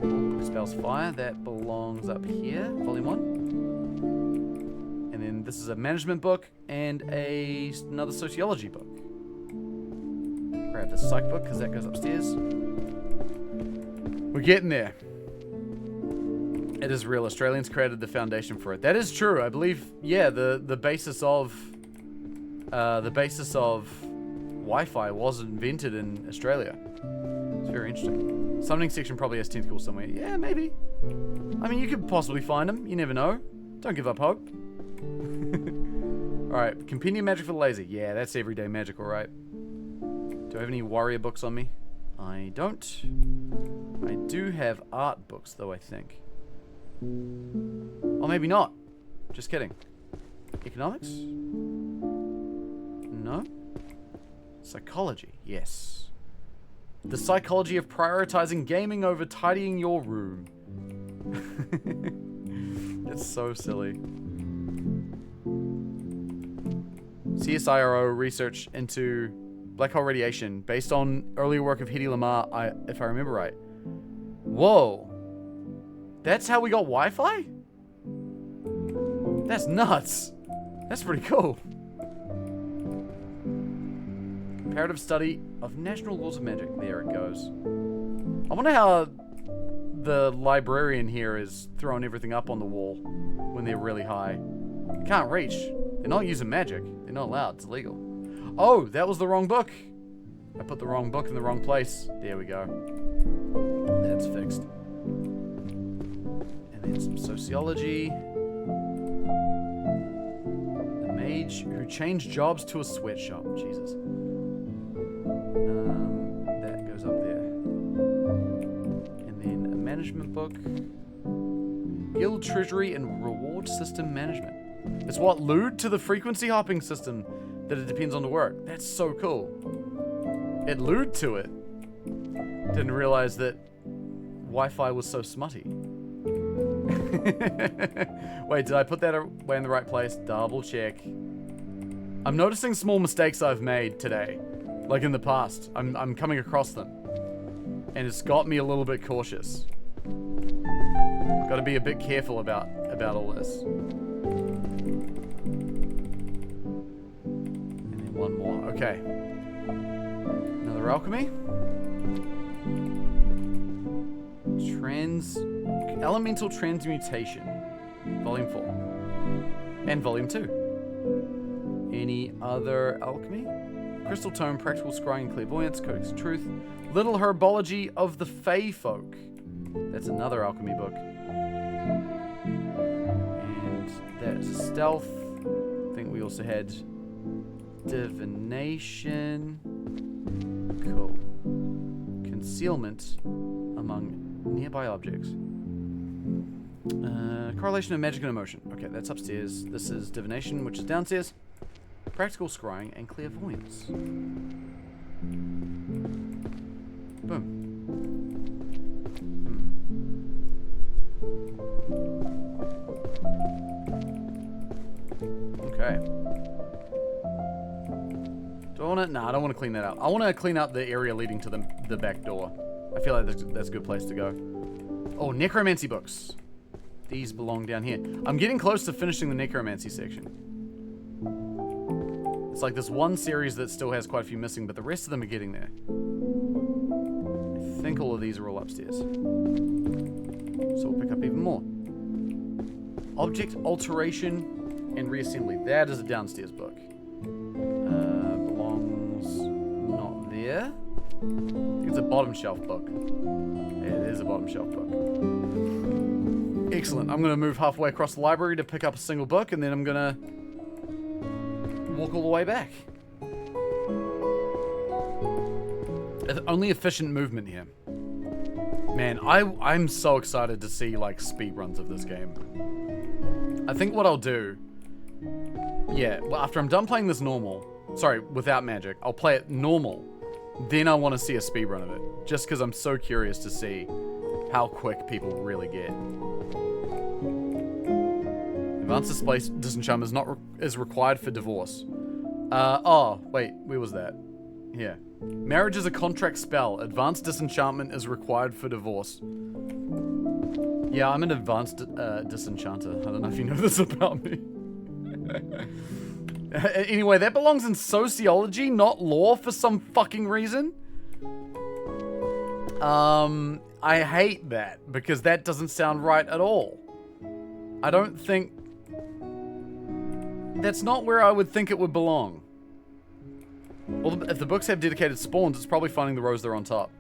Book of spells fire. That belongs up here. Volume 1. And then this is a management book and another sociology book. Grab the psych book because that goes upstairs. We're getting there. It is real. Australians created the foundation for it. That is true. I believe. Yeah, the basis of Wi-Fi was invented in Australia. It's very interesting. Summoning section probably has tentacles somewhere. Yeah, maybe. I mean, you could possibly find them. You never know. Don't give up hope. Alright, compendium magic for the lazy. Yeah, that's everyday magic, alright. Do I have any warrior books on me? I don't. I do have art books, though, I think. Or maybe not. Just kidding. Economics? No? Psychology, yes. The psychology of prioritizing gaming over tidying your room. It's so silly. CSIRO research into black hole radiation based on earlier work of Hedy Lamarr, if I remember right. Whoa. That's how we got Wi-Fi? That's nuts. That's pretty cool. Comparative study of national laws of magic. There it goes. I wonder how the librarian here is throwing everything up on the wall when they're really high. They can't reach. They're not using magic. They're not allowed. It's illegal. Oh, that was the wrong book. I put the wrong book in the wrong place. There we go. That's fixed. And then some sociology. The mage who changed jobs to a sweatshop. Jesus. That goes up there. And then a management book. Guild treasury and reward system management. It's what allude to the frequency hopping system that it depends on the work. That's so cool. It allude to it. Didn't realize that Wi-Fi was so smutty. Wait, did I put that away in the right place? Double check. I'm noticing small mistakes I've made today. Like in the past. I'm coming across them. And it's got me a little bit cautious. Gotta be a bit careful about all this. And then one more. Okay. Another alchemy. Elemental transmutation. Volume 4. And Volume 2. Any other alchemy? Crystal Tome, Practical Scrying and Clairvoyance, Codex of Truth. Little Herbology of the Fae Folk. That's another alchemy book. And that's Stealth. I think we also had Divination. Cool. Concealment among nearby objects. Correlation of magic and emotion. Okay, that's upstairs. This is Divination, which is downstairs. Practical Scrying and Clairvoyance. Boom. Okay. Do I want to? Nah, I don't want to clean that up. I want to clean up the area leading to the back door. I feel like that's a good place to go. Oh, necromancy books. These belong down here. I'm getting close to finishing the necromancy section. It's like this one series that still has quite a few missing, but the rest of them are getting there. I think all of these are all upstairs. So we'll pick up even more. Object alteration and reassembly. That is a downstairs book. Belongs not there. I think it's a bottom shelf book. It is a bottom shelf book. Excellent. I'm going to move halfway across the library to pick up a single book, and then I'm going to walk all the way back. Only efficient movement here. Man, I'm so excited to see, like, speedruns of this game. I think what I'll do... Yeah, well, after I'm done playing this normal... Sorry, without magic. I'll play it normal. Then I want to see a speedrun of it. Just because I'm so curious to see how quick people really get. Advanced display disenchantment is required for divorce. Oh, wait, where was that? Here. Marriage is a contract spell. Advanced disenchantment is required for divorce. Yeah, I'm an advanced disenchanter. I don't know if you know this about me. Anyway, that belongs in sociology, not law, for some fucking reason. I hate that, because that doesn't sound right at all. I don't think... That's not where I would think it would belong. Well, if the books have dedicated spawns, it's probably finding the rows they're on top.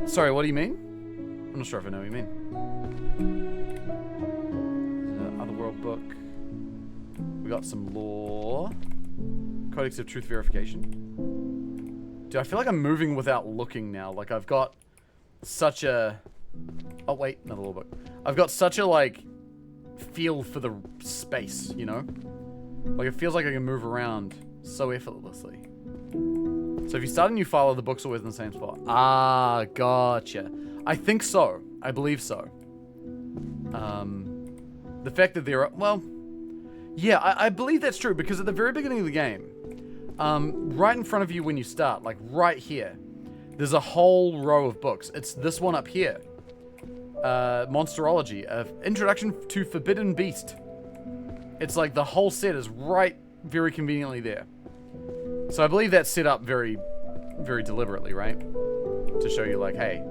Sorry, what do you mean? I'm not sure if I know what you mean. Otherworld book. We got some law. Codex of Truth Verification. Dude, I feel like I'm moving without looking now. Like, I've got such a... Oh, wait, another law book. I've got such a, like, feel for the space, you know? Like, it feels like I can move around so effortlessly. So if you start a new file, are the books always in the same spot? Ah, gotcha. I think so. I believe so. The fact that there are... Well, yeah, I believe that's true, because at the very beginning of the game, right in front of you when you start, like right here, there's a whole row of books. It's this one up here. Monsterology, Introduction to Forbidden Beast. It's like the whole set is right very conveniently there. So I believe that's set up very, very deliberately, right? To show you like, hey,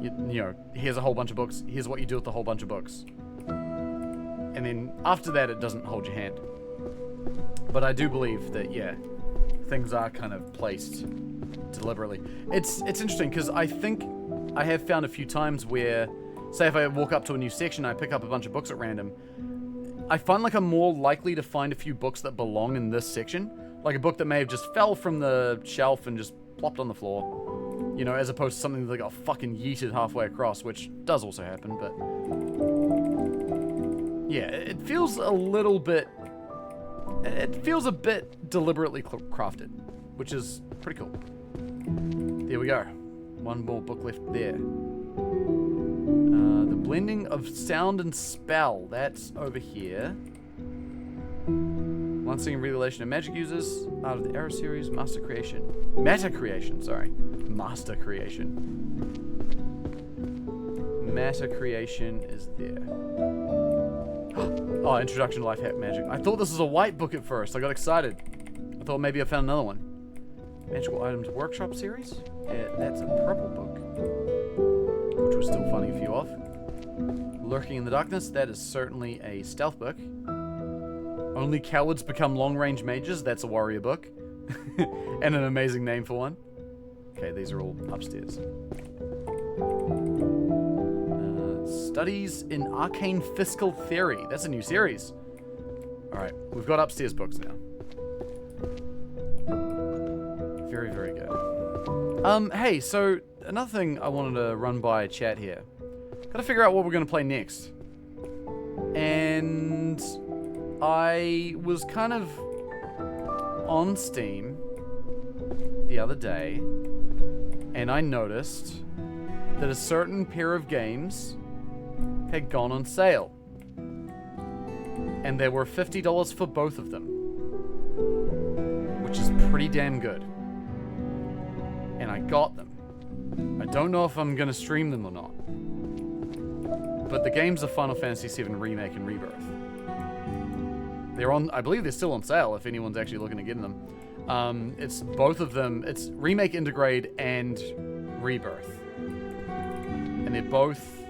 you know, here's a whole bunch of books. Here's what you do with the whole bunch of books. And then after that, it doesn't hold your hand. But I do believe that, yeah, things are kind of placed deliberately. It's interesting because I think I have found a few times where, say if I walk up to a new section, I pick up a bunch of books at random, I find like I'm more likely to find a few books that belong in this section. Like a book that may have just fell from the shelf and just plopped on the floor. You know, as opposed to something that got fucking yeeted halfway across, which does also happen, but... Yeah, it feels a little bit... It feels a bit deliberately crafted, which is pretty cool. There we go. One more book left there. The blending of sound and spell. That's over here. One singing revelation of magic users out of the Arrow series. Master creation. Meta creation, sorry. Master creation. Meta creation is there. Oh, Introduction to Life Hack Magic. I thought this was a white book at first. I got excited. I thought maybe I found another one. Magical Items Workshop series. Yeah, that's a purple book. Which was still funny a few off. Lurking in the Darkness. That is certainly a stealth book. Only Cowards Become Long-Range Mages. That's a warrior book. And an amazing name for one. Okay, these are all upstairs. Studies in Arcane Fiscal Theory. That's a new series. Alright, we've got upstairs books now. Very, very good. Hey, so another thing I wanted to run by chat here. Gotta figure out what we're gonna play next. And I was kind of on Steam the other day, and I noticed that a certain pair of games had gone on sale. And they were $50 for both of them. Which is pretty damn good. And I got them. I don't know if I'm going to stream them or not. But the games are Final Fantasy VII Remake and Rebirth. They're on, I believe they're still on sale if anyone's actually looking at getting them. It's both of them. It's Remake, Intergrade, and Rebirth. And they're both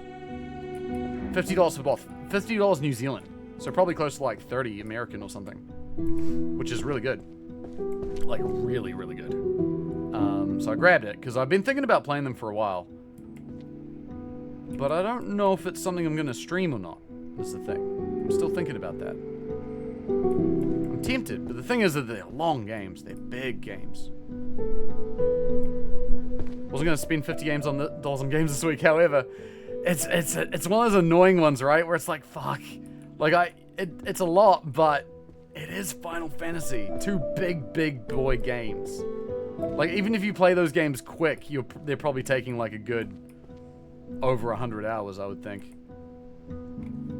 $50 for both. $50 New Zealand. So probably close to like 30 American or something. Which is really good. Like really, really good. So I grabbed it because I've been thinking about playing them for a while. But I don't know if it's something I'm going to stream or not. That's the thing. I'm still thinking about that. I'm tempted, but the thing is that they're long games. They're big games. Wasn't going to spend 50 games on dollars on games this week. However, it's one of those annoying ones, right? Where it's like, fuck. Like it's a lot, but it is Final Fantasy. Two big boy games. Like even if you play those games quick, they're probably taking like a good over 100 hours, I would think.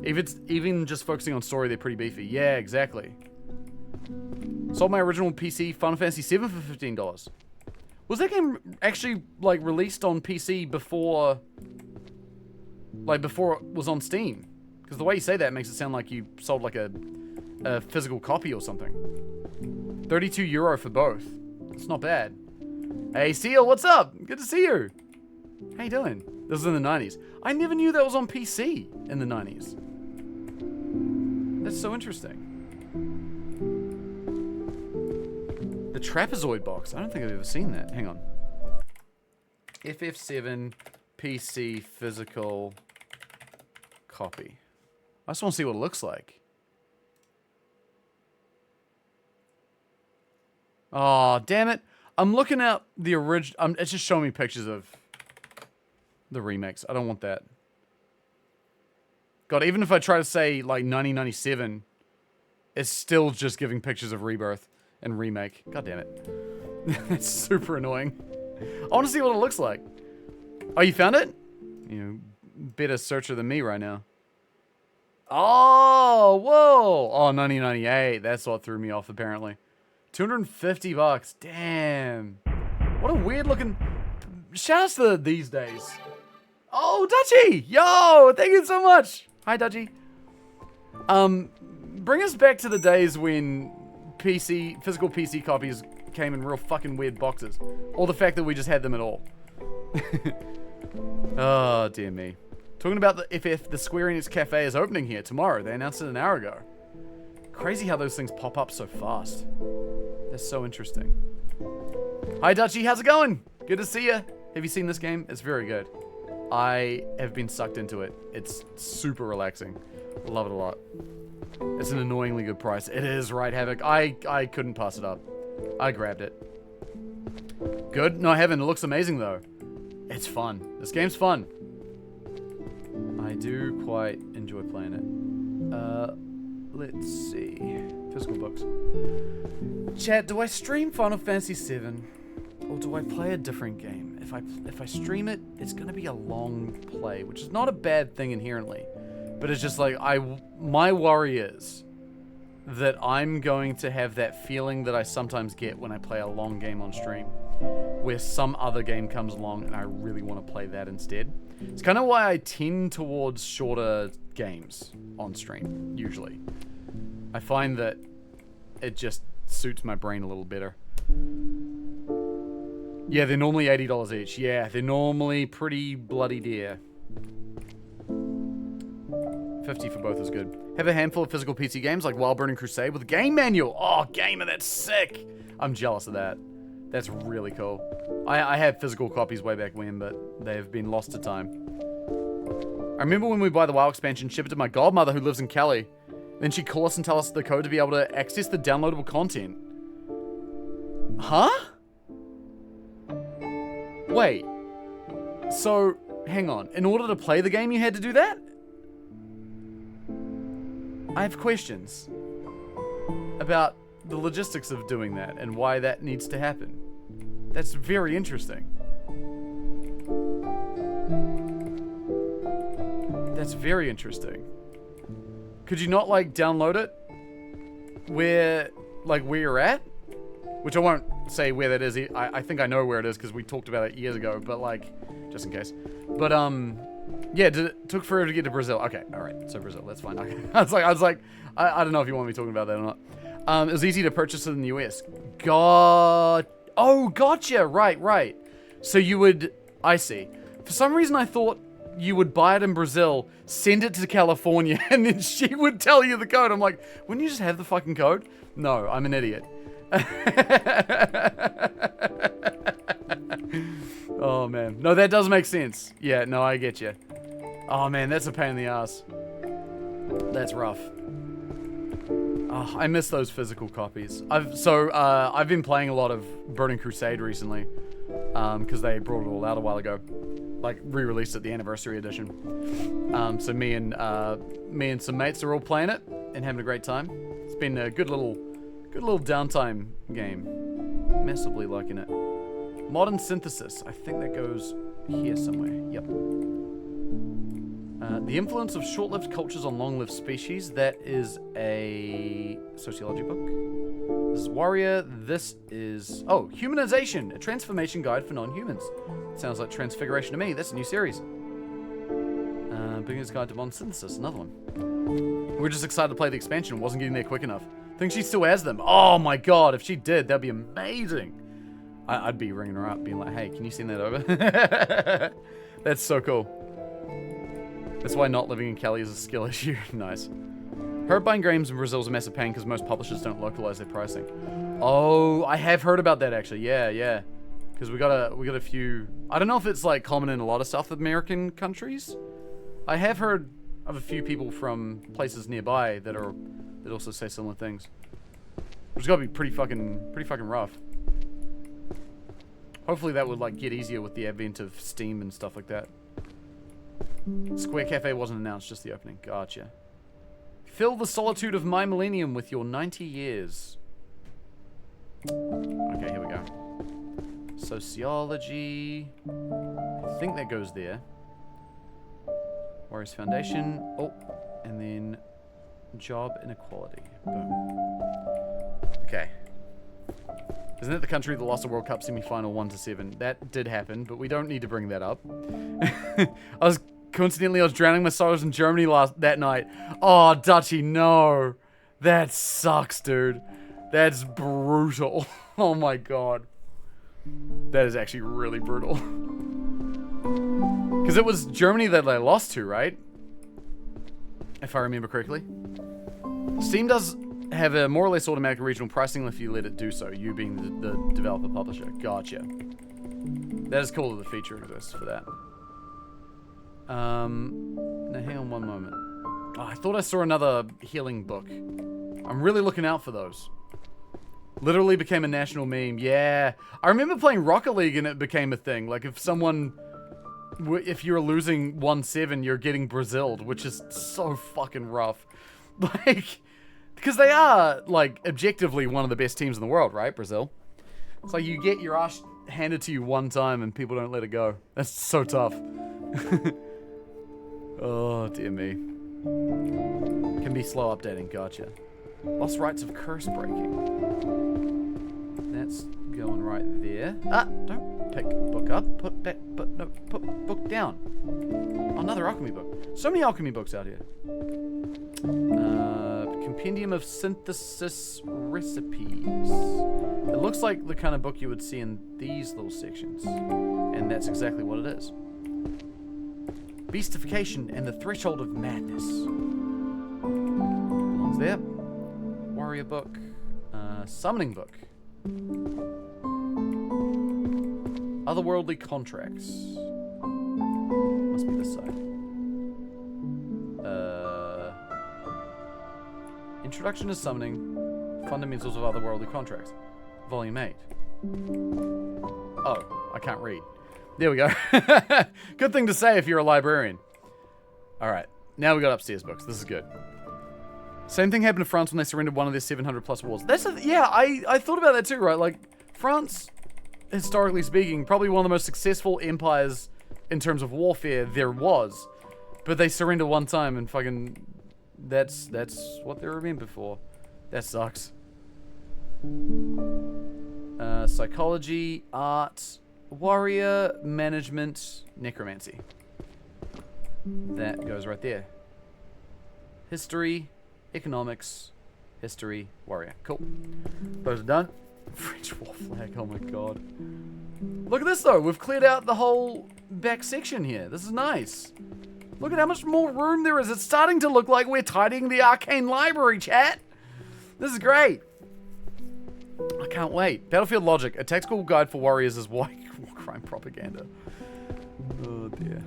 If it's even just focusing on story, they're pretty beefy. Yeah, exactly. Sold my original PC Final Fantasy VII for $15. Was that game actually like released on PC before it was on Steam? Because the way you say that makes it sound like you sold like a physical copy or something. €32 for both. It's not bad. Hey, Seal, what's up? Good to see you. How you doing? This was in the 90s. I never knew that was on PC in the 90s. That's so interesting. The Trapezoid box. I don't think I've ever seen that. Hang on. FF7 PC physical copy. I just want to see what it looks like. Oh, damn it. I'm looking at the original. It's just showing me pictures of the remakes. I don't want that. God, even if I try to say like 1997, it's still just giving pictures of Rebirth and Remake. God damn it. It's super annoying. I want to see what it looks like. Oh, you found it? You know, better searcher than me right now. Oh, whoa. Oh, 1998. That's what threw me off, apparently. $250. Damn. What a weird looking... Shout out to these days. Oh, Dutchie! Yo, thank you so much. Hi, Dutchie. Bring us back to the days when physical PC copies came in real fucking weird boxes. Or the fact that we just had them at all. Oh, dear me. Talking about the FF, the Square Enix Cafe is opening here tomorrow. They announced it an hour ago. Crazy how those things pop up so fast. That's so interesting. Hi, Dutchie. How's it going? Good to see you. Have you seen this game? It's very good. I have been sucked into it. It's super relaxing. Love it a lot. It's an annoyingly good price. It is, right, Havoc? I couldn't pass it up. I grabbed it. Good? No, I haven't. It looks amazing, though. It's fun. This game's fun. I do quite enjoy playing it. Let's see. Physical books. Chat, do I stream Final Fantasy VII? Or do I play a different game? If I stream it, it's gonna be a long play, which is not a bad thing inherently. But it's just like, my worry is that I'm going to have that feeling that I sometimes get when I play a long game on stream, where some other game comes along and I really want to play that instead. It's kind of why I tend towards shorter games on stream, usually. I find that it just suits my brain a little better. Yeah, they're normally $80 each. Yeah, they're normally pretty bloody dear. 50 for both is good. Have a handful of physical PC games like Wild Burning Crusade with a game manual. Oh, gamer, that's sick. I'm jealous of that. That's really cool. I had physical copies way back when, but they have been lost to time. I remember when we buy the WoW expansion, ship it to my godmother who lives in Cali. Then she'd call us and tell us the code to be able to access the downloadable content. Huh? Wait. So, hang on. In order to play the game, you had to do that? I have questions about the logistics of doing that and why that needs to happen. That's very interesting. That's very interesting. Could you not, like, download it where you're at? Which I won't say where that is. I think I know where it is because we talked about it years ago, but, like, just in case. But, yeah, it took forever to get to Brazil. Okay, alright, so Brazil, that's fine. Okay. I was like, I don't know if you want me talking about that or not. It was easy to purchase it in the US. Oh, gotcha, right. So you would, I see. For some reason I thought you would buy it in Brazil, send it to California, and then she would tell you the code. I'm like, wouldn't you just have the fucking code? No, I'm an idiot. Oh, man. No, that does make sense. Yeah, no, I get you. Oh, man, that's a pain in the ass. That's rough. Oh, I miss those physical copies. I've been playing a lot of Burning Crusade recently, because they brought it all out a while ago. Like, re-released it, the anniversary edition. So me and some mates are all playing it and having a great time. It's been a good little downtime game. Massively liking it. Modern synthesis. I think that goes here somewhere. Yep. The influence of short-lived cultures on long-lived species. That is a sociology book. This is Warrior. This is... Oh, Humanization. A transformation guide for non-humans. Sounds like Transfiguration to me. That's a new series. Beginner's Guide to Modern Synthesis. Another one. We're just excited to play the expansion. Wasn't getting there quick enough. I think she still has them. Oh my god. If she did, that'd be amazing. I'd be ringing her up, being like, hey, can you send that over? That's so cool. That's why not living in Cali is a skill issue. Nice. Herb buying games in Brazil is a massive pain because most publishers don't localize their pricing. Oh, I have heard about that actually. Yeah. Because we got a few. I don't know if it's like common in a lot of South American countries. I have heard of a few people from places nearby that also say similar things. Which has got to be pretty fucking rough. Hopefully that would like get easier with the advent of Steam and stuff like that. Square Cafe wasn't announced, just the opening. Gotcha. Fill the solitude of my millennium with your 90 years. Okay, here we go. Sociology. I think that goes there. Warriors Foundation. Oh, and then job inequality. Boom. Okay. Isn't it the country that lost the World Cup semi-final 1-7? That did happen, but we don't need to bring that up. Coincidentally, I was drowning my sorrows in Germany that night. Oh, Dutchie, no. That sucks, dude. That's brutal. Oh my god. That is actually really brutal. Because it was Germany that they lost to, right? If I remember correctly. Steam does have a more or less automatic regional pricing if you let it do so, you being the developer publisher. Gotcha. That is cool that the feature exists for that. Now hang on one moment. Oh, I thought I saw another healing book. I'm really looking out for those. Literally became a national meme. Yeah. I remember playing Rocket League and it became a thing. Like if you're losing 1-7, you're getting Braziled, which is so fucking rough. Like, because they are, like, objectively one of the best teams in the world, right, Brazil? It's like you get your ass handed to you one time and people don't let it go. That's so tough. Oh, dear me. Can be slow updating, gotcha. Lost rights of curse breaking. That's going right there. Ah, don't pick book up. Put book down. Oh, another alchemy book. So many alchemy books out here. Compendium of Synthesis Recipes. It looks like the kind of book you would see in these little sections. And that's exactly what it is. Beastification and the Threshold of Madness. Belongs there. Warrior book. Summoning book. Otherworldly Contracts. Must be this side. Introduction to Summoning. Fundamentals of Otherworldly Contracts. Volume 8. Oh, I can't read. There we go. Good thing to say if you're a librarian. Alright, now we got upstairs books. This is good. Same thing happened to France when they surrendered one of their 700 plus wars. Yeah, I thought about that too, right? Like, France, historically speaking, probably one of the most successful empires in terms of warfare there was. But they surrender one time and fucking... That's what they're remembered for. That sucks. Psychology, art, warrior, management, necromancy. That goes right there. History, economics, history, warrior. Cool. Those are done. French war flag, oh my god. Look at this though, we've cleared out the whole back section here. This is nice. Look at how much more room there is. It's starting to look like we're tidying the Arcane library, chat. This is great. I can't wait. Battlefield logic. A tactical guide for warriors is war crime propaganda. Oh dear.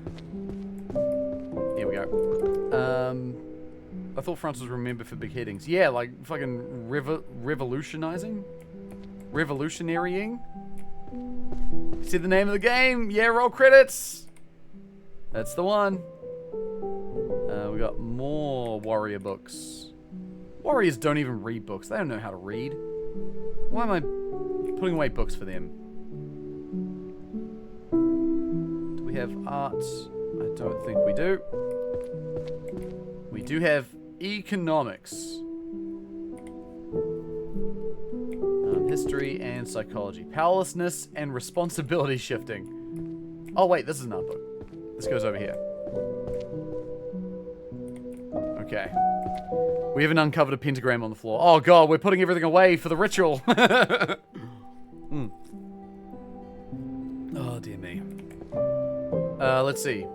Here we go. I thought France was remembered for beheadings. Yeah, like fucking revolutionizing? Revolutionarying? See the name of the game? Yeah, roll credits. That's the one. We got more warrior books. Warriors don't even read books. They don't know how to read. Why am I putting away books for them? Do we have art? I don't think we do. We do have economics. History and psychology. Powerlessness and responsibility shifting. Oh wait, this is another book. This goes over here. Okay. We haven't uncovered a pentagram on the floor. Oh god, we're putting everything away for the ritual. Oh dear me. Let's see.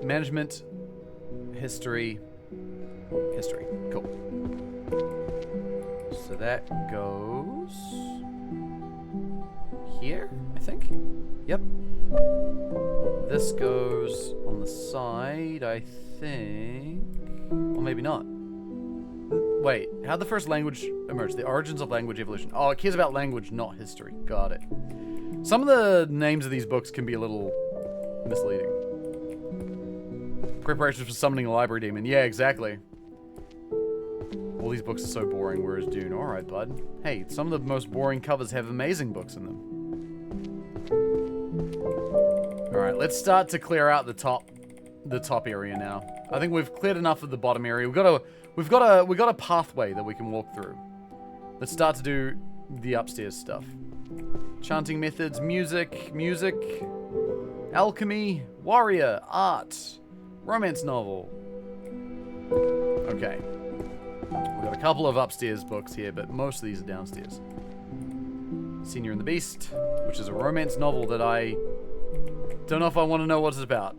Management, history, history. Cool. So that goes here, I think. Yep. This goes on the side, I think. Or maybe not. Wait, how'd the first language emerge? The origins of language evolution. Oh, it cares about language, not history. Got it. Some of the names of these books can be a little misleading. Preparations for summoning a library demon. Yeah, exactly. All these books are so boring, whereas Dune. Alright, bud. Hey, some of the most boring covers have amazing books in them. Alright, let's start to clear out the top area now. I think we've cleared enough of the bottom area. We've got a pathway that we can walk through. Let's start to do the upstairs stuff. Chanting methods, music, alchemy, warrior, art, romance novel. Okay. We've got a couple of upstairs books here, but most of these are downstairs. Senior and the Beast, which is a romance novel that I don't know if I want to know what it's about.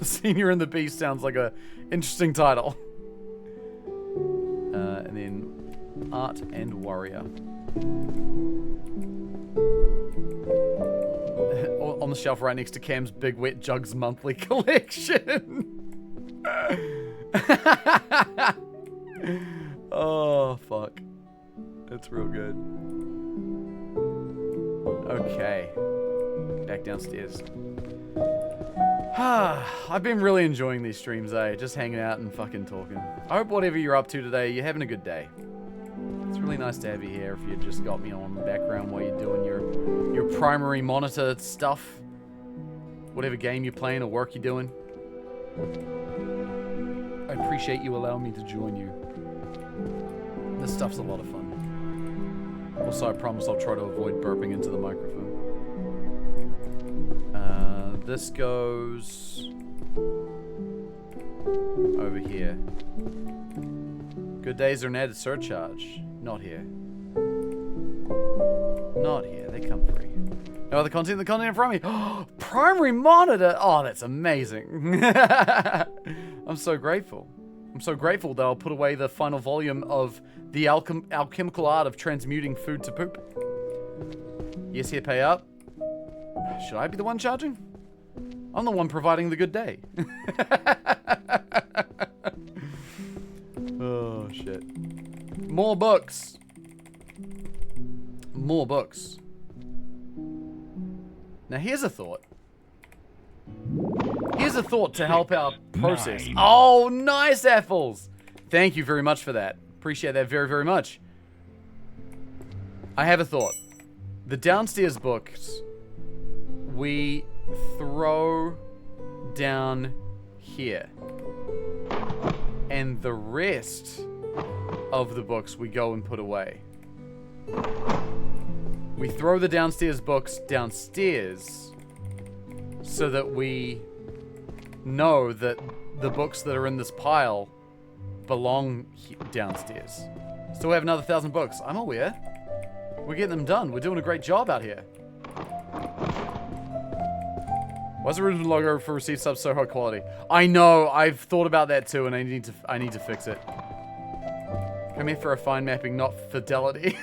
Senior and the Beast sounds like a interesting title. And then art and warrior. On the shelf right next to Cam's Big Wet Jugs monthly collection. Oh, fuck. That's real good. Okay. Back downstairs. I've been really enjoying these streams, eh? Just hanging out and fucking talking. I hope whatever you're up to today, you're having a good day. It's really nice to have you here if you just got me on in the background while you're doing your primary monitor stuff. Whatever game you're playing or work you're doing. I appreciate you allowing me to join you. This stuff's a lot of fun. Also, I promise I'll try to avoid burping into the microphone. This goes over here. Good days are an added surcharge. Not here. Not here. They come free. No other content in the continent in front of me. Oh, primary monitor. Oh, that's amazing. I'm so grateful. I'm so grateful that I'll put away the final volume of the alchemical art of transmuting food to poop. Yes, here, pay up. Should I be the one charging? I'm the one providing the good day. Oh, shit. More books. More books. Now, here's a thought. Here's a thought to help our process. Nice. Oh, nice apples. Thank you very much for that. Appreciate that very, very much. I have a thought. The downstairs books we throw down here. And the rest of the books we go and put away. We throw the downstairs books downstairs so that we know that the books that are in this pile belong downstairs. So we have another 1,000 books. I'm aware. We're getting them done. We're doing a great job out here. Why's the original logo for Received Subs so high quality? I know, I've thought about that too, and I need to fix it. Come here for a fine mapping, not fidelity.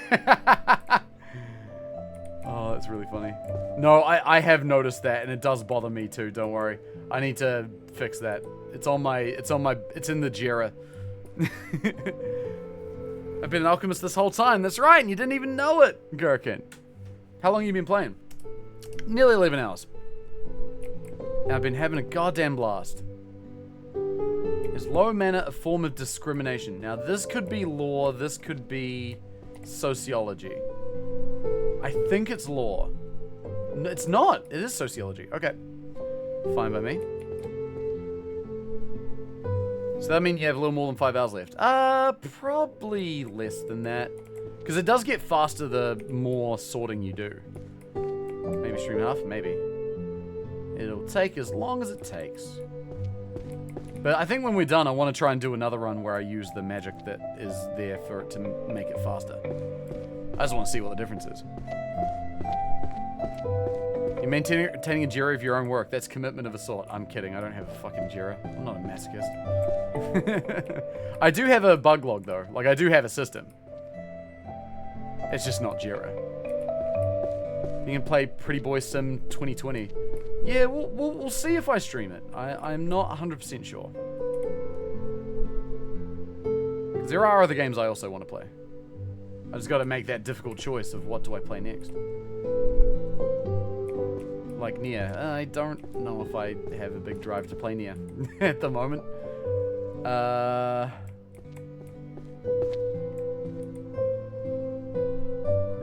Oh, that's really funny. No, I have noticed that, and it does bother me too, don't worry. I need to fix that. It's in the Jira. I've been an alchemist this whole time, that's right, and you didn't even know it, Gherkin. How long have you been playing? Nearly 11 hours. And I've been having a goddamn blast. Is low mana a form of discrimination? Now, this could be law, this could be sociology. I think it's law. No, it's not. It is sociology. Okay. Fine by me. So that means you have a little more than 5 hours left. Probably less than that. Because it does get faster the more sorting you do. Maybe stream half, maybe. It'll take as long as it takes. But I think when we're done, I want to try and do another run where I use the magic that is there for it to make it faster. I just want to see what the difference is. You're maintaining a Jira of your own work. That's commitment of a sort. I'm kidding. I don't have a fucking Jira. I'm not a masochist. I do have a bug log, though. Like, I do have a system. It's just not Jira. You can play Pretty Boy Sim 2020. Yeah, we'll see if I stream it. I'm not 100% sure. Because there are other games I also want to play. I just got to make that difficult choice of what do I play next. Like Nier. I don't know if I have a big drive to play Nier at the moment.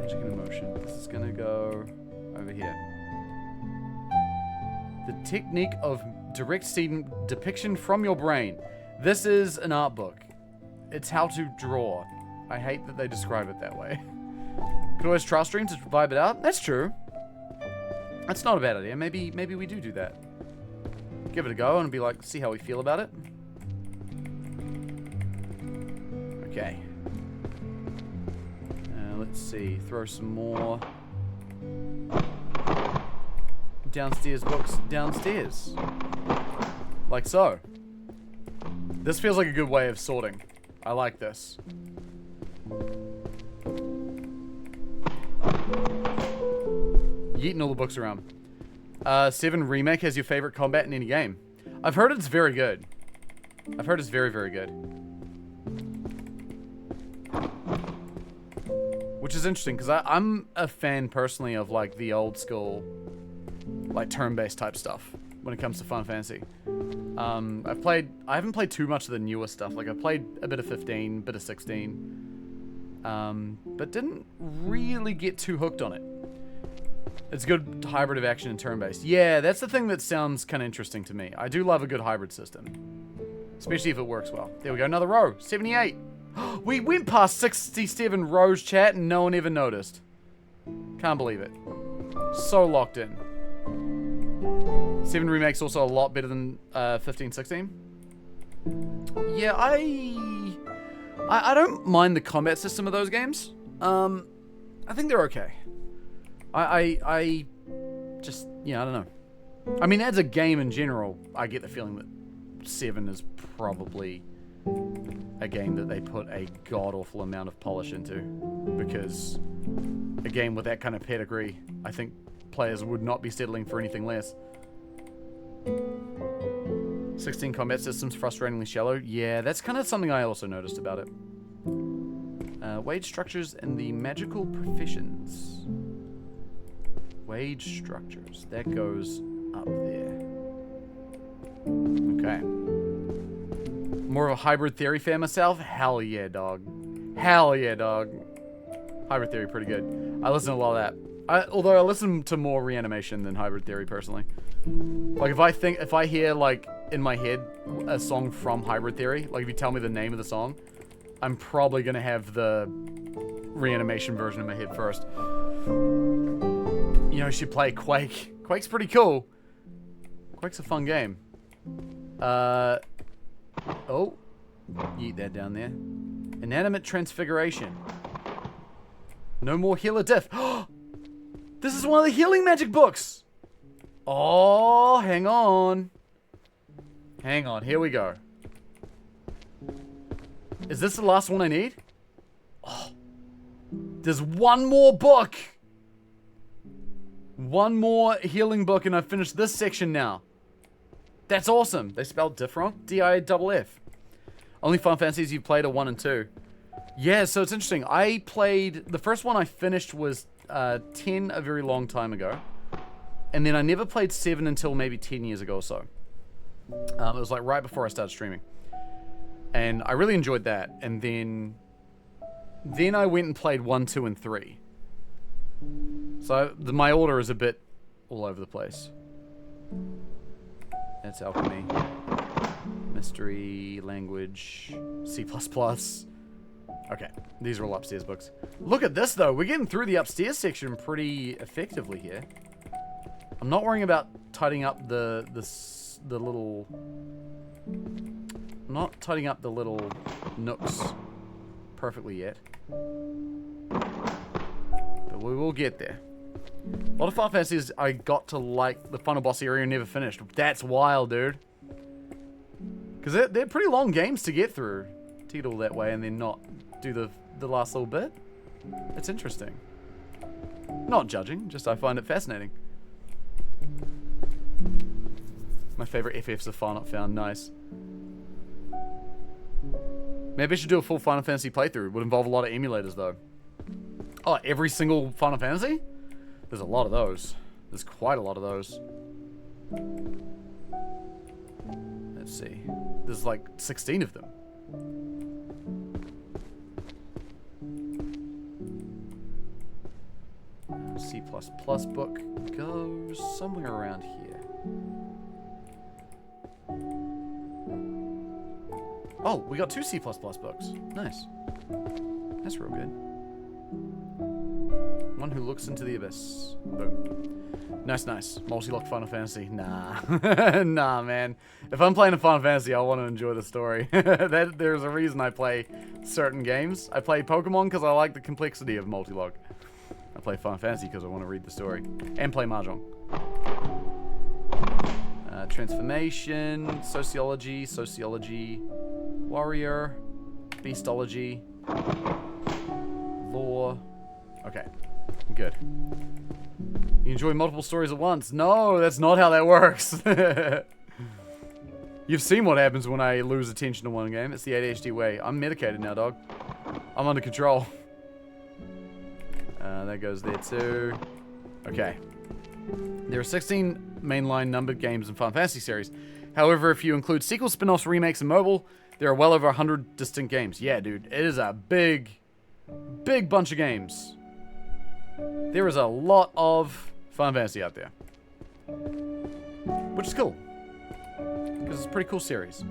Magic and emotion. This is gonna go over here. The technique of direct scene depiction from your brain. This is an art book. It's how to draw. I hate that they describe it that way. Could always trial stream to vibe it out. That's true. That's not a bad idea. Maybe we do that. Give it a go and be like, see how we feel about it. Okay. Let's see. Throw some more downstairs books downstairs. Like so. This feels like a good way of sorting. I like this. Yeeting all the books around. 7 Remake has your favorite combat in any game. I've heard it's very good. I've heard it's very, very good. Which is interesting, because I'm a fan, personally, of, like, the old school, like, turn-based type stuff when it comes to Final Fantasy. I haven't played too much of the newer stuff. Like, I've played a bit of 15, bit of 16. But didn't really get too hooked on it. It's a good hybrid of action and turn-based. Yeah, that's the thing that sounds kind of interesting to me. I do love a good hybrid system. Especially if it works well. There we go, another row. 78. We went past 67 rows, chat, and no one ever noticed. Can't believe it. So locked in. 7 Remake's also a lot better than 15, 16. Yeah, I don't mind the combat system of those games. I think they're okay. I just, yeah, I don't know. I mean, as a game in general, I get the feeling that 7 is probably a game that they put a god-awful amount of polish into. Because a game with that kind of pedigree, I think players would not be settling for anything less. 16 combat systems frustratingly shallow. Yeah, that's kind of something I also noticed about it. Wage structures and the magical professions. Wage structures. That goes up there. Okay. More of a hybrid theory fan myself? Hell yeah, dog. Hell yeah, dog. Hybrid theory, pretty good. I listen to a lot of that. Although I listen to more reanimation than hybrid theory, personally. Like, if I hear, like, in my head a song from Hybrid Theory. Like, if you tell me the name of the song, I'm probably gonna have the Reanimation version in my head first. You know, you should play Quake. Quake's pretty cool. Quake's a fun game. Oh. Yeet that down there. Inanimate Transfiguration. No more healer diff. This is one of the healing magic books. Oh, hang on. Hang on, here we go. Is this the last one I need? Oh. There's one more book. One more healing book and I've finished this section now. That's awesome. They spelled diff wrong. D-I-F-F. Only Final Fantasies you've played are 1 and 2. Yeah, so it's interesting. I played... The first one I finished was 10 a very long time ago. And then I never played 7 until maybe 10 years ago or so. It was like right before I started streaming. And I really enjoyed that. And then I went and played 1, 2, and 3. So my order is a bit all over the place. That's alchemy. Mystery, language, C++. Okay, these are all upstairs books. Look at this though, we're getting through the upstairs section pretty effectively here. I'm not worrying about tidying up the little... I'm not tidying up the little nooks perfectly yet. But we will get there. A lot of Final Fantasies I got to like the final boss area and never finished. That's wild, dude. Because they're pretty long games to get through. To get all that way and then not do the last little bit. It's interesting. Not judging, just I find it fascinating. My favorite FFs are File Not Found. Nice. Maybe I should do a full Final Fantasy playthrough. Would involve a lot of emulators though. Oh, every single Final Fantasy? There's a lot of those. There's quite a lot of those. Let's see. There's like 16 of them. C++ book goes somewhere around here. Oh, we got 2 C++ books. Nice. That's real good. One Who Looks into the Abyss. Boom. Nice, nice. Multi-lock Final Fantasy. Nah. Nah, man. If I'm playing a Final Fantasy, I want to enjoy the story. There's a reason I play certain games. I play Pokemon because I like the complexity of multi-log. I play Final Fantasy because I want to read the story. And play Mahjong. Transformation, Sociology, Warrior, Beastology, Lore. Okay, good. You enjoy multiple stories at once? No, that's not how that works. You've seen what happens when I lose attention to one game. It's the ADHD way. I'm medicated now, dog. I'm under control. That goes there too. Okay. There are 16 mainline numbered games in Final Fantasy series. However, if you include sequels, spin-offs, remakes, and mobile, there are well over 100 distinct games. Yeah, dude. It is a big bunch of games. There is a lot of Final Fantasy out there. Which is cool. Because it's a pretty cool series.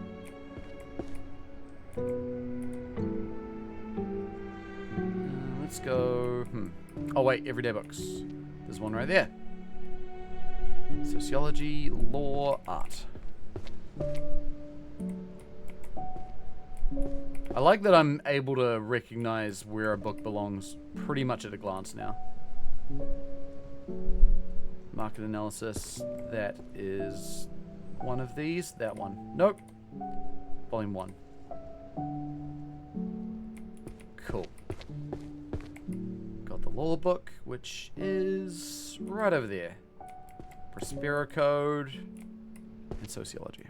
Let's go... Oh, wait. Everyday books. There's one right there. Sociology, Law, Art. I like that I'm able to recognize where a book belongs pretty much at a glance now. Market analysis. That is one of these. That one. Nope. Volume 1. Cool. Got the law book, which is right over there. Prospero Code and Sociology.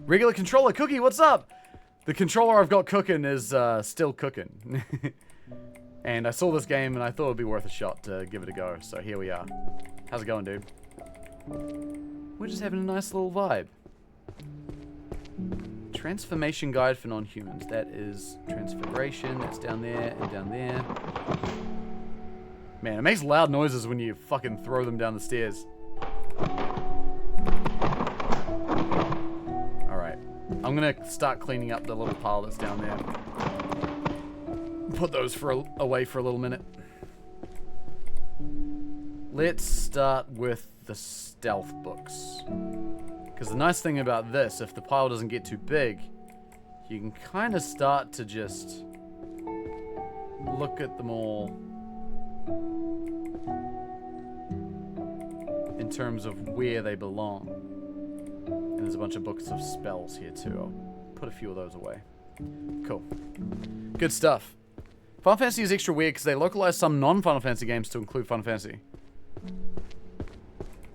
Regular controller Cookie, what's up? The controller I've got cooking is still cooking. And I saw this game and I thought it'd be worth a shot to give it a go. So here we are. How's it going, dude? We're just having a nice little vibe. Transformation Guide for Non-Humans. That is Transfiguration. That's down there and down there. Man, it makes loud noises when you fucking throw them down the stairs. I'm gonna start cleaning up the little pile that's down there. Put those away for a little minute. Let's start with the stealth books. Because the nice thing about this, if the pile doesn't get too big, you can kind of start to just look at them all in terms of where they belong. And there's a bunch of books of spells here too. I'll put a few of those away. Cool. Good stuff. Final Fantasy is extra weird because they localize some non-Final Fantasy games to include Final Fantasy.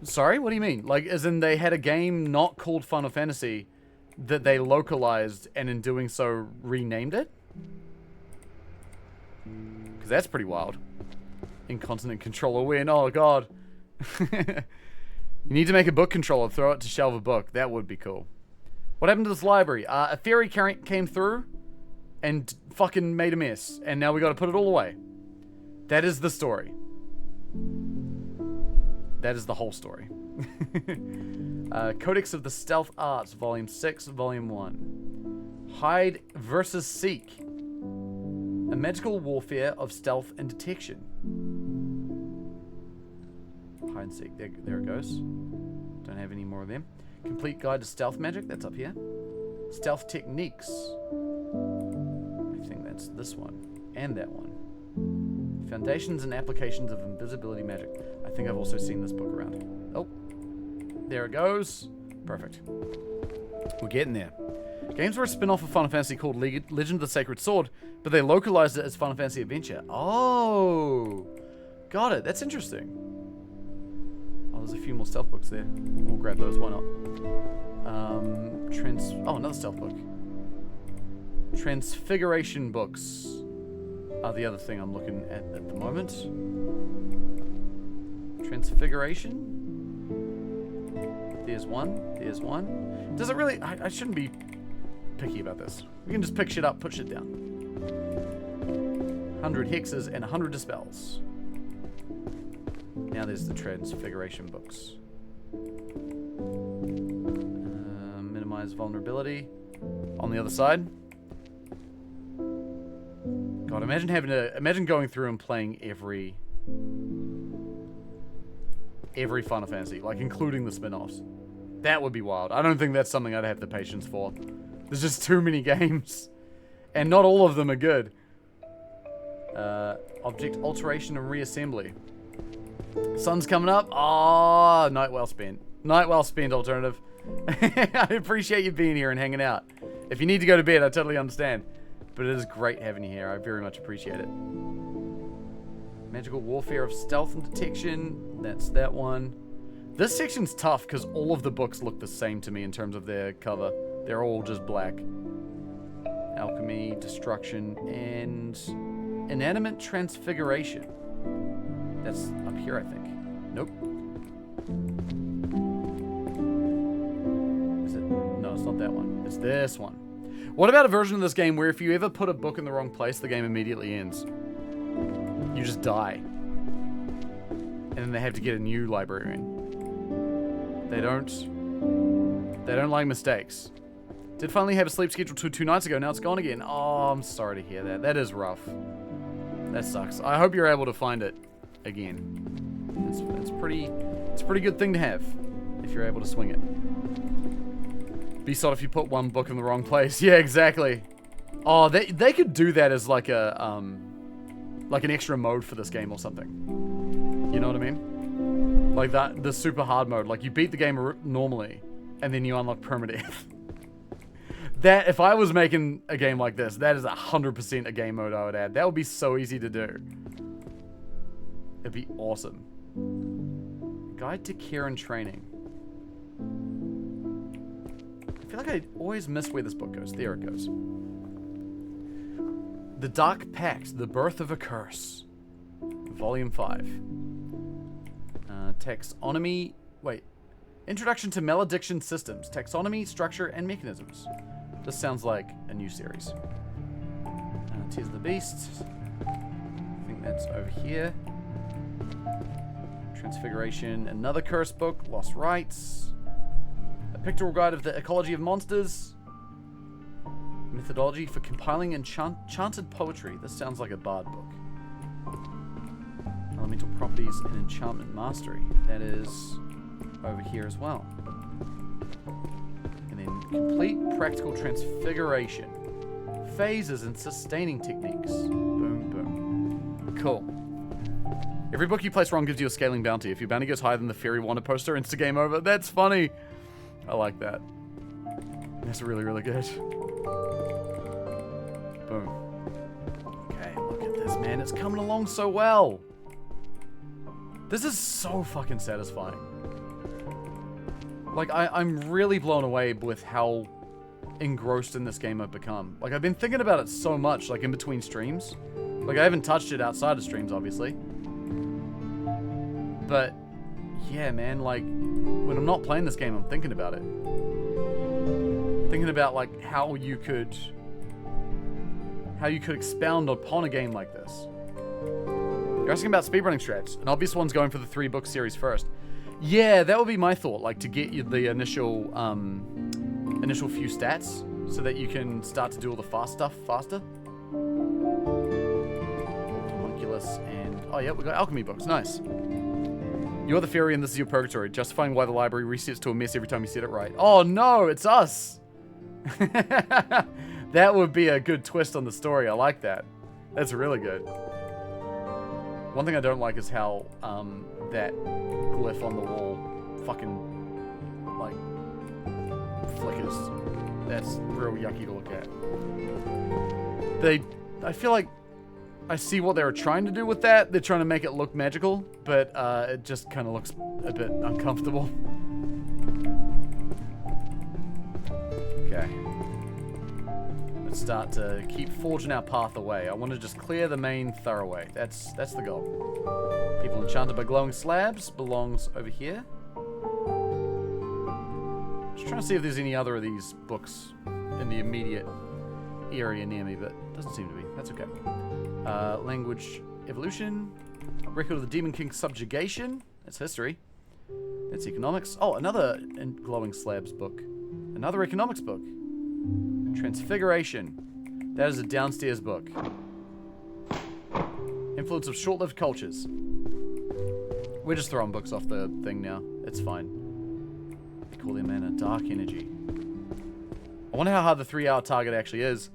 Sorry? What do you mean? Like, as in they had a game not called Final Fantasy that they localized and in doing so renamed it? Because that's pretty wild. Incontinent controller win. Oh, God. You need to make a book controller. Throw it to shelve a book. That would be cool. What happened to this library? A fairy came through and fucking made a mess. And now we got to put it all away. That is the story. That is the whole story. Codex of the Stealth Arts, Volume 6, Volume 1. Hide versus Seek. A magical warfare of stealth and detection. Hide and seek. There it goes. Don't have any more of them. Complete guide to stealth magic. That's up here. Stealth techniques. I think that's this one. And that one. Foundations and applications of invisibility magic. I think I've also seen this book around. Oh. There it goes. Perfect. We're getting there. Games were a spin-off of Final Fantasy called Legend of the Sacred Sword, but they localized it as Final Fantasy Adventure. Oh. Got it. That's interesting. Oh, there's a few more stealth books there. We'll grab those. Why not? Oh, another stealth book. Transfiguration books are the other thing I'm looking at the moment. Transfiguration? There's one. There's one. Does it really... I shouldn't be picky about this. We can just pick shit up, put shit down. 100 hexes and 100 dispels. Now there's the Transfiguration books. Minimize vulnerability. On the other side. God, imagine going through and playing every Final Fantasy, like including the spin-offs. That would be wild. I don't think that's something I'd have the patience for. There's just too many games. And not all of them are good. Object alteration and reassembly. Sun's coming up. Oh, night well spent. Night well spent, alternative. I appreciate you being here and hanging out. If you need to go to bed, I totally understand. But it is great having you here. I very much appreciate it. Magical warfare of stealth and detection. That's that one. This section's tough because all of the books look the same to me in terms of their cover. They're all just black. Alchemy, destruction, and inanimate transfiguration. That's up here, I think. Nope. Is it? No, it's not that one. It's this one. What about a version of this game where if you ever put a book in the wrong place, the game immediately ends? You just die. And then they have to get a new librarian. They don't like mistakes. Did finally have a sleep schedule 2 nights ago, now it's gone again. Oh, I'm sorry to hear that. That is rough. That sucks. I hope you're able to find it again. It's a pretty good thing to have if you're able to swing it. Be sort if you put one book in the wrong place. Yeah, exactly. Oh, they could do that as like a like an extra mode for this game or something. You know what I mean? Like the super hard mode. Like you beat the game normally, and then you unlock permadeath. That, if I was making a game like this, that is 100% a game mode I would add. That would be so easy to do. It'd be awesome. Guide to care and training. I feel like I always miss where this book goes. There it goes. The Dark Pact, The Birth of a Curse. Volume 5. Taxonomy... Wait. Introduction to Malediction Systems. Taxonomy, Structure, and Mechanisms. This sounds like a new series. Tears of the Beast. I think that's over here. Transfiguration. Another curse book. Lost Rites. A pictorial guide of the ecology of monsters. Methodology for compiling enchanted poetry. This sounds like a bard book. Elemental properties and enchantment mastery. That is over here as well. And then complete practical transfiguration. Phases and sustaining techniques. Boom, boom. Cool. Every book you place wrong gives you a scaling bounty. If your bounty goes higher than the Fairy Wanted poster, insta game over. That's funny. I like that. That's really, really good. Boom. Okay, look at this, man. It's coming along so well. This is so fucking satisfying. Like, I'm really blown away with how engrossed in this game I've become. Like, I've been thinking about it so much, like, in between streams. Like, I haven't touched it outside of streams, obviously. But, yeah, man, like, when I'm not playing this game, I'm thinking about it. Thinking about, like, how you could expound upon a game like this. You're asking about speedrunning strats. An obvious one's going for the 3-book series first. Yeah, that would be my thought, like, to get you the initial few stats, so that you can start to do all the fast stuff faster. Homunculus and... oh yeah, we got alchemy books, nice. You're the fairy and this is your purgatory, justifying why the library resets to a mess every time you set it right. Oh no, it's us! That would be a good twist on the story, I like that. That's really good. One thing I don't like is how, that glyph on the wall fucking, like, flickers. That's real yucky to look at. I feel like I see what they were trying to do with that. They're trying to make it look magical, but it just kind of looks a bit uncomfortable. Okay. Let's start to keep forging our path away. I want to just clear the main thoroughway. That's the goal. People enchanted by glowing slabs belongs over here. Just trying to see if there's any other of these books in the immediate area near me, but doesn't seem to be. That's okay. Language evolution. Record of the Demon King's subjugation. That's history. That's economics. Oh, another glowing slabs book. Another economics book. Transfiguration. That is a downstairs book. Influence of short-lived cultures. We're just throwing books off the thing now. It's fine. They call their mana dark energy. I wonder how hard the 3-hour target actually is.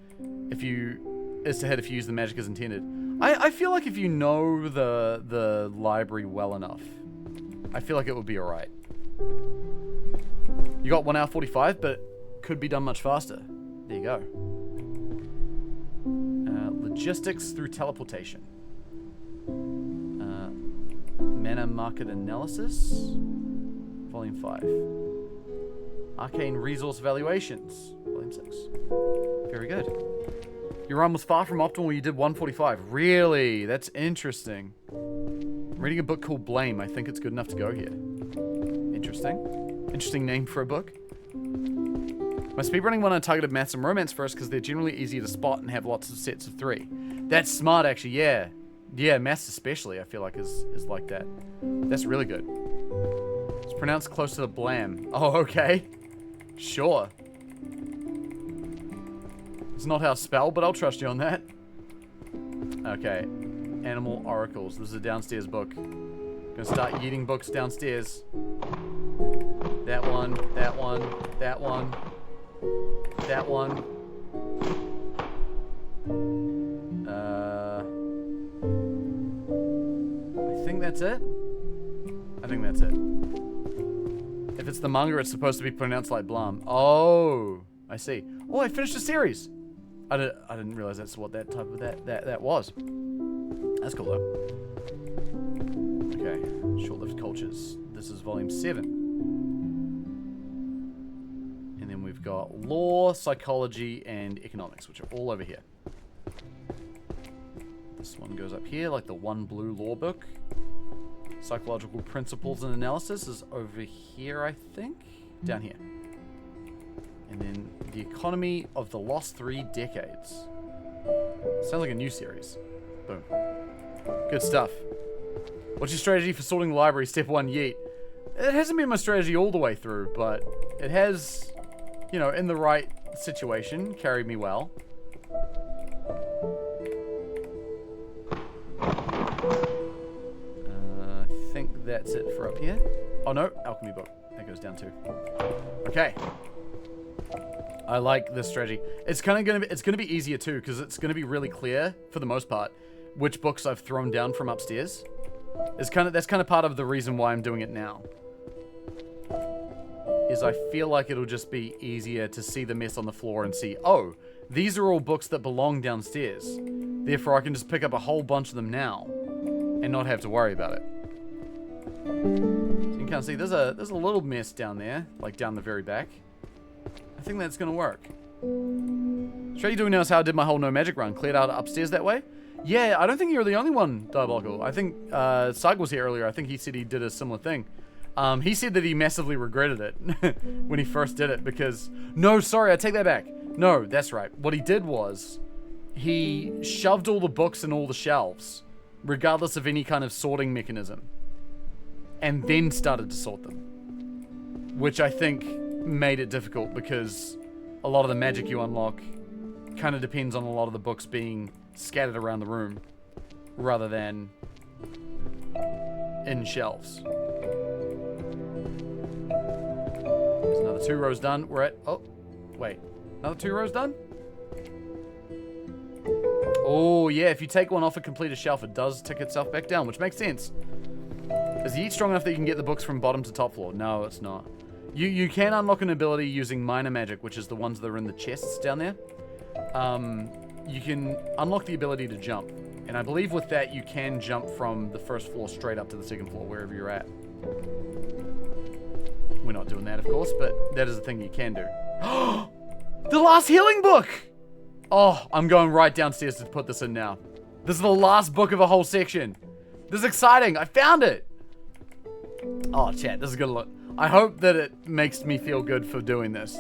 If you to hit if you use the magic as intended. I feel like if you know the library well enough, I feel like it would be alright. You got 1 hour 45, but could be done much faster. There you go. Logistics through teleportation. Mana market analysis. Volume 5. Arcane resource valuations. Volume 6. Very good. Your run was far from optimal when you did 145. Really? That's interesting. I'm reading a book called Blame. I think it's good enough to go here. Interesting. Interesting name for a book. My speedrunning one, I targeted maths and romance first because they're generally easier to spot and have lots of sets of 3. That's smart, actually, yeah. Yeah, maths especially, I feel like, is like that. That's really good. It's pronounced close to the blam. Oh, okay. Sure. It's not how it's spelled, but I'll trust you on that. Okay. Animal Oracles. This is a downstairs book. Gonna start yeeting books downstairs. That one, that one, that one, that one. I think that's it. I think that's it. If it's the manga, it's supposed to be pronounced like Blam. Oh, I see. Oh, I finished a series. I didn't realize that's what that type of that was. That's cool though. Okay, short-lived cultures. This is volume 7. And then we've got law, psychology, and economics, which are all over here. This one goes up here, like the one blue law book. Psychological principles and analysis is over here, I think. Down here. And then the economy of the lost 3 decades. Sounds like a new series. Boom. Good stuff. What's your strategy for sorting the library? Step 1, yeet. It hasn't been my strategy all the way through, but it has, you know, in the right situation carried me well. I think that's it for up here. Oh no, alchemy book. That goes down too. Okay. I like this strategy. It's kind of gonna be easier too, because it's gonna be really clear for the most part which books I've thrown down from upstairs. That's kind of part of the reason why I'm doing it now. Is I feel like it'll just be easier to see the mess on the floor and see, oh, these are all books that belong downstairs. Therefore, I can just pick up a whole bunch of them now and not have to worry about it. So you can kind of see there's a little mess down there, like down the very back. I think that's gonna work. Straight doing now is how I did my whole no magic run. Cleared out upstairs that way. Yeah, I don't think you're the only one, Diabolical. I think Sug was here earlier. I think he said he did a similar thing. He said that he massively regretted it when he first did it because... No, sorry, I take that back. No, that's right. What he did was he shoved all the books in all the shelves, regardless of any kind of sorting mechanism, and then started to sort them. Which I think made it difficult because a lot of the magic you unlock kind of depends on a lot of the books being scattered around the room rather than in shelves. There's another 2 rows done. We're at... Oh, wait. Another 2 rows done? Oh, yeah. If you take one off and complete a shelf, it does tick itself back down, which makes sense. Is the heat strong enough that you can get the books from bottom to top floor? No, it's not. You can unlock an ability using minor magic, which is the ones that are in the chests down there. You can unlock the ability to jump. And I believe with that, you can jump from the first floor straight up to the second floor, wherever you're at. We're not doing that, of course, but that is a thing you can do. The last healing book! Oh, I'm going right downstairs to put this in now. This is the last book of a whole section. This is exciting. I found it. Oh, chat, this is gonna look... I hope that it makes me feel good for doing this.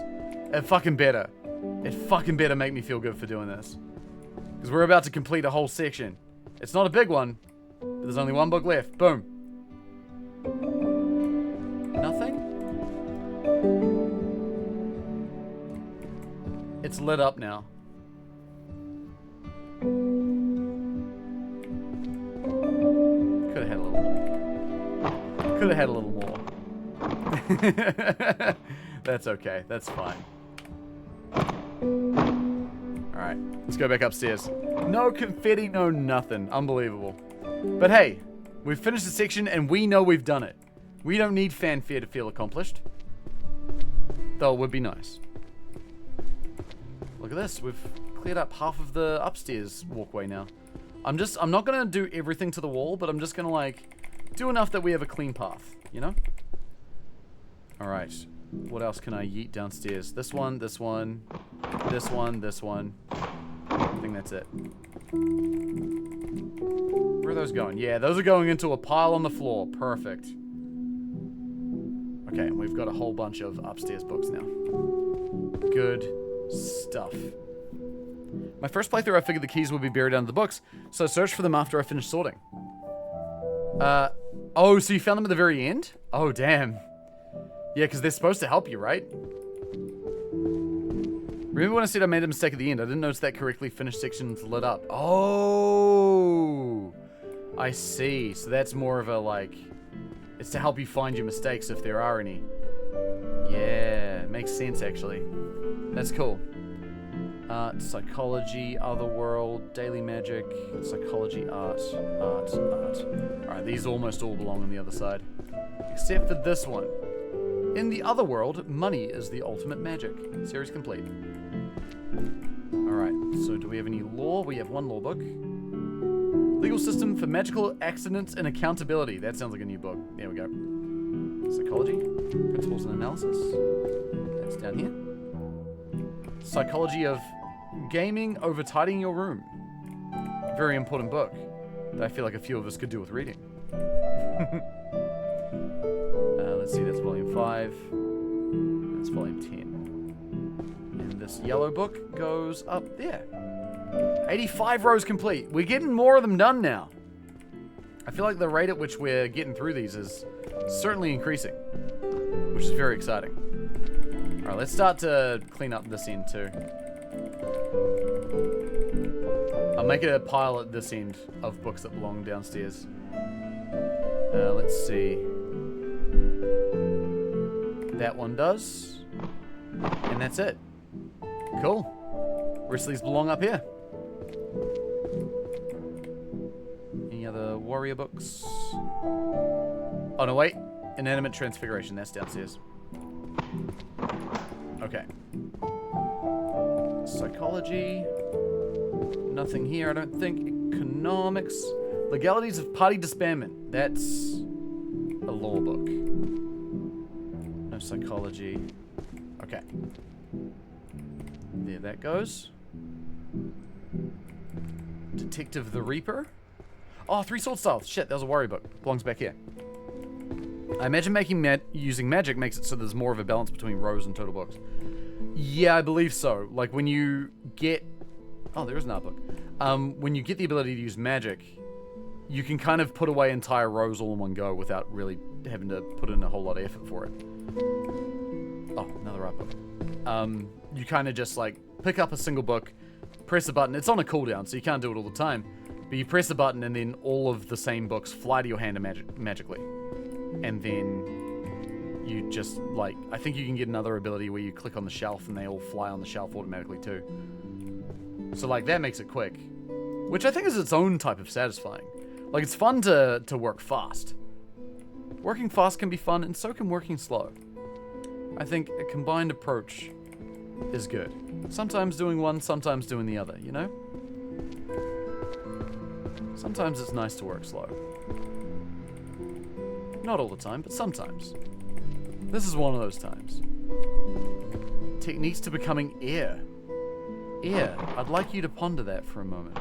It fucking better. It fucking better make me feel good for doing this. Because we're about to complete a whole section. It's not a big one, but there's only one book left. Boom. Nothing? It's lit up now. Could have had a little more. Could have had a little more. That's okay. That's fine. Alright, let's go back upstairs. No confetti, no nothing. Unbelievable. But hey, we've finished the section and we know we've done it. We don't need fanfare to feel accomplished. Though it would be nice. Look at this. We've cleared up half of the upstairs walkway now. I'm not gonna do everything to the wall, but I'm just gonna like do enough that we have a clean path, you know? Alright. What else can I yeet downstairs? This one, this one, this one, this one. I think that's it. Where are those going? Yeah, those are going into a pile on the floor. Perfect. Okay, and we've got a whole bunch of upstairs books now. Good stuff. My first playthrough, I figured the keys would be buried under the books, so I searched for them after I finished sorting. Oh, so you found them at the very end? Oh, damn. Yeah, because they're supposed to help you, right? Remember when I said I made a mistake at the end? I didn't notice that correctly finished sections lit up. Oh, I see. So that's more of a, like, it's to help you find your mistakes if there are any. Yeah, makes sense, actually. That's cool. Psychology, otherworld, daily magic, psychology, art. Alright, these almost all belong on the other side. Except for this one. In the other world, money is the ultimate magic. Series complete. Alright, so do we have any law? We have one law book. Legal system for magical accidents and accountability. That sounds like a new book. There we go. Psychology, principles and analysis. That's down here. Psychology of gaming over tidying your room. Very important book that I feel like a few of us could do with reading. Let's see, that's volume 5. That's volume 10. And this yellow book goes up there. 85 rows complete. We're getting more of them done now. I feel like the rate at which we're getting through these is certainly increasing, which is very exciting. Alright, let's start to clean up this end too. I'll make it a pile at this end of books that belong downstairs. Let's see. That one does. And that's it. Cool. Rest of these belong up here. Any other warrior books? Oh no, wait. Inanimate Transfiguration, that's downstairs. Okay. Psychology. Nothing here, I don't think. Economics. Legalities of Party Disbandment. That's a law book. No psychology. Okay. There that goes. Detective the Reaper. Oh, Three Sword Styles. Shit, that was a warrior book. Belongs back here. I imagine using magic makes it so there's more of a balance between rows and total books. Yeah, I believe so. Like when you get... Oh, there is another book. When you get the ability to use magic, you can kind of put away entire rows all in one go without really having to put in a whole lot of effort for it. Oh, another art book. You kind of just like pick up a single book, press a button. It's on a cooldown, so you can't do it all the time. But you press a button and then all of the same books fly to your hand magically. And then you just, like, I think you can get another ability where you click on the shelf and they all fly on the shelf automatically too. So, like, that makes it quick. Which I think is its own type of satisfying. Like, it's fun to work fast. Working fast can be fun, and so can working slow. I think a combined approach is good. Sometimes doing one, sometimes doing the other, you know? Sometimes it's nice to work slow. Not all the time, but sometimes. This is one of those times. Techniques to becoming heir. Heir. I'd like you to ponder that for a moment.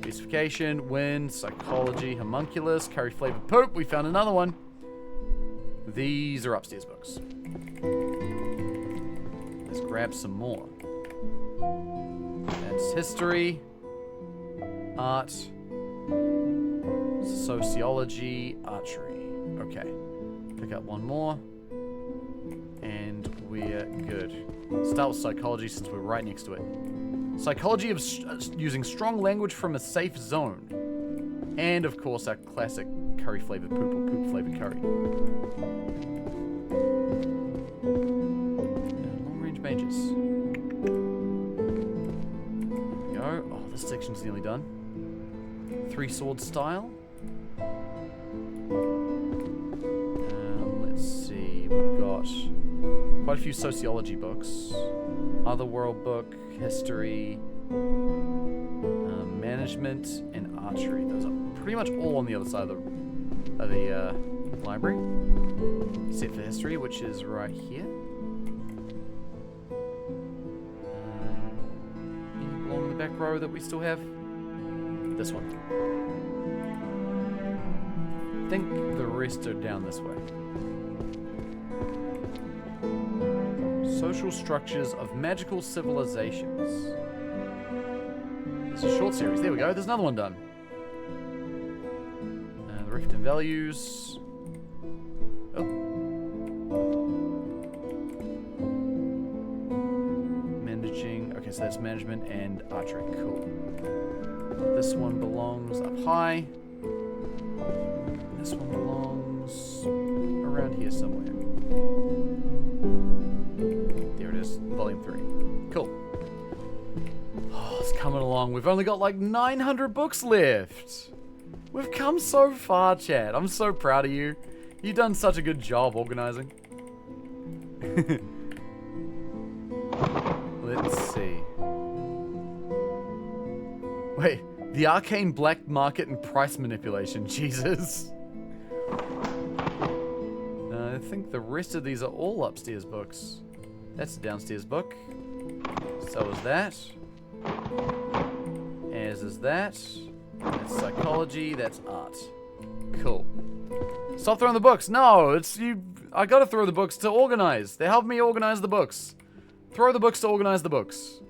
Beatification, wind, psychology, homunculus, curry-flavored poop. We found another one. These are upstairs books. Let's grab some more. That's history, art, sociology, archery. Okay. Pick up one more. And we're good. Start with psychology since we're right next to it. Psychology of using strong language from a safe zone. And of course our classic curry-flavored poop or poop-flavored curry. Long-range mages. There we go. Oh, this section's nearly done. Three sword style. Let's see. We've got quite a few sociology books. Otherworld book, history, management, and archery. Those are pretty much all on the other side of the library. Except for history, which is right here. Any along the back row that we still have? This one. I think the rest are down this way. Social structures of magical civilizations. It's a short series. There we go. There's another one done. The Rift and Values. Oh. Managing. Okay, so that's management and archery. Cool. This one belongs up high. This one belongs around here somewhere. There it is, volume 3. Cool. Oh, it's coming along. We've only got like 900 books left. We've come so far, Chad. I'm so proud of you. You've done such a good job organizing. Let's see. Wait, the Arcane black market and price manipulation. Jesus. I think the rest of these are all upstairs books. That's a downstairs book. So is that. As is that. That's psychology. That's art. Cool. Stop throwing the books. No, it's you. I gotta throw the books to organize. They help me organize the books. Throw the books to organize the books.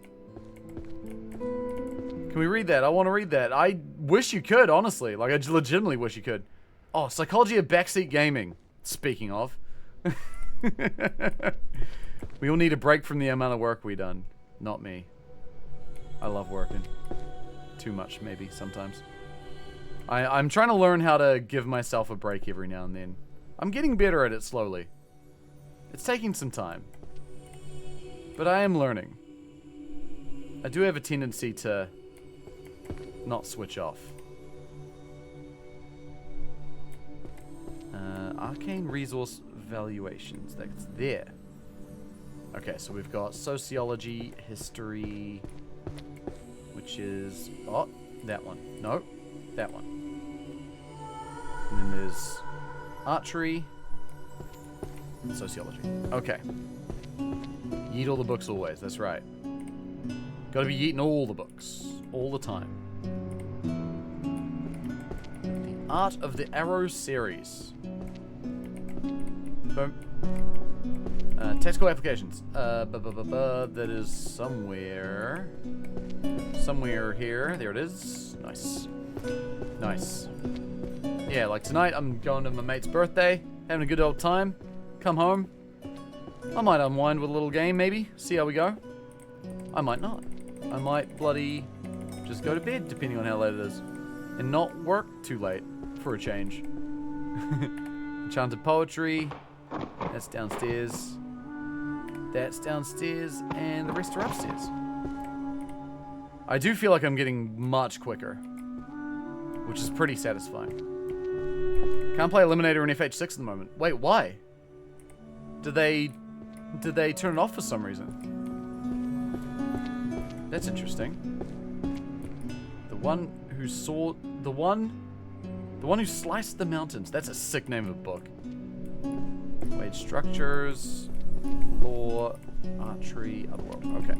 Can we read that? I want to read that. I wish you could, honestly. Like, I legitimately wish you could. Oh, psychology of backseat gaming. Speaking of. We all need a break from the amount of work we done. Not me. I love working. Too much, maybe, sometimes. I'm trying to learn how to give myself a break every now and then. I'm getting better at it slowly. It's taking some time. But I am learning. I do have a tendency to not switch off. Arcane resource valuations. That's there. Okay, so we've got sociology, history, which is... Oh, that one. No, that one. And then there's archery, and sociology. Okay. Yeet all the books always, that's right. Gotta be yeeting all the books, all the time. The Art of the Arrow series. Boom. Tactical applications. That is somewhere. Somewhere here. There it is. Nice. Nice. Yeah, like tonight I'm going to my mate's birthday, having a good old time. Come home. I might unwind with a little game, maybe. See how we go. I might not. I might bloody just go to bed, depending on how late it is. And not work too late, for a change. Enchanted poetry. That's downstairs. That's downstairs. And the rest are upstairs. I do feel like I'm getting much quicker. Which is pretty satisfying. Can't play Eliminator in FH6 at the moment. Wait, why? Did they turn it off for some reason? That's interesting. The one who saw... The one who sliced the mountains. That's a sick name of a book. Wage structures, law, archery, otherworld. Okay.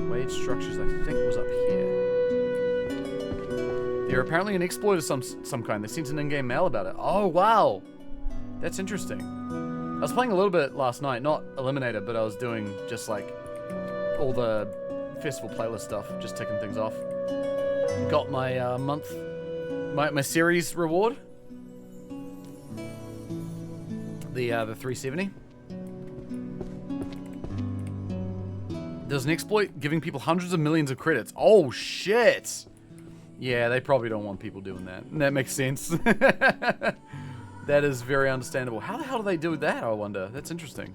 Wage structures, I think, was up here. They're apparently an exploit of some kind. They sent an in-game mail about it. Oh, wow. That's interesting. I was playing a little bit last night. Not Eliminator, but I was doing just like all the festival playlist stuff. Just ticking things off. Got my my series reward. The 370. There's an exploit giving people hundreds of millions of credits. Oh, shit. Yeah, they probably don't want people doing that. That makes sense. That is very understandable. How the hell do they do that, I wonder? That's interesting.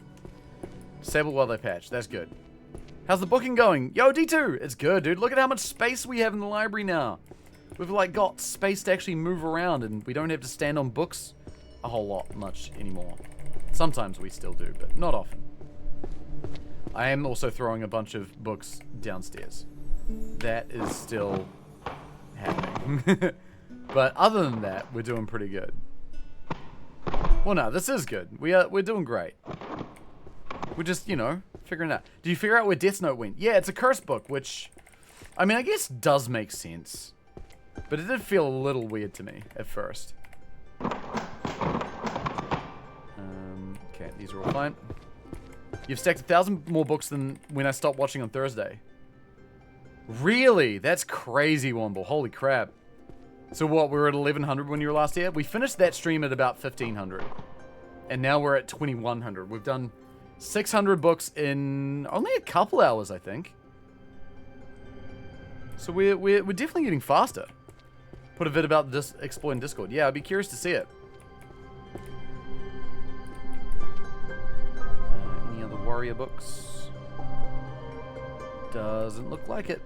Disable while they patch. That's good. How's the booking going? Yo, D2! It's good, dude. Look at how much space we have in the library now. We've, like, got space to actually move around, and we don't have to stand on books a whole lot much anymore. Sometimes we still do, but not often. I am also throwing a bunch of books downstairs. That is still happening. But other than that, we're doing pretty good. Well, no, this is good. We're doing great. We're just, you know, figuring it out. Did you figure out where Death Note went? Yeah, it's a curse book, which, I mean, I guess does make sense. But it did feel a little weird to me at first. Okay, these are all fine. You've stacked 1,000 more books than when I stopped watching on Thursday. Really? That's crazy, Womble. Holy crap. So what, we were at 1,100 when you were last here? We finished that stream at about 1,500. And now we're at 2,100. We've done 600 books in only a couple hours, I think. So we're definitely getting faster. Put a vid about this exploit in Discord. Yeah, I'd be curious to see it. Any other warrior books? Doesn't look like it.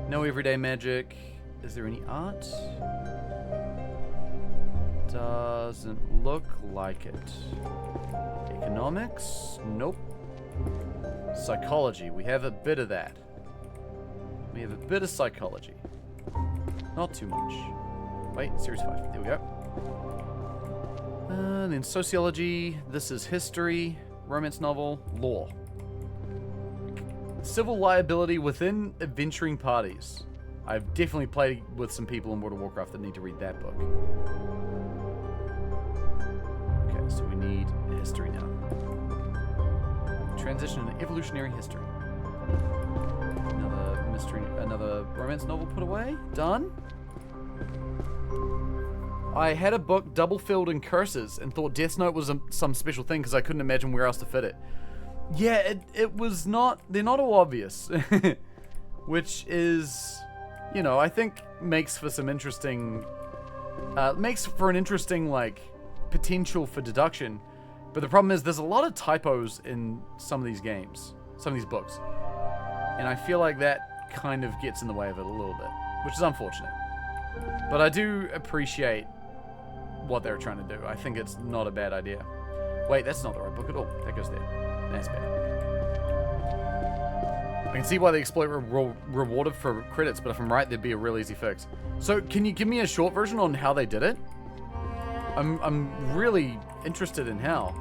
No everyday magic. Is there any art? Doesn't look like it. Economics? Nope. Psychology. We have a bit of that. We have a bit of psychology. Not too much. Wait, series 5. There we go. And then sociology. This is history. Romance novel. Law. Civil liability within adventuring parties. I've definitely played with some people in World of Warcraft that need to read that book. Okay, so we need history now. Transition into evolutionary history. Another mystery, another romance novel put away. Done. I had a book double filled in curses and thought Death Note was some special thing because I couldn't imagine where else to fit it. Yeah, it was not... They're not all obvious. Which is... You know, I think makes for some interesting... makes for an interesting, like, potential for deduction. But the problem is there's a lot of typos in some of these games. Some of these books. And I feel like that kind of gets in the way of it a little bit. Which is unfortunate. But I do appreciate what they're trying to do. I think it's not a bad idea. Wait, that's not the right book at all. That goes there. That's better. I can see why they exploit rewarded for credits, but if I'm right, there'd be a real easy fix. So, can you give me a short version on how they did it? I'm really interested in how.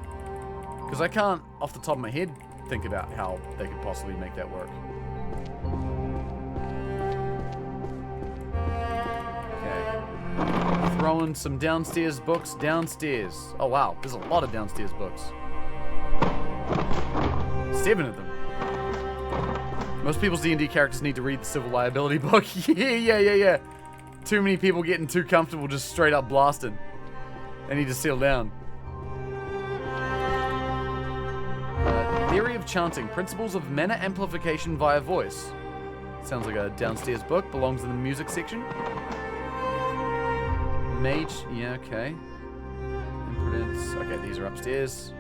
Because I can't, off the top of my head, think about how they could possibly make that work. Okay. Throwing some downstairs books downstairs. Oh wow, there's a lot of downstairs books. 7 of them. Most people's D&D characters need to read the civil liability book. Yeah. Too many people getting too comfortable just straight up blasting. They need to settle down. Theory of Chanting. Principles of Manner Amplification via Voice. Sounds like a downstairs book. Belongs in the music section. Mage. Yeah, okay. Impudence. Okay, these are upstairs.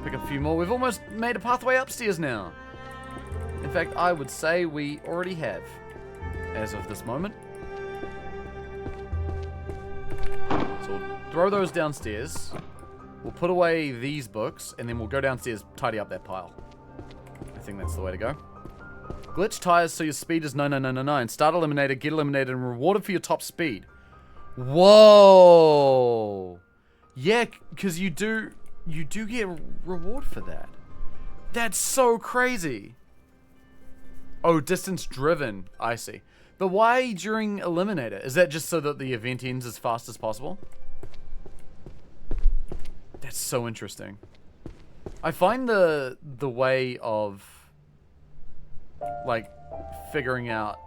Pick up a few more. We've almost made a pathway upstairs now. In fact, I would say we already have, as of this moment. So we'll throw those downstairs. We'll put away these books, and then we'll go downstairs, tidy up that pile. I think that's the way to go. Glitch tires so your speed is 99999. Start eliminator, get eliminated, and rewarded for your top speed. Whoa! Yeah, because you do get a reward for that. That's so crazy. Oh, distance driven. I see. But why during Eliminator? Is that just so that the event ends as fast as possible? That's so interesting. I find the way of, like, figuring out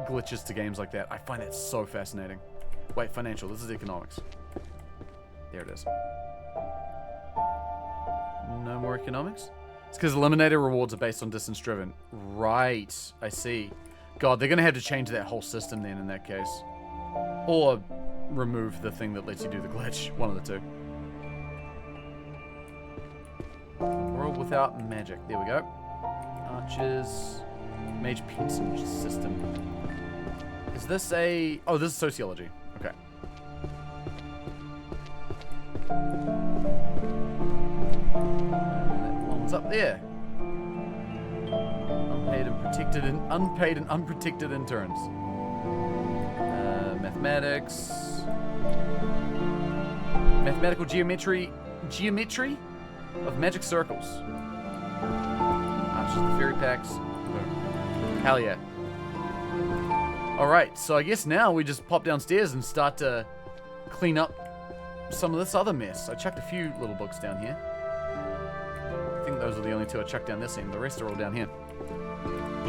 glitches to games like that, I find it so fascinating. Wait, financial. This is economics. There it is. No more economics? It's because Eliminator rewards are based on distance driven. Right. I see. God, they're going to have to change that whole system then in that case. Or remove the thing that lets you do the glitch. One of the two. World without magic. There we go. Archers. Mage Pinson system. Is this a... Oh, this is sociology. Okay. Up there. Unpaid and unprotected interns. Mathematics. Mathematical geometry of magic circles. Just the fairy packs. Hell yeah. Alright, so I guess now we just pop downstairs and start to clean up some of this other mess. I chucked a few little books down here. I think those are the only two I chucked down this end. The rest are all down here.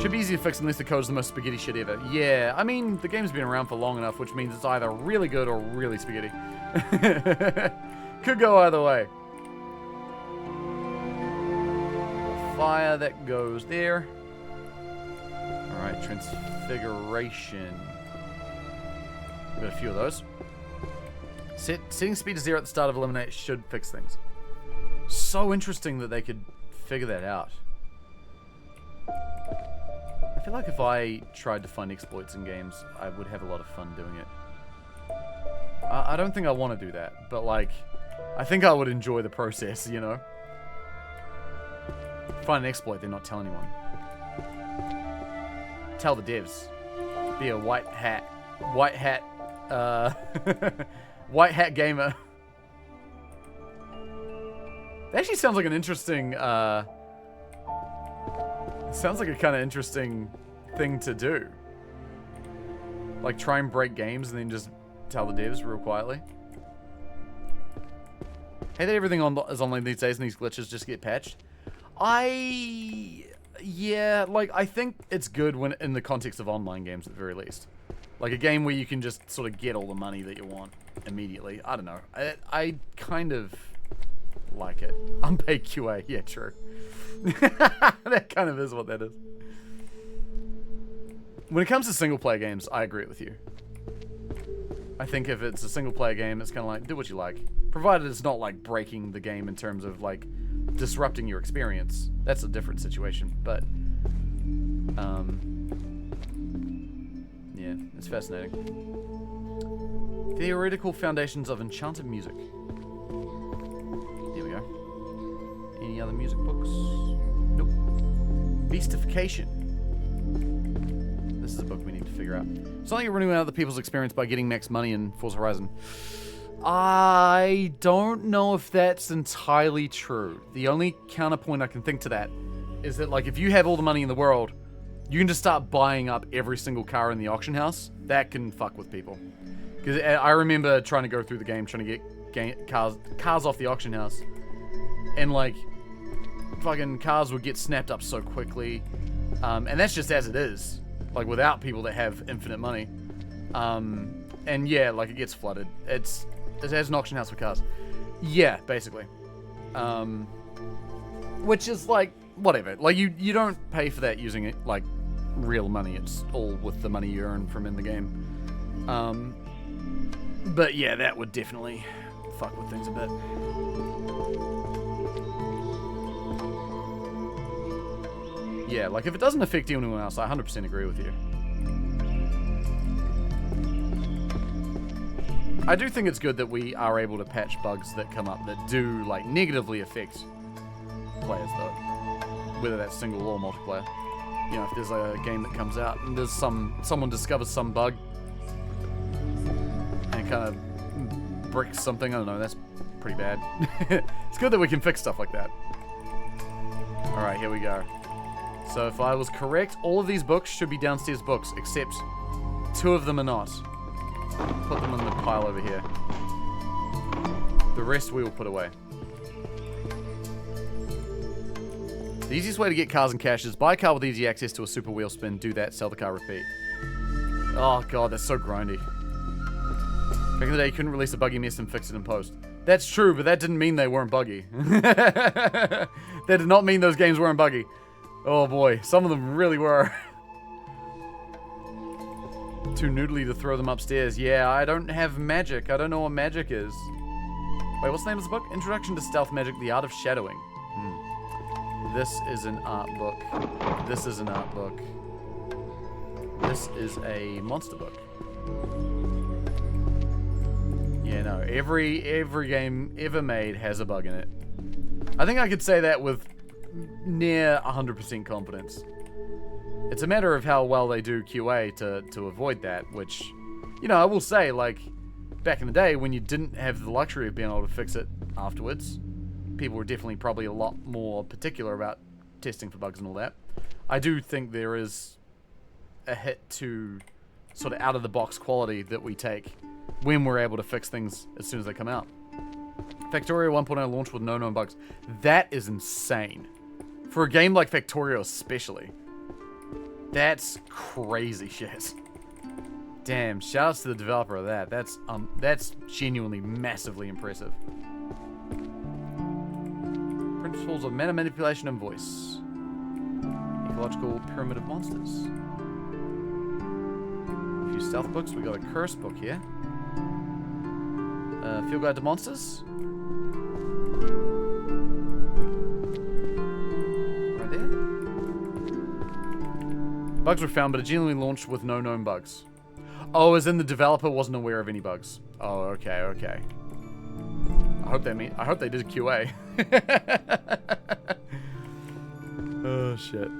Should be easy to fix unless the code's the most spaghetti shit ever. Yeah, I mean, the game's been around for long enough, which means it's either really good or really spaghetti. Could go either way. Fire that goes there. Alright, transfiguration. Got a few of those. Setting speed to 0 at the start of Eliminate should fix things. So interesting that they could figure that out. I feel like if I tried to find exploits in games, I would have a lot of fun doing it. I don't think I want to do that, but like, I think I would enjoy the process, you know? Find an exploit, then not tell anyone. Tell the devs. Be a white hat gamer. That actually sounds like an interesting, sounds like a kind of interesting thing to do. Like, try and break games and then just tell the devs real quietly. Hey, that everything is online these days and these glitches just get patched. Yeah, like, I think it's good when in the context of online games at the very least. Like a game where you can just sort of get all the money that you want immediately. I don't know. I kind of like it. Unpaid QA. Yeah, true. That kind of is what that is. When it comes to single-player games, I agree with you. I think if it's a single-player game, it's kind of like, do what you like. Provided it's not, like, breaking the game in terms of, like, disrupting your experience. That's a different situation, but... yeah, it's fascinating. Theoretical Foundations of Enchanted Music. Here we go. Any other music books? Nope. Beastification. This is a book we need to figure out. It's not like you're running out of the people's experience by getting max money in Forza Horizon. I don't know if that's entirely true. The only counterpoint I can think to that is that, like, if you have all the money in the world, you can just start buying up every single car in the auction house. That can fuck with people. Because I remember trying to go through the game, trying to get cars off the auction house. And, like, fucking cars would get snapped up so quickly. And that's just as it is. Like, without people that have infinite money. And yeah, like, it gets flooded. It has an auction house for cars. Yeah, basically. Which is, like, whatever. Like, you don't pay for that using it, like, real money. It's all with the money you earn from in the game. But yeah, that would definitely fuck with things a bit. Yeah, like, if it doesn't affect anyone else, I 100% agree with you. I do think it's good that we are able to patch bugs that come up that do, like, negatively affect players, though. Whether that's single or multiplayer. You know, if there's a game that comes out and there's someone discovers some bug and kind of bricks something, I don't know, that's pretty bad. It's good that we can fix stuff like that. Alright, here we go. So if I was correct, all of these books should be downstairs books, except 2 of them are not. Put them in the pile over here. The rest we will put away. The easiest way to get cars and cash is buy a car with easy access to a super wheel spin, do that, sell the car, repeat. Oh god, that's so grindy. Back in the day, you couldn't release a buggy mess and fix it in post. That's true, but that didn't mean they weren't buggy. That did not mean those games weren't buggy. Oh boy, some of them really were. Too noodly to throw them upstairs. Yeah, I don't have magic. I don't know what magic is. Wait, what's the name of this book? Introduction to Stealth Magic, The Art of Shadowing. This is an art book. This is an art book. This is a monster book. Yeah, no, every game ever made has a bug in it. I think I could say that with near 100% confidence. It's a matter of how well they do QA to avoid that, which, you know, I will say, like, back in the day when you didn't have the luxury of being able to fix it afterwards, people were definitely probably a lot more particular about testing for bugs and all that. I do think there is a hit to sort of out-of-the-box quality that we take when we're able to fix things as soon as they come out. Factorio 1.0 launched with no known bugs. That is insane. For a game like Factorio especially. That's crazy shit. Damn, shoutouts to the developer of that. That's genuinely massively impressive. Principles of mana manipulation and voice. Ecological pyramid of monsters. A few stealth books. We got a curse book here. Field Guide to Monsters. Right there. Bugs were found, but it genuinely launched with no known bugs. Oh, as in the developer wasn't aware of any bugs. Oh, okay, okay. I hope they did QA. Oh shit.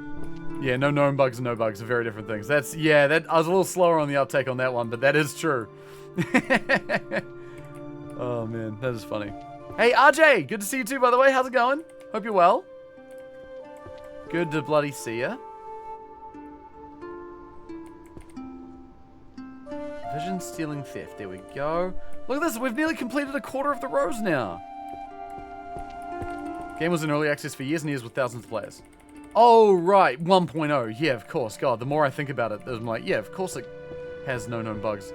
Yeah, no known bugs and no bugs are very different things. That's, yeah, I was a little slower on the uptake on that one, but that is true. Oh man, that is funny. Hey RJ, good to see you too, by the way. How's it going? Hope you're well. Good to bloody see ya. Vision stealing theft. There we go. Look at this. We've nearly completed a quarter of the rows now. Game was in early access for years and years with thousands of players. Oh, right. 1.0. Yeah, of course. God, the more I think about it, I'm like, yeah, of course has no known bugs.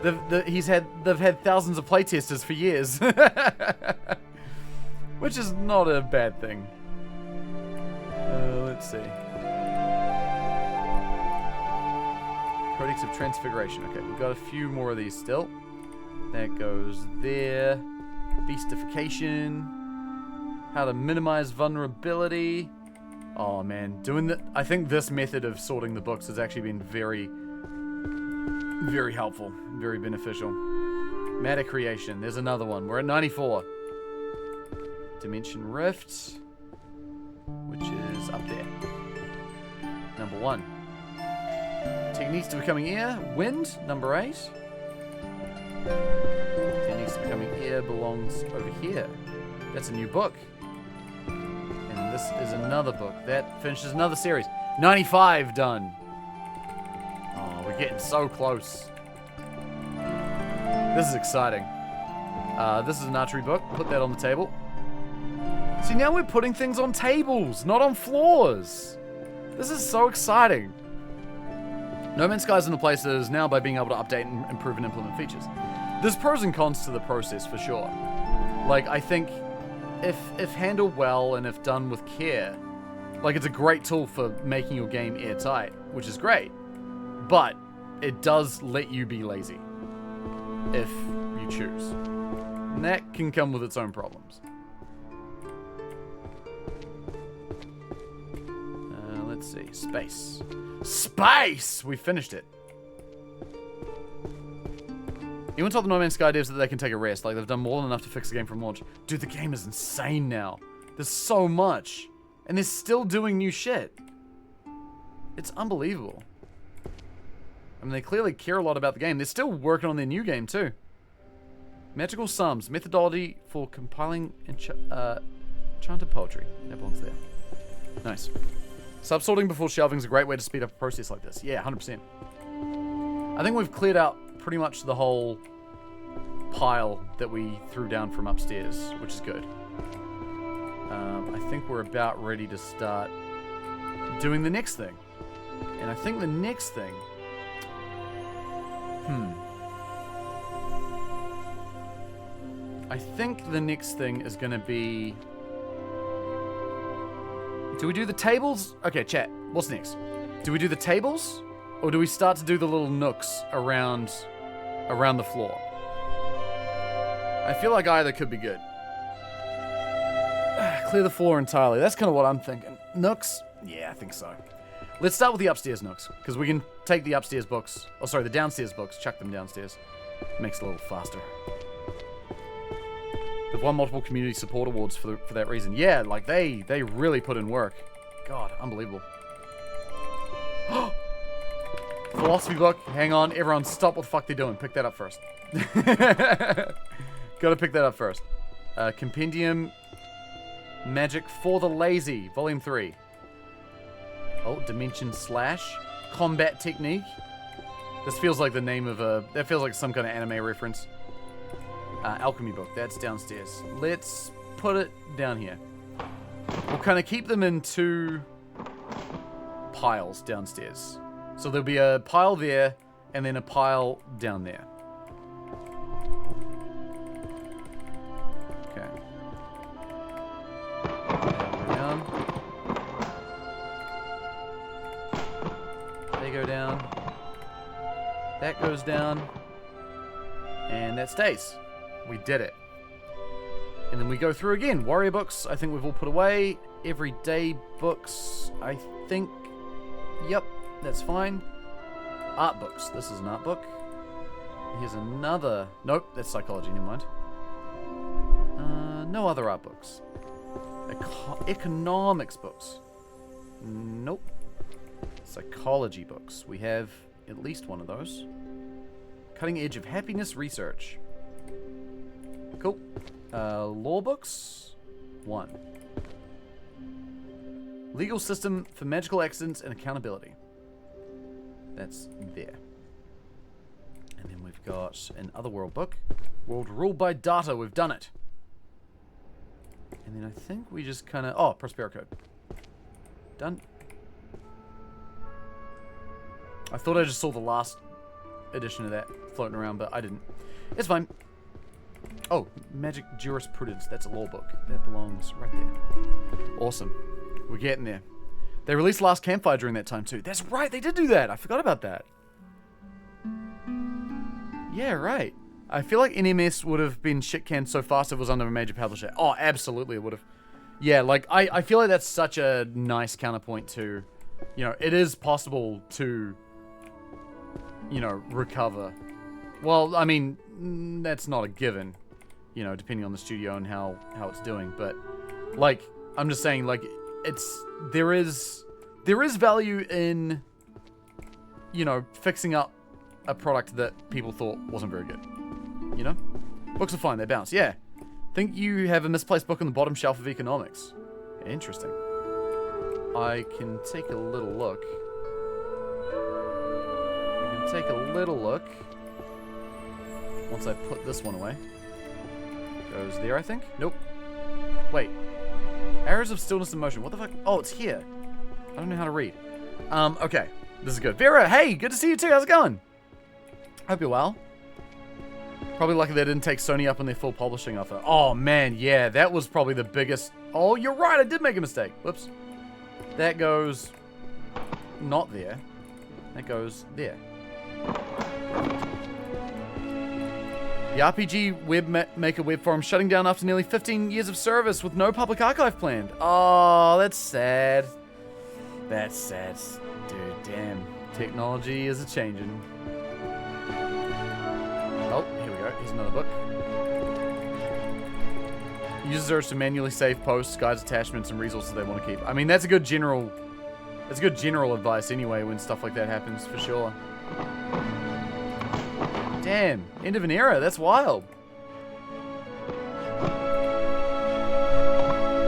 They've had thousands of playtesters for years. Which is not a bad thing. Let's see. Codex of Transfiguration. Okay, we've got a few more of these still. That goes there. Beastification. How to minimize vulnerability. Oh man, I think this method of sorting the books has actually been very, very helpful, very beneficial. Matter creation. There's another one. We're at 94. Dimension Rift, which is up there. Number 1. Techniques to becoming air. Wind. Number 8. Techniques to becoming air belongs over here. That's a new book. And this is another book. That finishes another series. 95 done. Oh, we're getting so close. This is exciting. This is an archery book. Put that on the table. See, now we're putting things on tables, not on floors. This is so exciting. No Man's Sky is in the place that is now by being able to update and improve and implement features. There's pros and cons to the process for sure. Like, I think if handled well and if done with care, like, it's a great tool for making your game airtight, which is great. But it does let you be lazy if you choose. And that can come with its own problems. Let's see. Space. Space! We finished it. Even told the No Man's Sky devs that they can take a rest. Like, they've done more than enough to fix the game from launch. Dude, the game is insane now. There's so much. And they're still doing new shit. It's unbelievable. I mean, they clearly care a lot about the game. They're still working on their new game, too. Magical Sums. Methodology for compiling enchanted poetry. That belongs there. Nice. Subsorting before shelving is a great way to speed up a process like this. Yeah, 100%. I think we've cleared out pretty much the whole pile that we threw down from upstairs, which is good. I think we're about ready to start doing the next thing. And I think the next thing... I think the next thing is going to be... Do we do the tables? Okay, chat. What's next? Do we do the tables? Or do we start to do the little nooks around the floor? I feel like either could be good. Clear the floor entirely. That's kind of what I'm thinking. Nooks? Yeah, I think so. Let's start with the upstairs nooks, because we can take the upstairs books. Oh, sorry, the downstairs books. Chuck them downstairs. Makes it a little faster. They've won multiple community support awards for that reason. Yeah, like they really put in work. God, unbelievable. Philosophy book. Hang on, everyone, stop what the fuck they're doing. Pick that up first. Gotta pick that up first. Compendium Magic for the Lazy, Volume 3. Oh, Dimension Slash. Combat Technique. This feels like the name of a... That feels like some kind of anime reference. Alchemy book. That's downstairs. Let's put it down here. We'll kind of keep them in 2 piles downstairs. So there'll be a pile there, and then a pile down there. Okay. Down. They go down. That goes down. And that stays. We did it. And then we go through again. Warrior books, I think we've all put away. Everyday books, I think... Yep, that's fine. Art books. This is an art book. Here's another... Nope, that's psychology, never mind. No other art books. Economics books. Nope. Psychology books. We have at least one of those. Cutting Edge of Happiness Research. Cool. Law books. 1. Legal System for Magical Accidents and Accountability. That's there. And then we've got an Otherworld book. World Ruled by Data. We've done it. And then I think we just kind of... Oh, Prospero Code. Done. I thought I just saw the last edition of that floating around, but I didn't. It's fine. Oh, Magic Jurisprudence. That's a law book. That belongs right there. Awesome. We're getting there. They released Last Campfire during that time, too. That's right, they did do that. I forgot about that. Yeah, right. I feel like NMS would have been shit-canned so fast if it was under a major publisher. Oh, absolutely it would have. Yeah, like, I feel like that's such a nice counterpoint to, you know, it is possible to, you know, recover. Well, I mean, that's not a given, you know, depending on the studio and how it's doing. But, like, I'm just saying, like, there is value in, you know, fixing up a product that people thought wasn't very good. You know? Books are fine, they bounce. Yeah. Think you have a misplaced book on the bottom shelf of economics. Interesting. I can take a little look. Once I put this one away. Goes there, I think? Nope. Wait. Arrows of Stillness and Motion. What the fuck? Oh, it's here. I don't know how to read. Okay. This is good. Vera, hey! Good to see you too. How's it going? Hope you're well. Probably lucky they didn't take Sony up on their full publishing offer. Oh, man, yeah. That was probably the biggest... Oh, you're right. I did make a mistake. Whoops. That goes... not there. That goes there. The RPG Webmaker web forum shutting down after nearly 15 years of service with no public archive planned. Oh, that's sad. That's sad. Dude, damn. Technology is a-changing. Oh, here we go. Here's another book. Users urged to manually save posts, guides, attachments, and resources they want to keep. I mean, that's a good general advice anyway when stuff like that happens, for sure. Damn, end of an era. That's wild. We're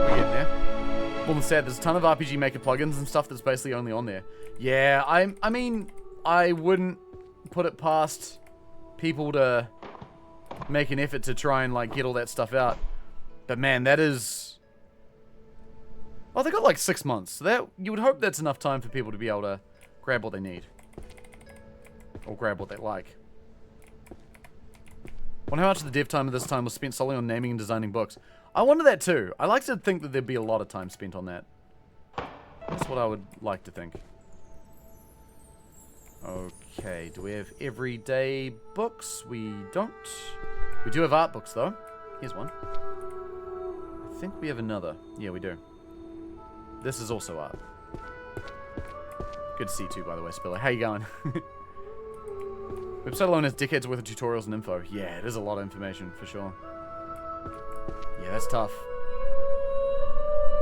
getting there. More than said, there's a ton of RPG Maker plugins and stuff that's basically only on there. Yeah, I mean, I wouldn't put it past people to make an effort to try and, like, get all that stuff out. But, man, that is... Oh, they got, like, 6 months. So that, you would hope that's enough time for people to be able to grab what they need. Or grab what they like. Wonder how much of the dev time of this time was spent solely on naming and designing books. I wonder that too. I like to think that there'd be a lot of time spent on that. That's what I would like to think. Okay, do we have everyday books? We don't. We do have art books though. Here's one. I think we have another. Yeah, we do. This is also art. Good to see you too, by the way, Spiller. How you going? Website alone has decades worth of tutorials and info. Yeah, it is a lot of information, for sure. Yeah, that's tough.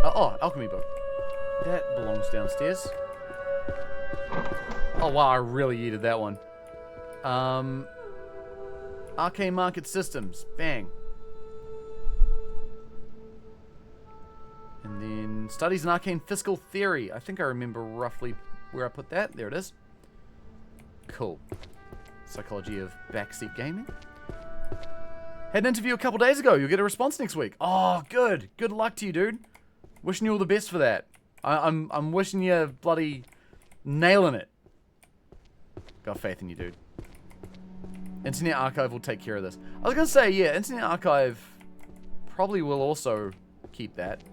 Oh, alchemy book. That belongs downstairs. Oh, wow, I really yeeted that one. Arcane Market Systems. Bang. And then Studies in Arcane Fiscal Theory. I think I remember roughly where I put that. There it is. Cool. Psychology of Backseat Gaming. Had an interview a couple days ago. You'll get a response next week. Oh, good. Good luck to you, dude. Wishing you all the best for that. I'm wishing you bloody nailing it. Got faith in you, dude. Internet Archive will take care of this. I was going to say, yeah, Internet Archive probably will also keep that.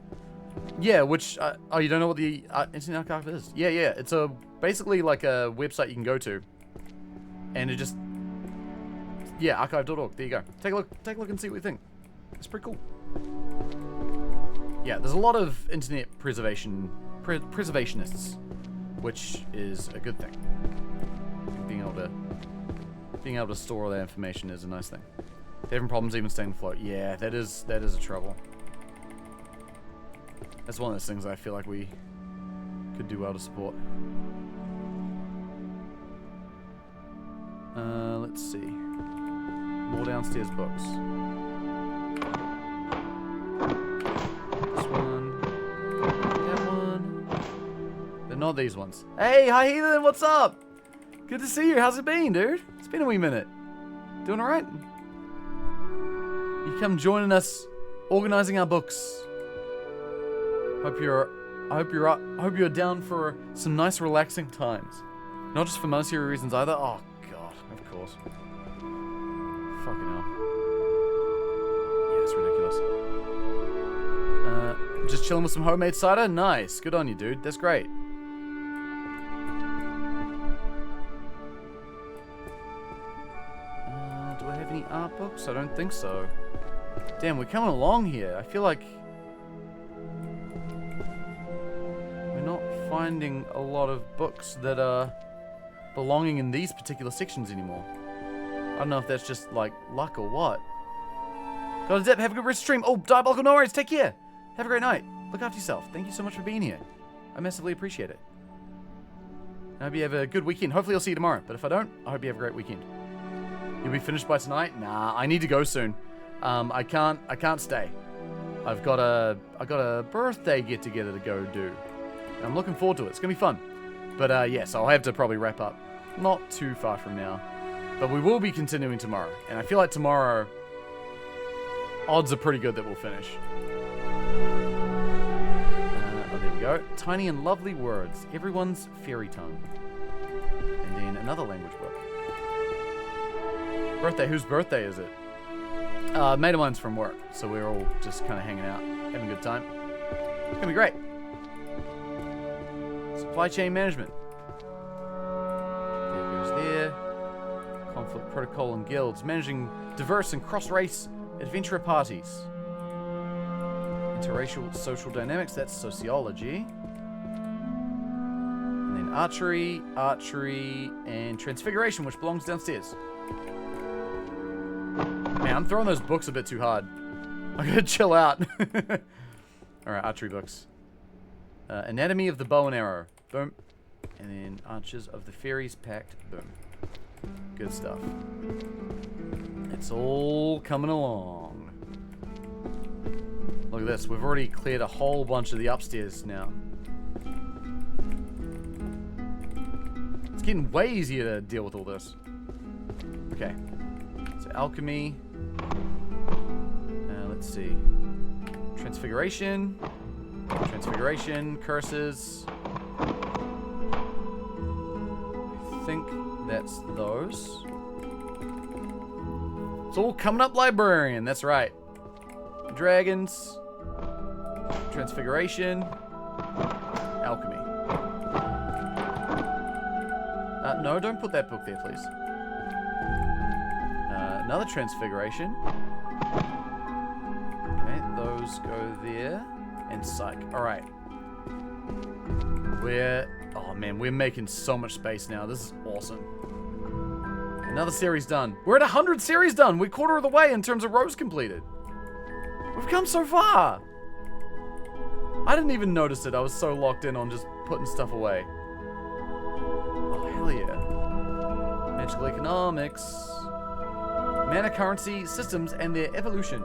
Yeah, which... oh, you don't know what the Internet Archive is? Yeah, yeah. It's basically like a website you can go to. And it just... Yeah, archive.org. There you go. Take a look and see what you think. It's pretty cool. Yeah, there's a lot of internet preservationists, which is a good thing. Being able to store all that information is a nice thing. They're having problems even staying afloat. Yeah, that is a trouble. That's one of those things I feel like we could do well to support. Let's see. More downstairs books. This one. That one. They're not these ones. Hey, hi Heathen, what's up? Good to see you. How's it been, dude? It's been a wee minute. Doing alright? You come joining us, organizing our books. Hope you're down for some nice relaxing times. Not just for monetary reasons either. Oh god, of course. course. Fucking hell. Yeah, it's ridiculous. Just chilling with some homemade cider? Nice. Good on you, dude. That's great. Do I have any art books? I don't think so. Damn, we're coming along here. I feel like we're not finding a lot of books that are belonging in these particular sections anymore. I don't know if that's just, like, luck or what. God, Zep, have a good rest stream. Oh, Diabolical, no worries. Take care. Have a great night. Look after yourself. Thank you so much for being here. I massively appreciate it. I hope you have a good weekend. Hopefully I'll see you tomorrow. But if I don't, I hope you have a great weekend. You'll be finished by tonight? Nah, I need to go soon. I can't stay. I got a birthday get together to go do. And I'm looking forward to it. It's gonna be fun. But yes, I'll have to probably wrap up. Not too far from now. But we will be continuing tomorrow. And I feel like tomorrow, odds are pretty good that we'll finish. Oh, there we go. Tiny and lovely words. Everyone's fairy tongue. And then another language book. Birthday. Whose birthday is it? Mate of mine's from work. So we're all just kind of hanging out, having a good time. It's going to be great. Supply chain management. There goes there. Conflict protocol and guilds. Managing diverse and cross-race adventurer parties. Interracial social dynamics. That's sociology. And then archery, and transfiguration, which belongs downstairs. Man, I'm throwing those books a bit too hard. I gotta chill out. Alright, archery books. Anatomy of the bow and arrow. Boom. And then Archers of the Fairies Pact. Boom. Good stuff. It's all coming along. Look at this. We've already cleared a whole bunch of the upstairs now. It's getting way easier to deal with all this. Okay. So alchemy. Let's see. Transfiguration. Transfiguration. Curses. I think that's those. It's all coming up, Librarian. That's right. Dragons. Transfiguration. Alchemy. No, don't put that book there, please. Another transfiguration. Okay, those go there. And psych. Alright. Oh man, we're making so much space now. This is awesome. Another series done. We're at 100 series done. We're quarter of the way in terms of rows completed. We've come so far. I didn't even notice it. I was so locked in on just putting stuff away. Oh, hell yeah. Magical economics. Mana currency systems and their evolution.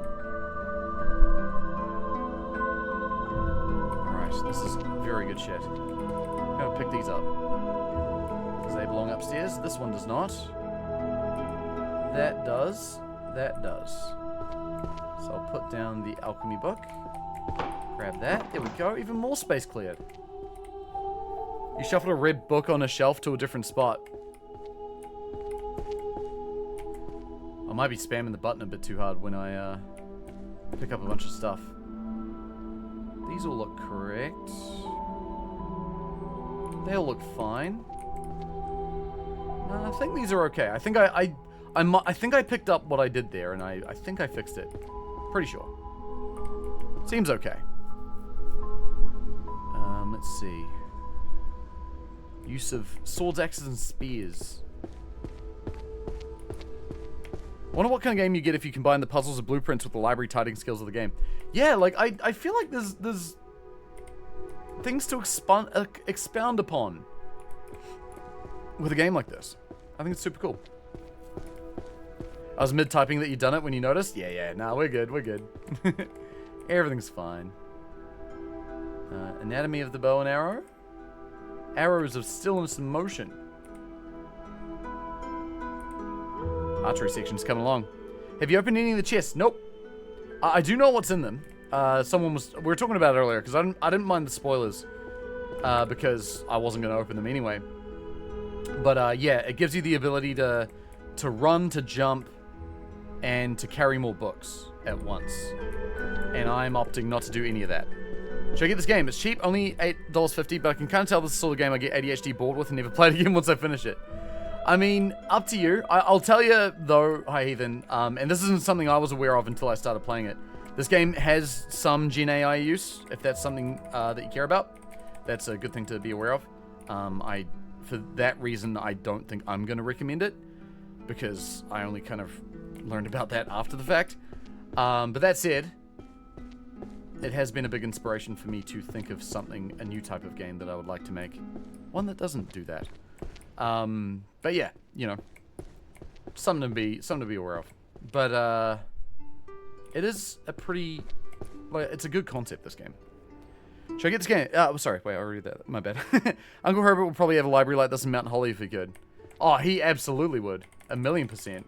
Alright, this is very good shit. I'm gonna pick these up. Because they belong upstairs. This one does not. That does. That does. So I'll put down the alchemy book. Grab that. There we go. Even more space cleared. You shuffled a red book on a shelf to a different spot. I might be spamming the button a bit too hard when I pick up a bunch of stuff. These all look correct. They all look fine. I think these are okay. I think I think I picked up what I did there, and I think I fixed it. Pretty sure. Seems okay. Let's see. Use of swords, axes, and spears. I wonder what kind of game you get if you combine the puzzles and blueprints with the library tidying skills of the game. Yeah, like, I feel like there's things to expound upon with a game like this. I think it's super cool. I was mid-typing that you'd done it when you noticed? Yeah, nah, we're good, we're good. Everything's fine. Anatomy of the bow and arrow. Arrows of stillness and motion. Archery section's coming along. Have you opened any of the chests? Nope. I do know what's in them. We were talking about it earlier, because I didn't mind the spoilers. Because I wasn't going to open them anyway. But yeah, it gives you the ability to to run, to jump, and to carry more books at once. And I'm opting not to do any of that. Should I get this game? It's cheap, only $8.50, but I can kind of tell this is the sort of game I get ADHD bored with and never play it again once I finish it. I mean, up to you. I'll tell you, though, hi Heathen, and this isn't something I was aware of until I started playing it. This game has some Gen AI use, if that's something that you care about. That's a good thing to be aware of. For that reason, I don't think I'm going to recommend it, because I only kind of learned about that after the fact. But that said, it has been a big inspiration for me to think of a new type of game that I would like to make. One that doesn't do that. But yeah, you know, something to be aware of. But it is a pretty, it's a good concept, this game. Should I get this game? Oh, sorry, wait, I already did that. My bad. Uncle Herbert would probably have a library like this in Mount Holly if he could. Oh, he absolutely would. 1,000,000%.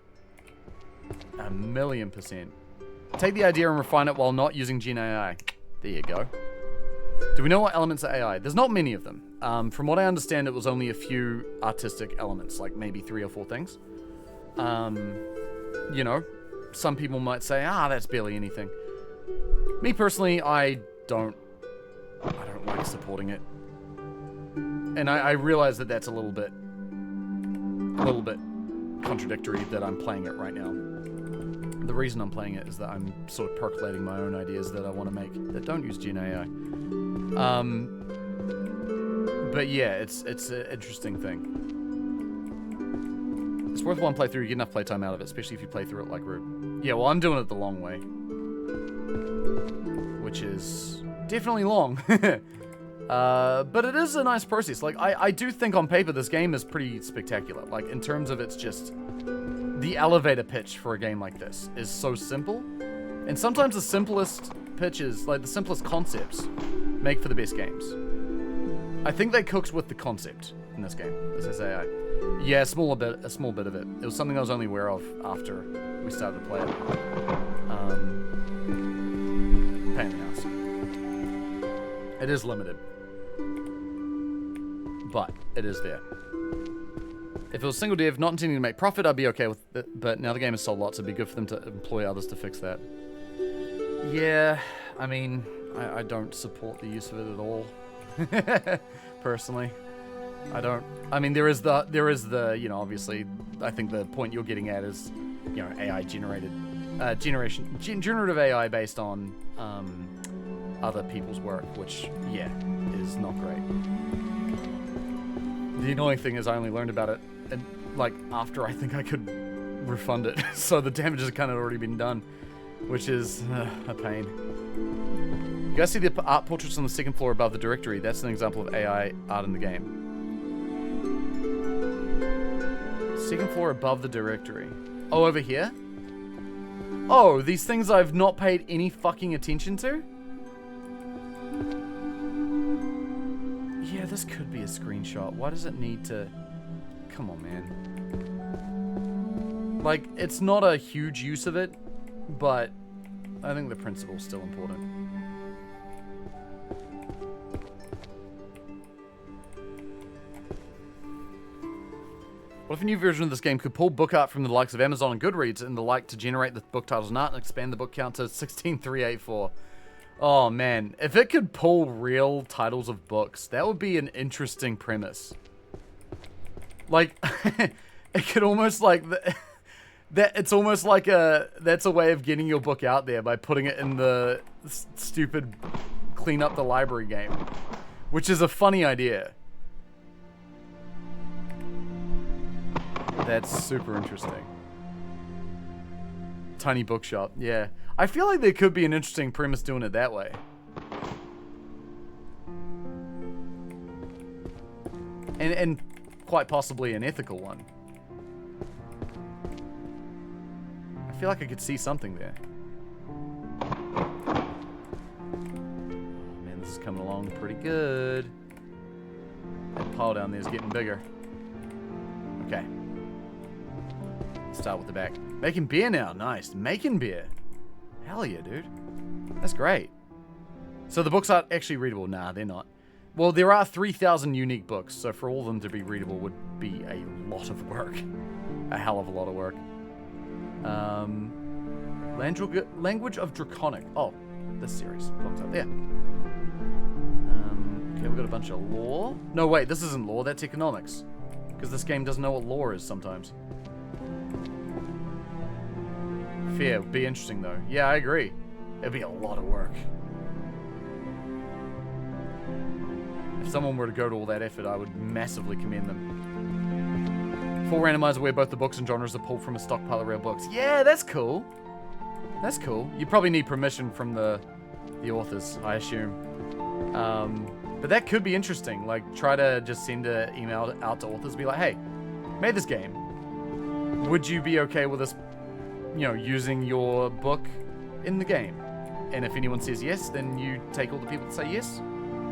1,000,000%. Take the idea and refine it while not using Gen AI. There you go. Do we know what elements are AI? There's not many of them. From what I understand, it was only a few artistic elements, like maybe 3 or 4 things. You know, some people might say, that's barely anything. Me personally, I don't like supporting it. And I realize that that's a little bit contradictory that I'm playing it right now. The reason I'm playing it is that I'm sort of percolating my own ideas that I want to make that don't use Gen AI. But yeah, it's an interesting thing. It's worth one playthrough. You get enough playtime out of it, especially if you play through it like Rube. Yeah, well, I'm doing it the long way, which is definitely long. But it is a nice process. Like, I do think on paper this game is pretty spectacular. Like, in terms of it's just the elevator pitch for a game like this is so simple. And sometimes the simplest pitches, like the simplest concepts, make for the best games. I think they cooked with the concept in this game, as I say. Yeah, a small bit of it. It was something I was only aware of after we started to play it. Pain in the ass. It is limited, but it is there. If it was single dev, not intending to make profit, I'd be okay with it, but now the game has sold lots, it'd be good for them to employ others to fix that. Yeah, I mean, I don't support the use of it at all. Personally. I don't. I mean, there is the, you know, obviously, I think the point you're getting at is, you know, AI generated, generative AI based on, other people's work, which, yeah, is not great. The annoying thing is I only learned about it, and, like, after I think I could refund it, so the damage has kind of already been done, which is a pain. You guys see the art portraits on the second floor above the directory? That's an example of AI art in the game. Second floor above the directory. Oh, over here? Oh, these things I've not paid any fucking attention to? Yeah, this could be a screenshot. Why does it need to... Come on, man. Like, it's not a huge use of it, but I think the principle's still important. What if a new version of this game could pull book art from the likes of Amazon and Goodreads and the like to generate the book titles and art and expand the book count to 16,384? Oh man, if it could pull real titles of books, that would be an interesting premise. Like, it could almost like it's almost like that's a way of getting your book out there by putting it in the stupid clean up the library game, which is a funny idea. That's super interesting. Tiny bookshop, yeah. I feel like there could be an interesting premise doing it that way. And quite possibly an ethical one. I feel like I could see something there. Oh, man, this is coming along pretty good. That pile down there is getting bigger. Okay. Start with the back. Making beer now. Nice. Making beer. Hell yeah, dude. That's great. So the books aren't actually readable? Nah, they're not. Well, there are 3,000 unique books, so for all of them to be readable would be a lot of work. a hell of a lot of work. Language of Draconic. Oh, this series. Belongs up there. Okay, we've got a bunch of lore. No, wait, this isn't lore. That's economics. Because this game doesn't know what lore is sometimes. Fair. Would be interesting, though. Yeah, I agree. It'd be a lot of work. If someone were to go to all that effort, I would massively commend them. Full randomizer where both the books and genres are pulled from a stockpile of real books. Yeah, that's cool. That's cool. You probably need permission from the authors, I assume. But that could be interesting. Like, try to just send an email out to authors, be like, hey, made this game. Would you be okay with us, you know, using your book in the game? And if anyone says yes, then you take all the people that say yes,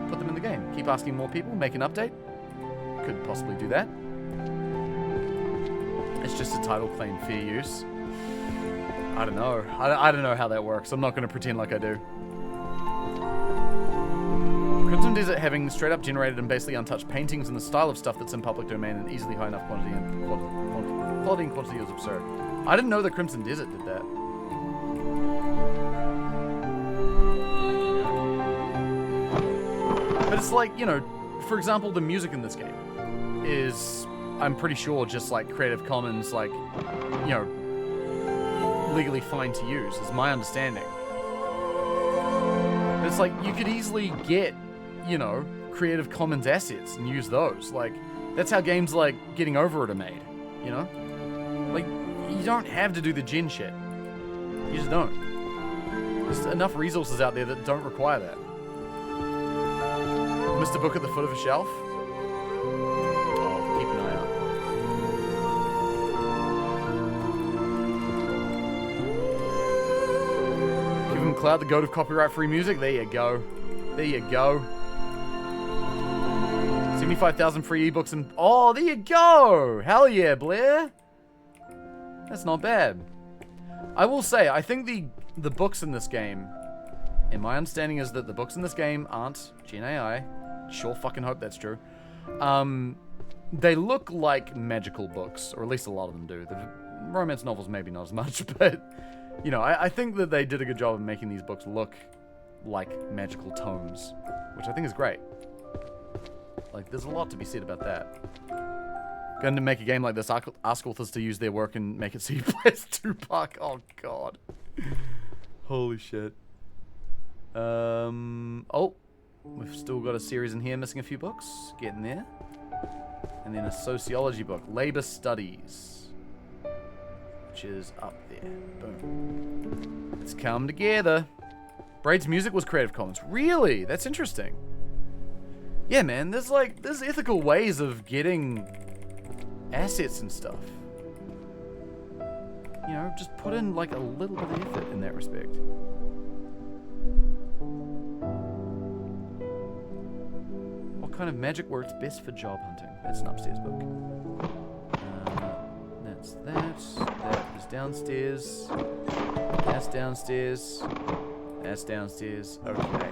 put them in the game. Keep asking more people, make an update. Could possibly do that. It's just a title claim, fair use. I don't know. I don't know how that works. I'm not going to pretend like I do. Crimson Desert having straight up generated and basically untouched paintings in the style of stuff that's in public domain and easily high enough quality and quantity is absurd. I didn't know that Crimson Desert did that. But it's like, you know, for example, the music in this game is, I'm pretty sure, just like Creative Commons, like, you know, legally fine to use, is my understanding. But it's like, you could easily get, you know, Creative Commons assets and use those. Like, that's how games like Getting Over It are made, you know? Like, you don't have to do the gen shit. You just don't. There's enough resources out there that don't require that. Missed a book at the foot of a shelf? Oh, keep an eye out. Give him Cloud, the goat of copyright-free music. There you go. There you go. 75,000 free ebooks and... Oh, there you go! Hell yeah, Blair! That's not bad. I will say, I think the books in this game, and my understanding is that the books in this game aren't Gen AI. Sure fucking hope that's true. They look like magical books, or at least a lot of them do. The romance novels maybe not as much, but, you know, I think that they did a good job of making these books look like magical tomes, which I think is great. Like, there's a lot to be said about that. Going to make a game like this, ask authors to use their work and make it so you play as Tupac. Oh, God. Holy shit. Oh. We've still got a series in here missing a few books. Getting there. And then a sociology book. Labor Studies. Which is up there. Boom. It's come together. Braid's music was Creative Commons. Really? That's interesting. Yeah, man. There's ethical ways of getting assets and stuff. You know, just put in like a little bit of effort in that respect. What kind of magic works best for job hunting? That's an upstairs book. That's that. That is downstairs. That's downstairs. That's downstairs. Okay.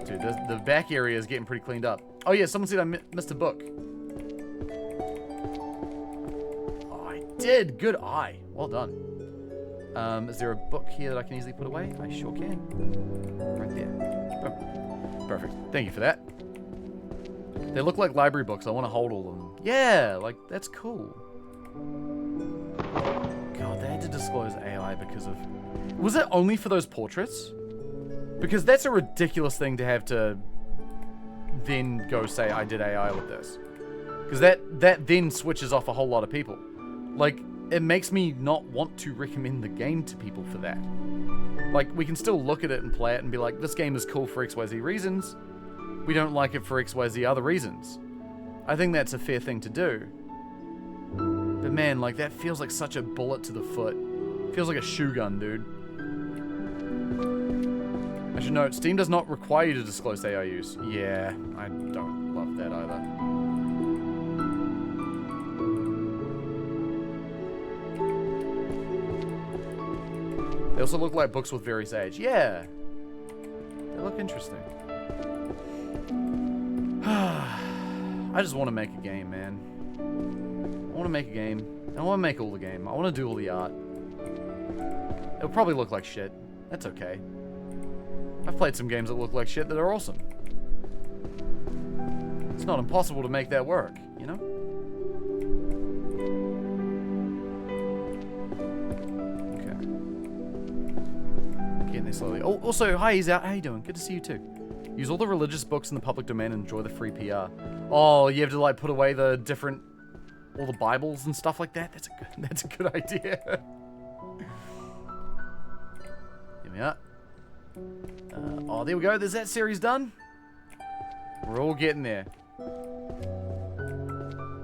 Dude, the back area is getting pretty cleaned up. Oh yeah, someone said I missed a book. Oh, I did. Good eye. Well done. Is there a book here that I can easily put away? I sure can. Right there. Oh, perfect. Thank you for that. They look like library books. I want to hold all of them. Yeah, like, that's cool. God, they had to disclose AI because of... Was it only for those portraits? Because that's a ridiculous thing to have to then go say, I did AI with this. Because that then switches off a whole lot of people. Like, it makes me not want to recommend the game to people for that. Like, we can still look at it and play it and be like, this game is cool for XYZ reasons. We don't like it for XYZ other reasons. I think that's a fair thing to do. But man, like, that feels like such a bullet to the foot. Feels like a shoe gun, dude. I should note, Steam does not require you to disclose AI use. Yeah, I don't love that either. They also look like books with various age. Yeah. They look interesting. I just want to make a game, man. I want to make a game. I want to make all the game. I want to do all the art. It'll probably look like shit. That's okay. I've played some games that look like shit that are awesome. It's not impossible to make that work, you know? Okay. Getting there slowly. Oh, also, hi, he's out. How you doing? Good to see you too. Use all the religious books in the public domain and enjoy the free PR. Oh, you have to like put away the different, all the Bibles and stuff like that. That's a good idea. Give me that. Oh, there we go. There's that series done. We're all getting there.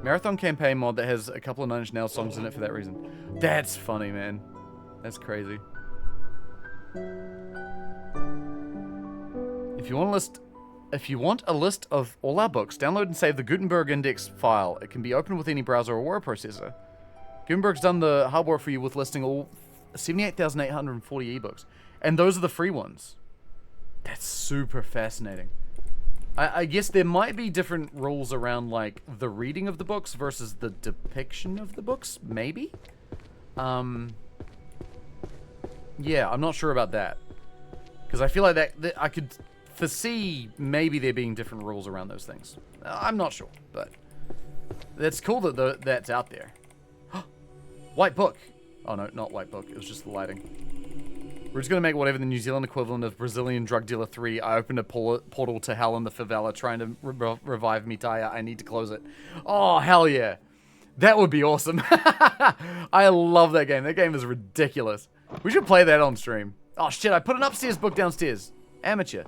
Marathon campaign mod that has a couple of Nine Inch Nails songs in it for that reason. That's funny, man. That's crazy. If you want a list of all our books, download and save the Gutenberg index file. It can be opened with any browser or word processor. Gutenberg's done the hard work for you with listing all 78,840 ebooks. And those are the free ones. That's super fascinating. I guess there might be different rules around, like, the reading of the books versus the depiction of the books, maybe? Yeah, I'm not sure about that. Because I feel like that I could foresee maybe there being different rules around those things. I'm not sure, but that's cool that that's out there. White book. Oh, no, not white book. It was just the lighting. We're just going to make whatever the New Zealand equivalent of Brazilian Drug Dealer 3. I opened a portal to hell in the favela trying to revive Mitaya. I need to close it. Oh, hell yeah. That would be awesome. I love that game. That game is ridiculous. We should play that on stream. Oh, shit. I put an upstairs book downstairs. Amateur.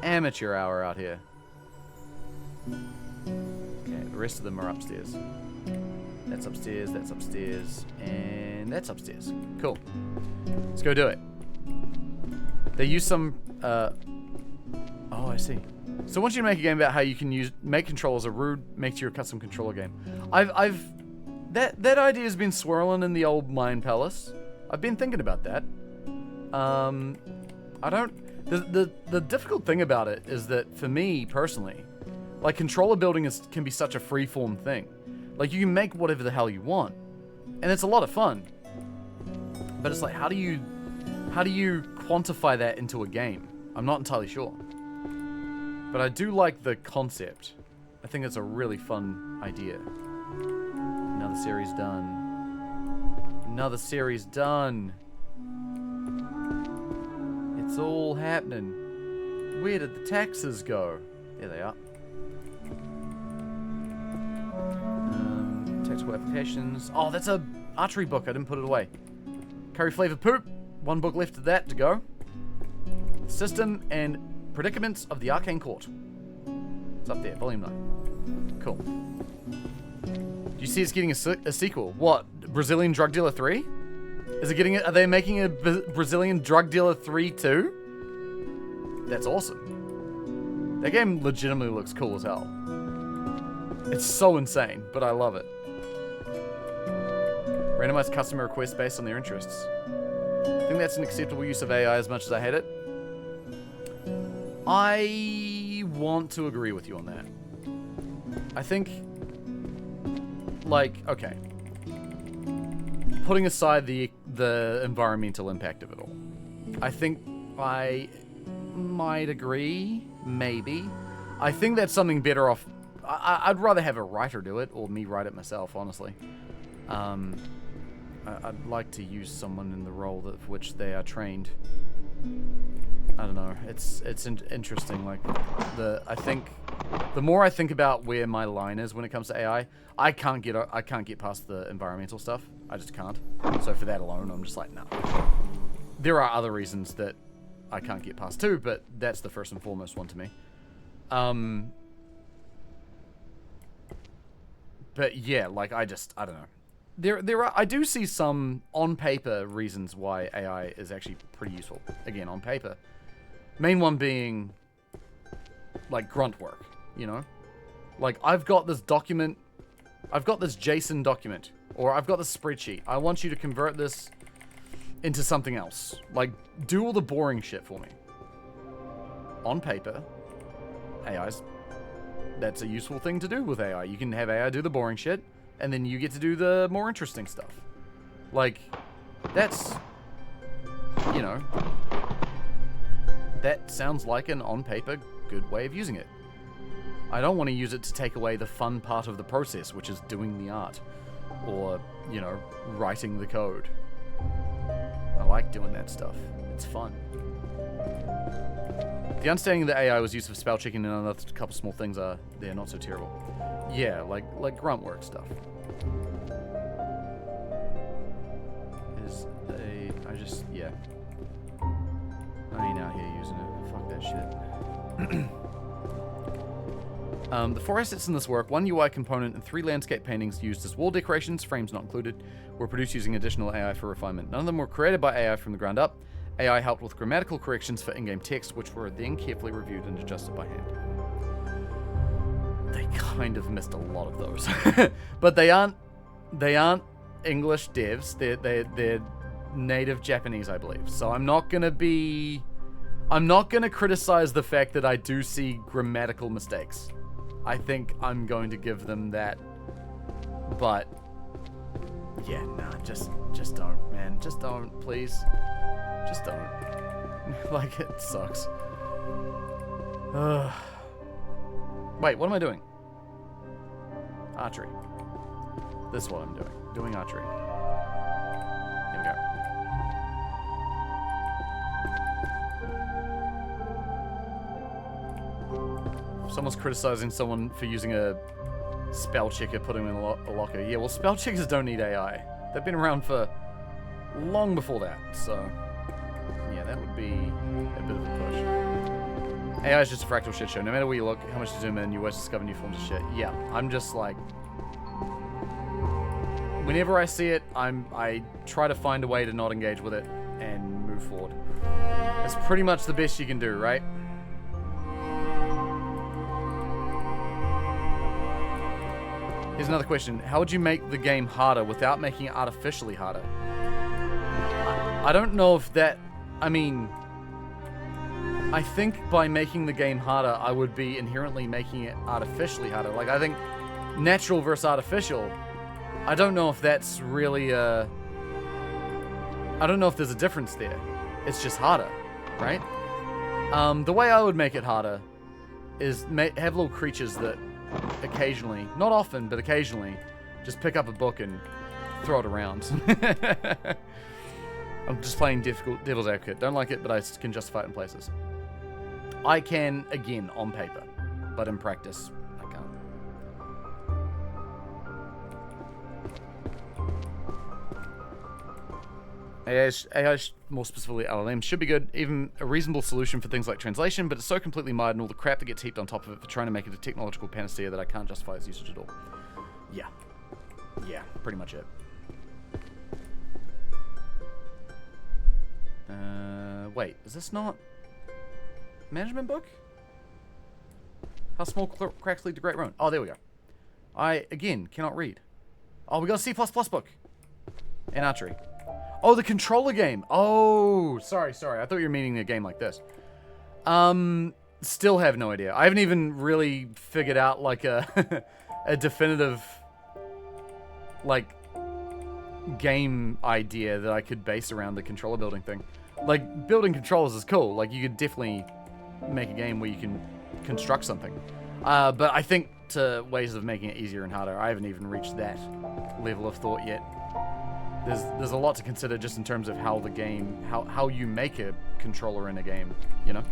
Amateur hour out here. Okay, the rest of them are upstairs. That's upstairs, and that's upstairs. Cool. Let's go do it. They use some, oh, I see. So I want you to make a game about how you can make controllers a rude, make your custom controller game. That idea has been swirling in the old Mind Palace. I've been thinking about that. The difficult thing about it is that for me, personally, like controller building can be such a free-form thing. Like, you can make whatever the hell you want. And it's a lot of fun. But it's like, how do you quantify that into a game? I'm not entirely sure. But I do like the concept. I think it's a really fun idea. Another series done. Another series done. It's all happening. Where did the taxes go? There they are. Textbook applications. Oh, that's a archery book. I didn't put it away. Curry flavored poop. One book left of that to go. System and predicaments of the Arcane Court. It's up there, volume 9. Cool. Do you see it's getting a sequel? What? Brazilian Drug Dealer 3? Is it getting? Are they making a Brazilian Drug Dealer 3 too? That's awesome. That game legitimately looks cool as hell. It's so insane, but I love it. Randomized customer requests based on their interests. I think that's an acceptable use of AI as much as I hate it. I want to agree with you on that. I think, like, okay. Putting aside the environmental impact of it all, I think I might agree, maybe. I think that's something better off. I'd rather have a writer do it, or me write it myself, honestly. I'd like to use someone in the role of which they are trained. I don't know. It's interesting. Like, I think the more I think about where my line is when it comes to AI, I can't get past the environmental stuff. I just can't. So for that alone, I'm just like, no. There are other reasons that I can't get past too, but that's the first and foremost one to me. But yeah, like, I don't know. I do see some on paper reasons why AI is actually pretty useful. Again, on paper. Main one being like grunt work, you know? Like, I've got this document, I've got this JSON document, or I've got this spreadsheet. I want you to convert this into something else. Like, do all the boring shit for me. On paper, AI's that's a useful thing to do with AI. You can have AI do the boring shit, and then you get to do the more interesting stuff. Like, that's, you know, that sounds like an on-paper good way of using it. I don't want to use it to take away the fun part of the process, which is doing the art, or, you know, writing the code. I like doing that stuff. It's fun. The understanding that AI was used for spell checking and another couple small things are they're not so terrible. Yeah, like grunt work stuff. Yeah. I ain't out here using it. Fuck that shit. The 4 assets in this work, 1 UI component and 3 landscape paintings used as wall decorations, frames not included, were produced using additional AI for refinement. None of them were created by AI from the ground up. AI helped with grammatical corrections for in-game text, which were then carefully reviewed and adjusted by hand. They kind of missed a lot of those. But they aren't English devs. They're native Japanese, I believe. So I'm not gonna criticize the fact that I do see grammatical mistakes. I think I'm going to give them that. But yeah, nah, just don't, man. Just don't, please. Just don't. Like, it sucks. Wait, what am I doing? Archery. This is what I'm doing. Doing archery. Here we go. If someone's criticizing someone for using a spell checker, putting them in a locker. Yeah, well, spell checkers don't need AI. They've been around for long before that, so yeah, that would be a bit of a push. AI is just a fractal shit show. No matter where you look, how much you zoom in, you always discover new forms of shit. Yeah, I'm just like, whenever I see it, I try to find a way to not engage with it and move forward. That's pretty much the best you can do, right? Here's another question. How would you make the game harder without making it artificially harder? I don't know if that... I mean... I think by making the game harder, I would be inherently making it artificially harder. Like, I think natural versus artificial, I don't know if that's really a... I don't know if there's a difference there. It's just harder, right? The way I would make it harder is have little creatures that occasionally, not often, but occasionally, just pick up a book and throw it around. I'm just playing devil's advocate. Don't like it, but I can justify it in places. I can, again, on paper, but in practice, I can't. AI, more specifically LLM, should be good, even a reasonable solution for things like translation, but it's so completely mired and all the crap that gets heaped on top of it for trying to make it a technological panacea that I can't justify its usage at all. Yeah. Yeah, pretty much it. Wait, is this not... management book? How small cracks lead to great ruin. Oh, there we go. I, again, cannot read. Oh, we got a C++ book. And archery. Oh, the controller game. Oh, sorry. I thought you were meaning a game like this. Still have no idea. I haven't even really figured out, like, a definitive, like, game idea that I could base around the controller building thing. Like, building controllers is cool. Like, you could definitely make a game where you can construct something. But I think to ways of making it easier and harder, I haven't even reached that level of thought yet. There's a lot to consider just in terms of how the game, how you make a controller in a game, you know?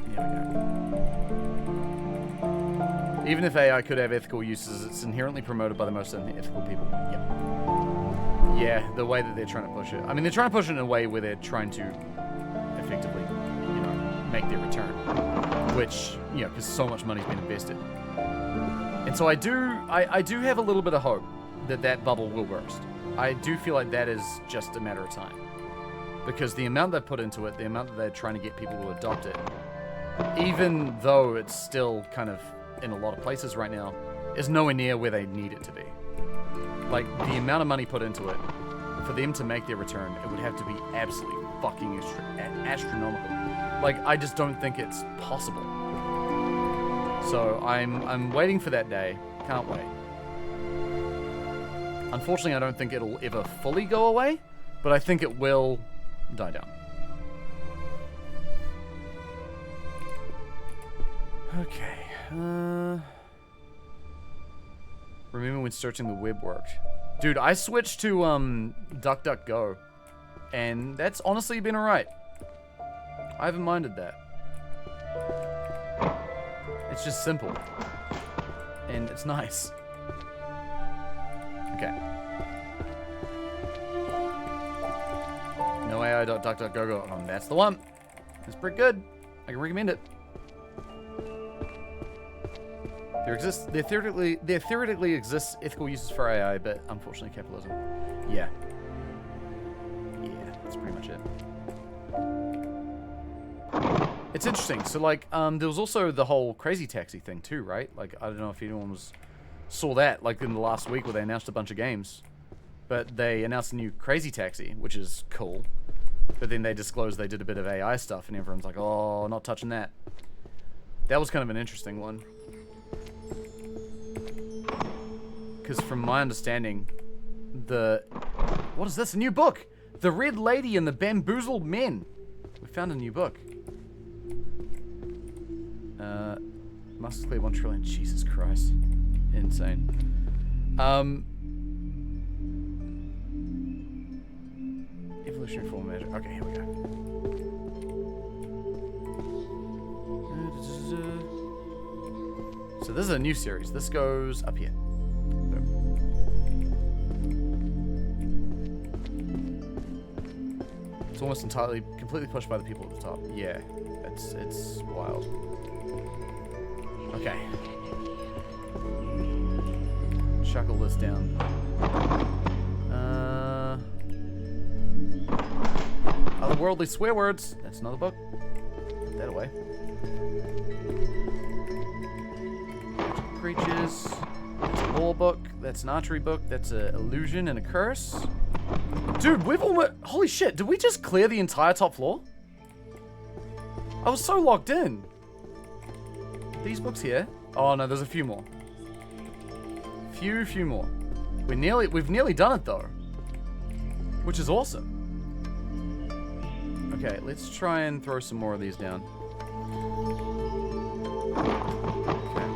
There we go. Even if AI could have ethical uses, it's inherently promoted by the most unethical people. Yep. Yeah, the way that they're trying to push it. I mean, they're trying to push it in a way where they're trying to effectively, you know, make their return. Which, you know, because so much money's been invested. And so I do have a little bit of hope that that bubble will burst. I do feel like that is just a matter of time. Because the amount they put into it, the amount that they're trying to get people to adopt it, even though it's still kind of in a lot of places right now, is nowhere near where they need it to be. Like, the amount of money put into it, for them to make their return, it would have to be absolutely fucking astronomical. Like, I just don't think it's possible. So I'm waiting for that day. Can't wait. Unfortunately, I don't think it'll ever fully go away, but I think it will die down. Okay. Remember when searching the web worked. Dude, I switched to DuckDuckGo, and that's honestly been alright. I haven't minded that. It's just simple. And it's nice. Okay. No AI.DuckDuckGo. That's the one. It's pretty good. I can recommend it. There theoretically exists ethical uses for AI, but unfortunately capitalism. Yeah. Yeah, that's pretty much it. It's interesting. So, like, there was also the whole Crazy Taxi thing too, right? Like, I don't know if anyone saw that, like, in the last week where they announced a bunch of games. But they announced a new Crazy Taxi, which is cool. But then they disclosed they did a bit of AI stuff, and everyone's like, oh, not touching that. That was kind of an interesting one. Because from my understanding, what is this? A new book! The Red Lady and the Bamboozled Men. We found a new book. Must clear 1 trillion. Jesus Christ. Insane. Evolutionary form measure. Okay, here we go. So this is a new series. This goes up here. It's almost entirely, completely pushed by the people at the top. Yeah, it's wild. Okay. Shuckle this down. Otherworldly swear words. That's another book. Put that away. Creatures. That's a lore book. That's an archery book. That's an illusion and a curse. Dude, we've almost... Holy shit, did we just clear the entire top floor? I was so locked in. These books here. Oh no, there's a few more. Few more. We've nearly done it though. Which is awesome. Okay, let's try and throw some more of these down. Okay.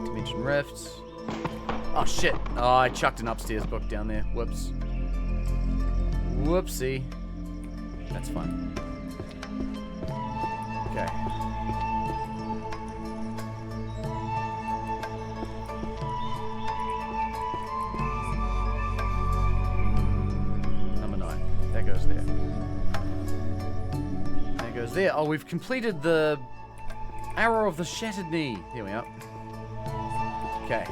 Dimension Rift. Oh shit. Oh, I chucked an upstairs book down there. Whoops. Whoopsie. That's fine. Okay. Number 9. That goes there. That goes there. Oh, we've completed the Arrow of the Shattered Knee. Here we are. Okay.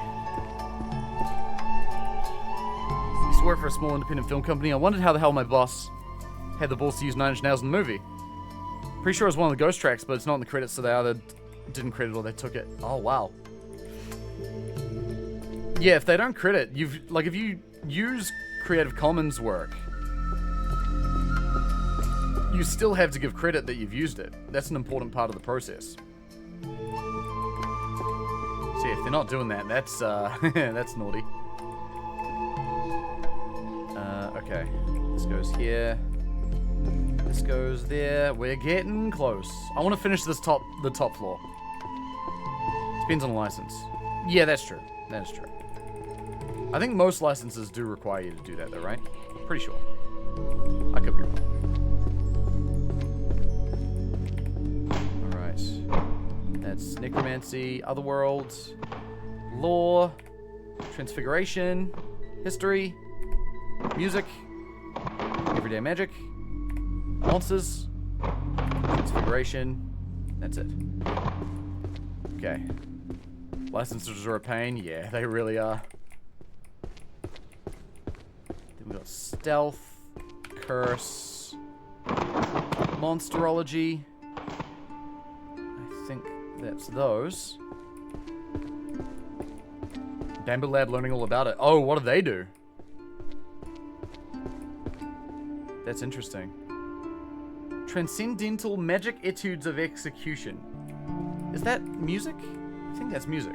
Work for a small independent film company. I wondered how the hell my boss had the balls to use 9 Inch Nails in the movie. Pretty sure it was one of the ghost tracks, but it's not in the credits, so they either didn't credit or they took it. Oh, wow. Yeah, if they don't credit, if you use Creative Commons work, you still have to give credit that you've used it. That's an important part of the process. See, if they're not doing that, that's that's naughty. Okay, this goes here. This goes there. We're getting close. I want to finish the top floor. Depends on the license. Yeah, that's true. That is true. I think most licenses do require you to do that, though, right? Pretty sure. I could be wrong. All right. That's necromancy, otherworld, lore, transfiguration, history. Music, everyday magic, monsters, transfiguration, that's it. Okay. Licenses are a pain, yeah, they really are. Then we got stealth, curse, monsterology. I think that's those. Bamboo Lab learning all about it. Oh, what do they do? Transcendental Magic Etudes of Execution. Is that music? I think that's music.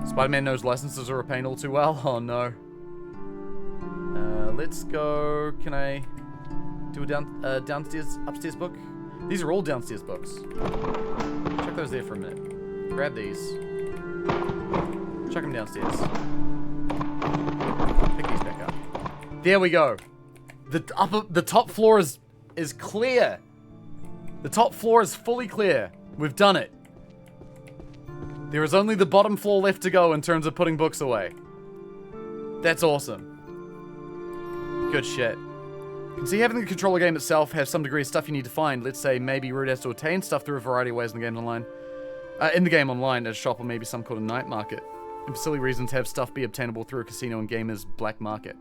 Spider-Man knows licenses are a pain all too well. Oh no. Let's go. Can I do a downstairs, upstairs book? These are all downstairs books. Chuck those there for a minute. Grab these. Chuck them downstairs. Pick these back up. There we go. The top floor is clear. The top floor is fully clear. We've done it. There is only the bottom floor left to go in terms of putting books away. That's awesome. Good shit. You can see having the controller game itself has some degree of stuff you need to find. Let's say maybe Root has to attain stuff through a variety of ways in the game online. In the game online, at a shop or maybe some kind of night market. And for silly reasons, have stuff be obtainable through a casino and gamers' black market.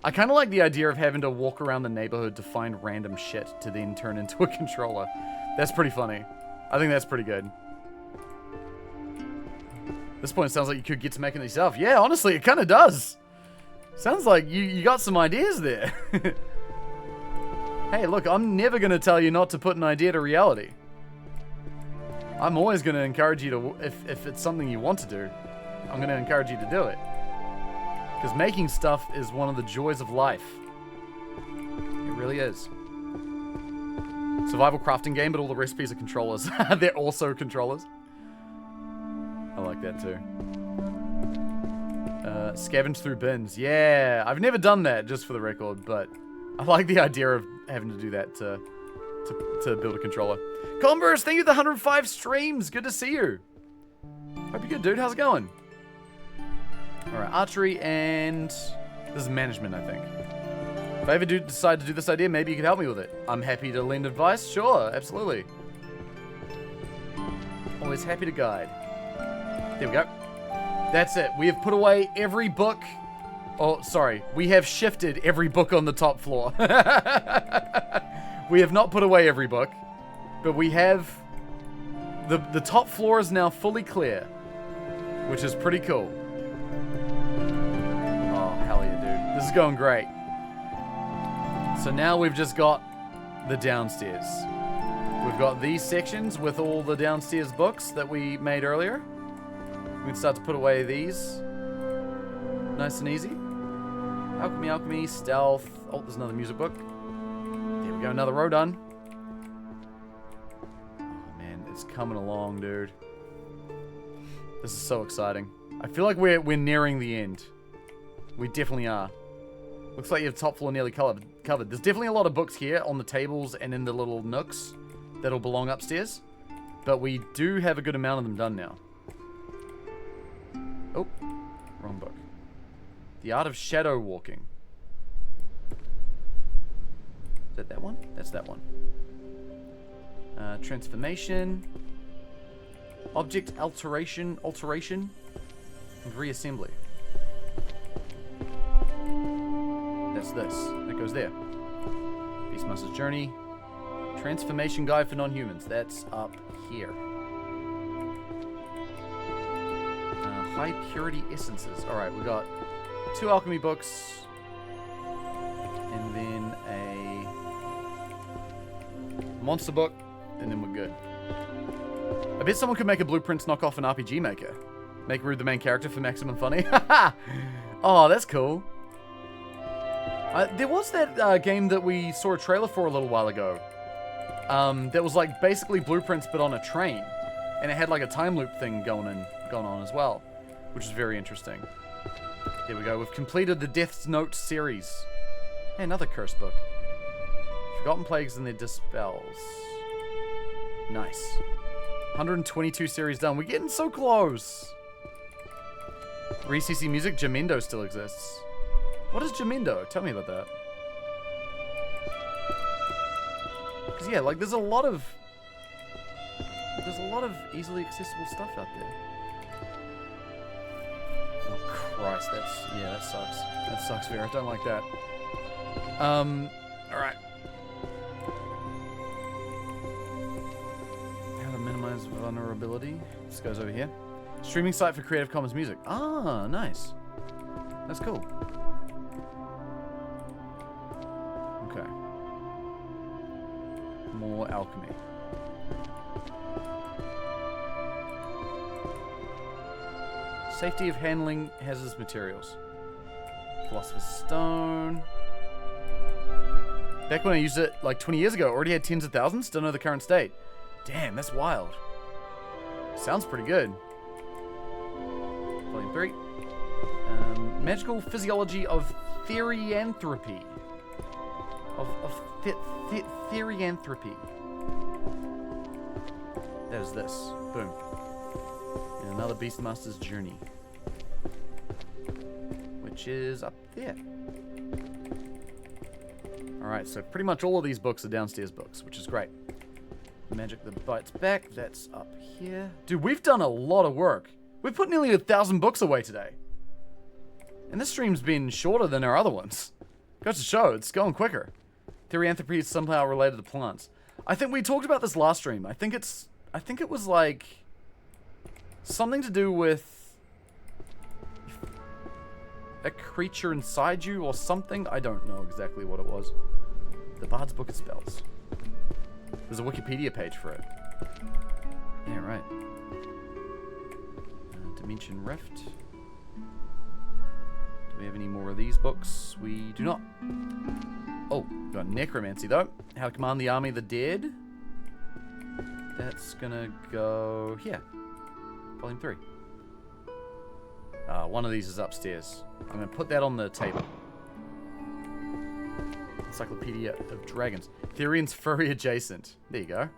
I kind of like the idea of having to walk around the neighborhood to find random shit to then turn into a controller. That's pretty funny. I think that's pretty good. At this point, it sounds like you could get to making it yourself. Yeah, honestly, it kind of does. Sounds like you got some ideas there. Hey, look, I'm never going to tell you not to put an idea to reality. I'm always going to encourage you to, if it's something you want to do, I'm going to encourage you to do it. Because making stuff is one of the joys of life. It really is. Survival crafting game, but all the recipes are controllers. They're also controllers. I like that too. Scavenge through bins. Yeah, I've never done that, just for the record, but I like the idea of having to do that to build a controller. Converse, thank you for the 105 streams. Good to see you. Hope you're good, dude. How's it going? Alright, archery and... this is management, I think. If I ever do decide to do this idea, maybe you could help me with it. I'm happy to lend advice. Sure, absolutely. Always happy to guide. There we go. That's it. We have put away every book. Oh, sorry. We have shifted every book on the top floor. We have not put away every book, but we have... The top floor is now fully clear, which is pretty cool. Oh, hell yeah, dude. This is going great. So now we've just got the downstairs. We've got these sections with all the downstairs books that we made earlier. We can start to put away these. Nice and easy. Alchemy, alchemy, stealth. Oh, there's another music book. There we go, another row done. Oh man, it's coming along, dude. This is so exciting. I feel like we're nearing the end. We definitely are. Looks like you have top floor nearly covered. There's definitely a lot of books here on the tables and in the little nooks that'll belong upstairs. But we do have a good amount of them done now. Oh, wrong book. The Art of Shadow Walking. Is that one? That's that one. Transformation. Object alteration, and reassembly. That's this. That goes there. Beastmaster's Journey. Transformation Guide for Non-Humans. That's up here. High Purity Essences. Alright, we got 2 alchemy books. And then a monster book. And then we're good. I bet someone could make a Blueprints knockoff an RPG Maker. Make Rude the main character for maximum funny. Oh, that's cool. There was that game that we saw a trailer for a little while ago. That was like basically Blueprints but on a train. And it had like a time loop thing going on as well. Which is very interesting. There we go. We've completed the Death's Note series. Hey, another curse book. Forgotten Plagues and Their Dispels. Nice. 122 series done. We're getting so close. Re-CC Music, Jamendo still exists. What is Jamendo? Tell me about that. Because yeah, like there's a lot of easily accessible stuff out there. Oh Christ, that sucks. That sucks, Vera. I don't like that. Alright. How to minimize vulnerability. This goes over here. Streaming site for Creative Commons music. Ah, nice. That's cool. Okay. alchemy. Safety of handling hazardous materials. Philosopher's Stone. Back when I used it like 20 years ago, already had tens of thousands. Don't know the current state. Damn, that's wild. Sounds pretty good. Volume 3. Magical Physiology of Therianthropy. Therianthropy. That is this. Boom. And another Beastmaster's Journey. Which is up there. Alright, so pretty much all of these books are downstairs books, which is great. Magic that Bites Back, that's up here. Dude, we've done a lot of work. We've put nearly 1,000 books away today. And this stream's been shorter than our other ones. Goes to show, it's going quicker. Therianthropy is somehow related to plants. I think we talked about this last stream. I think it was like something to do with a creature inside you or something. I don't know exactly what it was. The Bard's Book of Spells. There's a Wikipedia page for it. Yeah, right. Dimension Rift. Do we have any more of these books? We do not. Oh, got Necromancy though. How to Command the Army of the Dead. That's gonna go here. Volume 3. One of these is upstairs. I'm gonna put that on the table. Encyclopedia of Dragons. Therian's Furry Adjacent. There you go.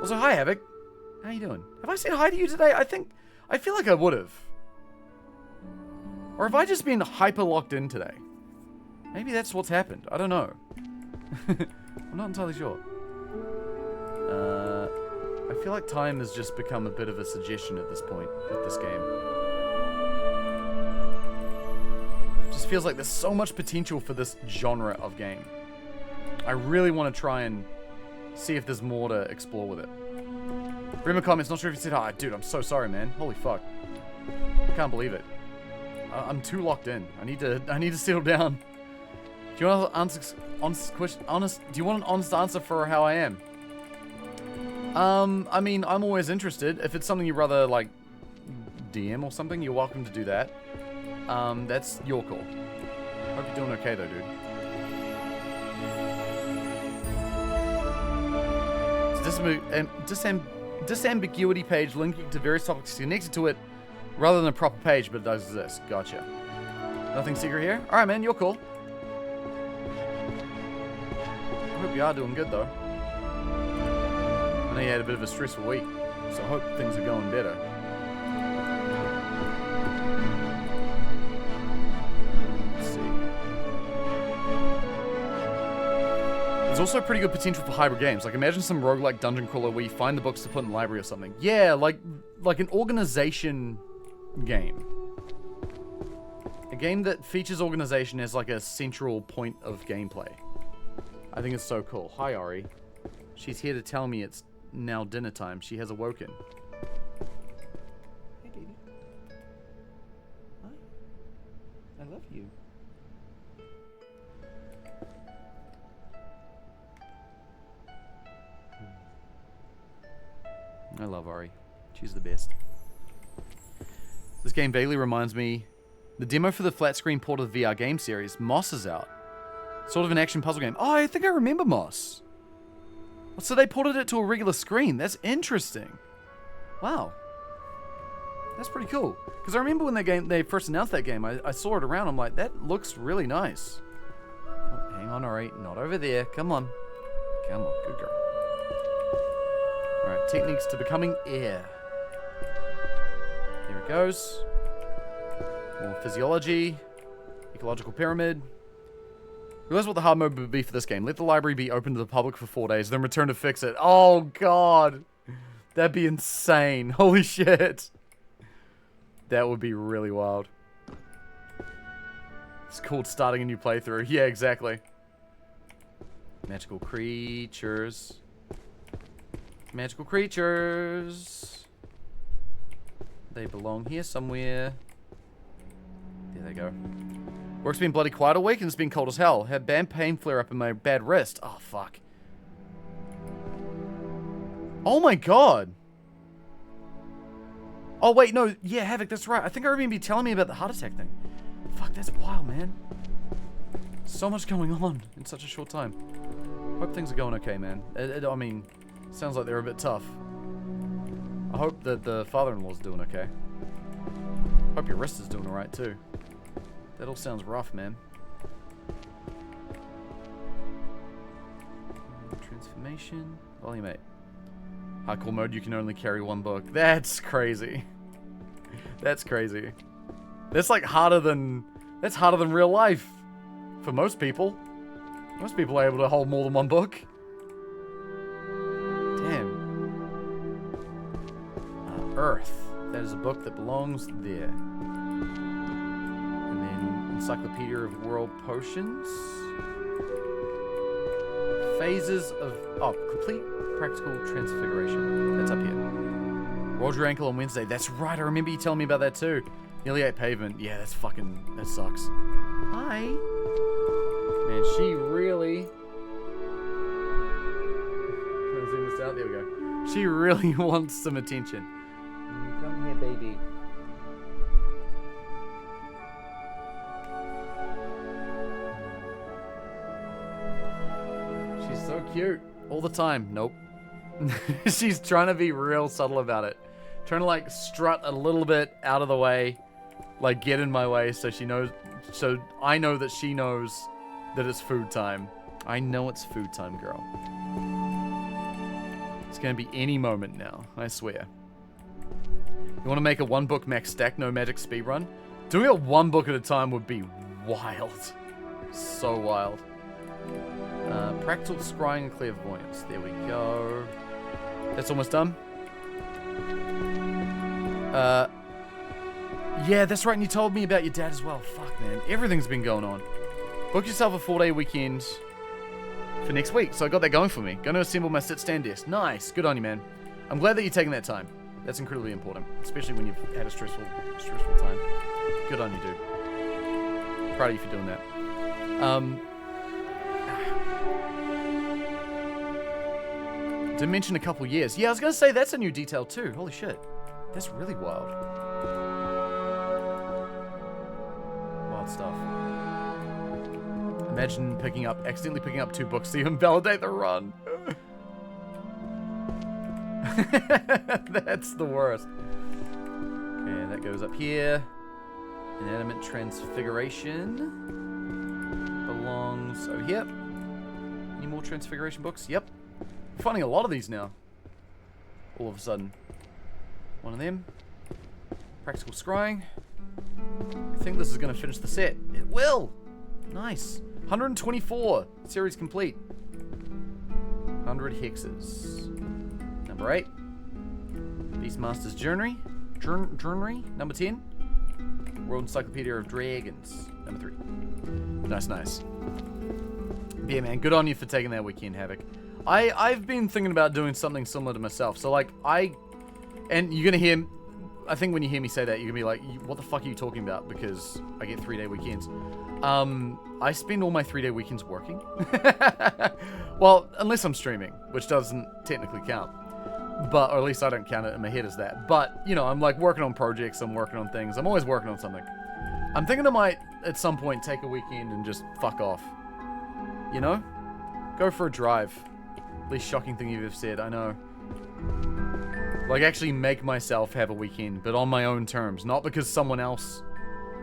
Also, hi Havoc. How you doing? Have I said hi to you today? I feel like I would have. Or have I just been hyper locked in today? Maybe that's what's happened. I don't know. I'm not entirely sure. I feel like time has just become a bit of a suggestion at this point with this game. Just feels like there's so much potential for this genre of game. I really want to try and see if there's more to explore with it. Rimmer comments, not sure if you said hi. Dude, I'm so sorry, man. Holy fuck. I can't believe it. I'm too locked in. I need to settle down. Do you want an honest answer for how I am? I mean, I'm always interested. If it's something you'd rather, like, DM or something, you're welcome to do that. That's your call. Hope you're doing okay, though, dude. Disambiguity page linking to various topics connected to it rather than a proper page, but it does exist. Gotcha. Nothing secret here? Alright, man, you're cool. I hope you are doing good, though. I know you had a bit of a stressful week, so I hope things are going better. Let's see. There's also pretty good potential for hybrid games. Like, imagine some roguelike dungeon crawler where you find the books to put in the library or something. Yeah, like an organization game. A game that features organization as like a central point of gameplay. I think it's so cool. Hi, Ari. She's here to tell me it's now dinner time. She has awoken. Hey, baby. Hi. I love you. I love Ari. She's the best. This game vaguely reminds me... The demo for the flat screen port of the VR game series, Moss, is out. Sort of an action puzzle game. Oh, I think I remember Moss. So they ported it to a regular screen. That's interesting. Wow. That's pretty cool. Because I remember when they first announced that game, I saw it around. I'm like, that looks really nice. Oh, hang on, alright. Not over there. Come on. Come on. Good girl. Alright, techniques to becoming air. There it goes. More physiology. Ecological pyramid. Realize what the hard mode would be for this game. Let the library be open to the public for 4 days, then return to fix it. Oh, God. That'd be insane. Holy shit. That would be really wild. It's called starting a new playthrough. Yeah, exactly. Magical creatures. Magical creatures. They belong here somewhere. There they go. Work's been bloody quiet all week and it's been cold as hell. Had bad pain flare up in my bad wrist. Oh, fuck. Oh my god. Oh, wait, no. Yeah, Havoc, that's right. I think I remember you telling me about the heart attack thing. Fuck, that's wild, man. So much going on in such a short time. Hope things are going okay, man. I mean, sounds like they're a bit tough. I hope that the father-in-law's doing okay. Hope your wrist is doing alright, too. That all sounds rough, man. Transformation. Volume 8. Hardcore mode, you can only carry one book. That's crazy. That's crazy. That's like harder than... That's harder than real life. For most people. Most people are able to hold more than one book. Damn. Earth. That is a book that belongs there. And then Encyclopedia of World Potions. Phases of... Oh, complete practical transfiguration. That's up here. Rolled your ankle on Wednesday. That's right, I remember you telling me about that too. Nearly ate pavement. Yeah, that's fucking... That sucks. Hi. Man, she really... Can I zoom this out? There we go. She really wants some attention. Come here, baby. She's so cute. All the time. Nope. She's trying to be real subtle about it. Trying to like strut a little bit out of the way. Like get in my way so she knows. So I know that she knows that it's food time. I know it's food time, girl. It's gonna be any moment now. I swear. You want to make a one book max stack, no magic speedrun? Doing it one book at a time would be wild. So wild. Practical scrying and clairvoyance. There we go. That's almost done. Yeah, that's right. And you told me about your dad as well. Fuck, man. Everything's been going on. Book yourself a 4-day weekend for next week. So I got that going for me. Gonna assemble my sit-stand desk. Nice. Good on you, man. I'm glad that you're taking that time. That's incredibly important, especially when you've had a stressful time. Good on you, dude. Proud of you for doing that. Didn't mention a couple years. Yeah, I was gonna say that's a new detail too. Holy shit. That's really wild. Wild stuff. Imagine accidentally picking up 2 books to invalidate the run. That's the worst. Okay, that goes up here. Inanimate transfiguration belongs over here. Any more transfiguration books? Yep. I'm finding a lot of these now. All of a sudden. One of them. Practical scrying. I think this is going to finish the set. It will! Nice. 124. Series complete. 100 hexes. Number 8. Beastmaster's Journey. Number 10. World Encyclopedia of Dragons. Number 3. Nice, nice. But yeah, man. Good on you for taking that weekend, Havoc. I've been thinking about doing something similar to myself. So, like, and you're going to hear... I think when you hear me say that, you're going to be like, what the fuck are you talking about? Because I get 3-day weekends. I spend all my 3-day weekends working. Well, unless I'm streaming, which doesn't technically count. But, or at least I don't count it in my head as that. But, you know, I'm like working on projects, I'm working on things. I'm always working on something. I'm thinking I might, at some point, take a weekend and just fuck off. You know? Go for a drive. Least shocking thing you've ever said, I know. Like, actually make myself have a weekend, but on my own terms. Not because someone else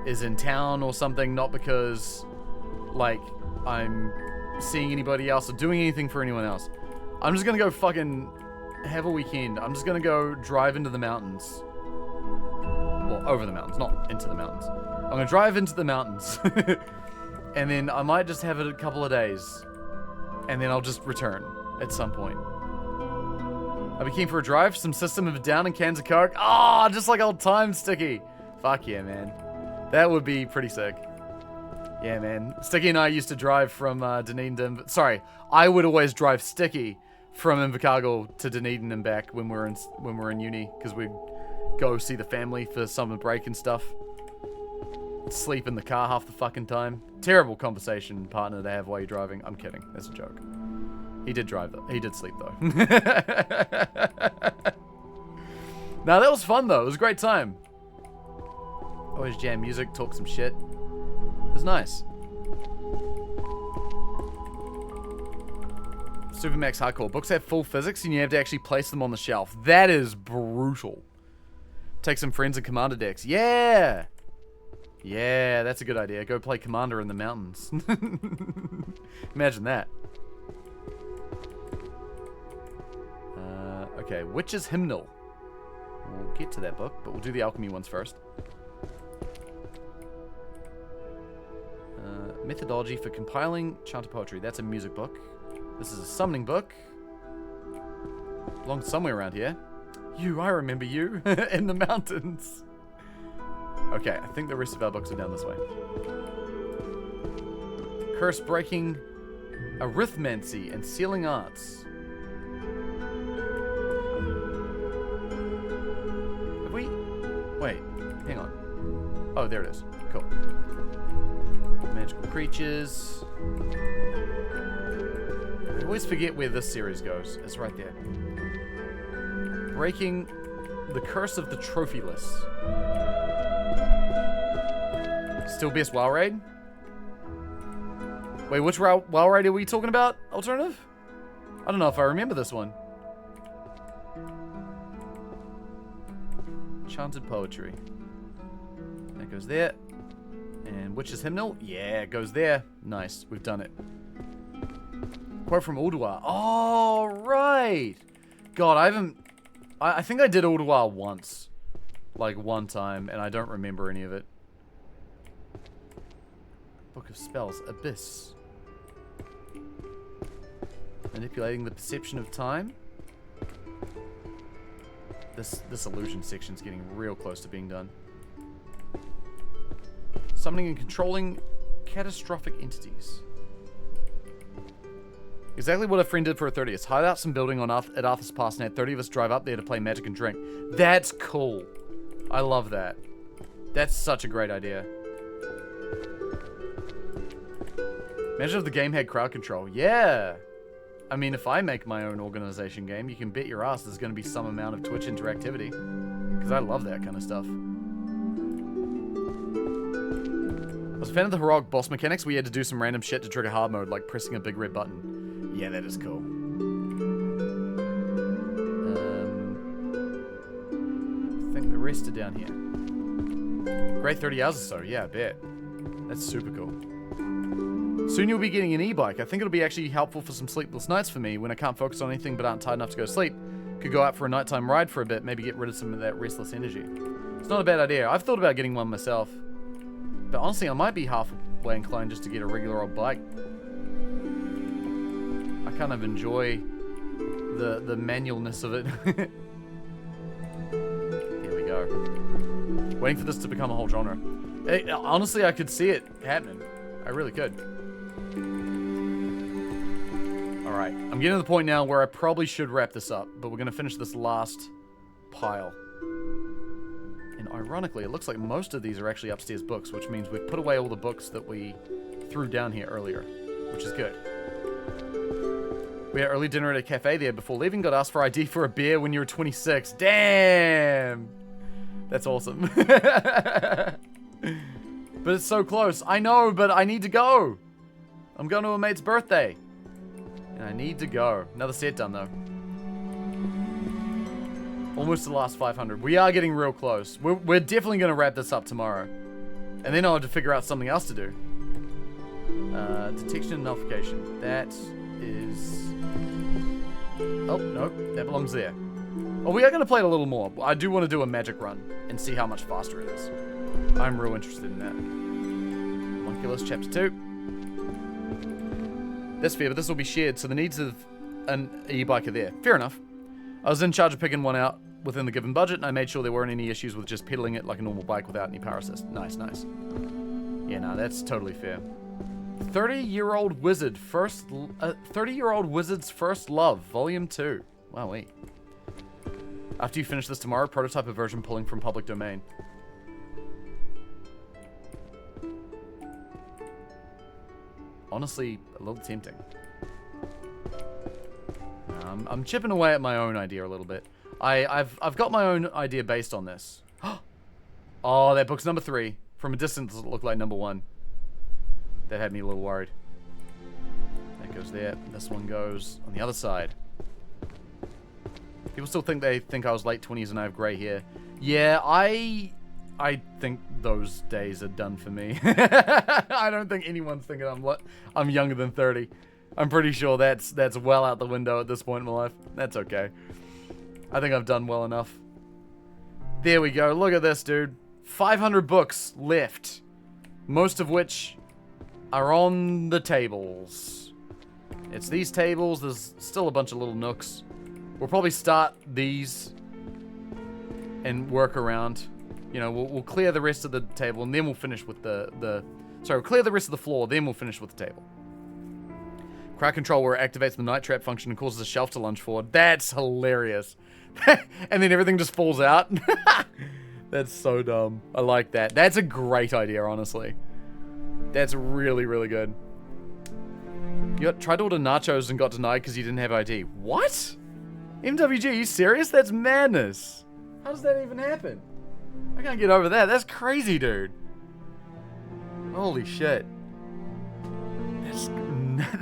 is in town or something. Not because, like, I'm seeing anybody else or doing anything for anyone else. I'm just gonna go fucking have a weekend. I'm just gonna go drive into the mountains. Well, over the mountains, not into the mountains. I'm gonna drive into the mountains. And then I might just have it a couple of days. And then I'll just return at some point. I'll be keen for a drive. Some System of a Down and cans of Coke. Ah, just like old times, Sticky. Fuck yeah, man. That would be pretty sick. Yeah, man. Sticky and I used to drive from Dunedin. Sorry, I would always drive Sticky from Invercargill to Dunedin and back when we're in uni, because we'd go see the family for summer break and stuff. sleep in the car half the fucking time. Terrible conversation partner to have while you're driving. I'm kidding. That's a joke. He did drive though. He did sleep though. Now that was fun though. It was a great time. Always jam music, talk some shit. It was nice. Supermax Hardcore. Books have full physics and you have to actually place them on the shelf. That is brutal. Take some friends and Commander decks. Yeah! Yeah, that's a good idea. Go play Commander in the mountains. Imagine that. Okay, Witch's Hymnal. We'll get to that book, but we'll do the alchemy ones first. Methodology for compiling chanted poetry. That's a music book. This is a summoning book. Belongs somewhere around here. You, I remember you. In the mountains. Okay, I think the rest of our books are down this way. Curse breaking, arithmancy, and sealing arts. Have we? Wait, hang on. Oh, there it is. Cool. Magical creatures. I always forget where this series goes. It's right there. Breaking the curse of the trophyless. Still best WoW raid? Wait, which WoW raid are we talking about? Alternative? I don't know if I remember this one. Chanted poetry. That goes there. And Witch's Hymnal? Yeah, it goes there. Nice, we've done it. Quote from Ulduar. Oh, right. God, I think I did Ulduar once. Like one time, and I don't remember any of it. Book of Spells. Abyss. Manipulating the perception of time. This illusion section's getting real close to being done. Summoning and controlling catastrophic entities. Exactly what a friend did for a 30th. Hide out some building on at Arthur's Pass and had 30 of us drive up there to play Magic and drink. That's cool. I love that. That's such a great idea. Imagine if the game had crowd control. Yeah. I mean, if I make my own organization game, you can bet your ass there's going to be some amount of Twitch interactivity. Because I love that kind of stuff. I was a fan of the heroic boss mechanics. We had to do some random shit to trigger hard mode, like pressing a big red button. Yeah, that is cool. I think the rest are down here. Great 30 hours or so. Yeah, I bet. That's super cool. Soon you'll be getting an e-bike. I think it'll be actually helpful for some sleepless nights for me when I can't focus on anything but aren't tired enough to go to sleep. Could go out for a nighttime ride for a bit, maybe get rid of some of that restless energy. It's not a bad idea. I've thought about getting one myself. But honestly, I might be halfway inclined just to get a regular old bike. I kind of enjoy the manualness of it. Here we go. Waiting for this to become a whole genre. Honestly, I could see it happening. I really could. Alright, I'm getting to the point now where I probably should wrap this up, but we're going to finish this last pile. And ironically, it looks like most of these are actually upstairs books, which means we've put away all the books that we threw down here earlier, which is good. We had early dinner at a cafe there before leaving, got asked for ID for a beer when you were 26. Damn! That's awesome. But it's so close. I know, but I need to go. I'm going to a mate's birthday. And I need to go. Another set done, though. Almost to the last 500. We are getting real close. We're definitely going to wrap this up tomorrow. And then I'll have to figure out something else to do. Detection and nullification. That is... Oh, no. That belongs there. Oh, we are going to play it a little more. I do want to do a magic run and see how much faster it is. I'm real interested in that. Homunculus, Chapter 2. That's fair, but this will be shared, so the needs of an e-bike are there. Fair enough. I was in charge of picking one out within the given budget, and I made sure there weren't any issues with just pedaling it like a normal bike without any power assist. Nice, nice. Yeah, no, that's totally fair. 30-year-old wizard first... 30-year-old wizard's first love, volume 2. Wowee. After you finish this tomorrow, prototype a version pulling from public domain. honestly a little tempting. I'm chipping away at my own idea a little bit. I've got my own idea based on this. Oh, that book's number 3. From a distance, it looked like number 1. That had me a little worried. That goes there. This one goes on the other side. People still think I was late 20s and I have gray hair. Yeah, I think those days are done for me. I don't think anyone's thinking I'm younger than 30. I'm pretty sure that's well out the window at this point in my life. That's okay. I think I've done well enough. There we go. Look at this, dude. 500 books left. Most of which are on the tables. It's these tables. There's still a bunch of little nooks. We'll probably start these and work around. You know, we'll clear the rest of the table and then we'll finish with we'll clear the rest of the floor, then we'll finish with the table. Crowd control where it activates the night trap function and causes a shelf to lunge forward. That's hilarious. And then everything just falls out. That's so dumb. I like that. That's a great idea, honestly. That's really, really good. You tried to order nachos and got denied because you didn't have ID. What? MWG, are you serious? That's madness. How does that even happen? I can't get over that. That's crazy, dude. Holy shit.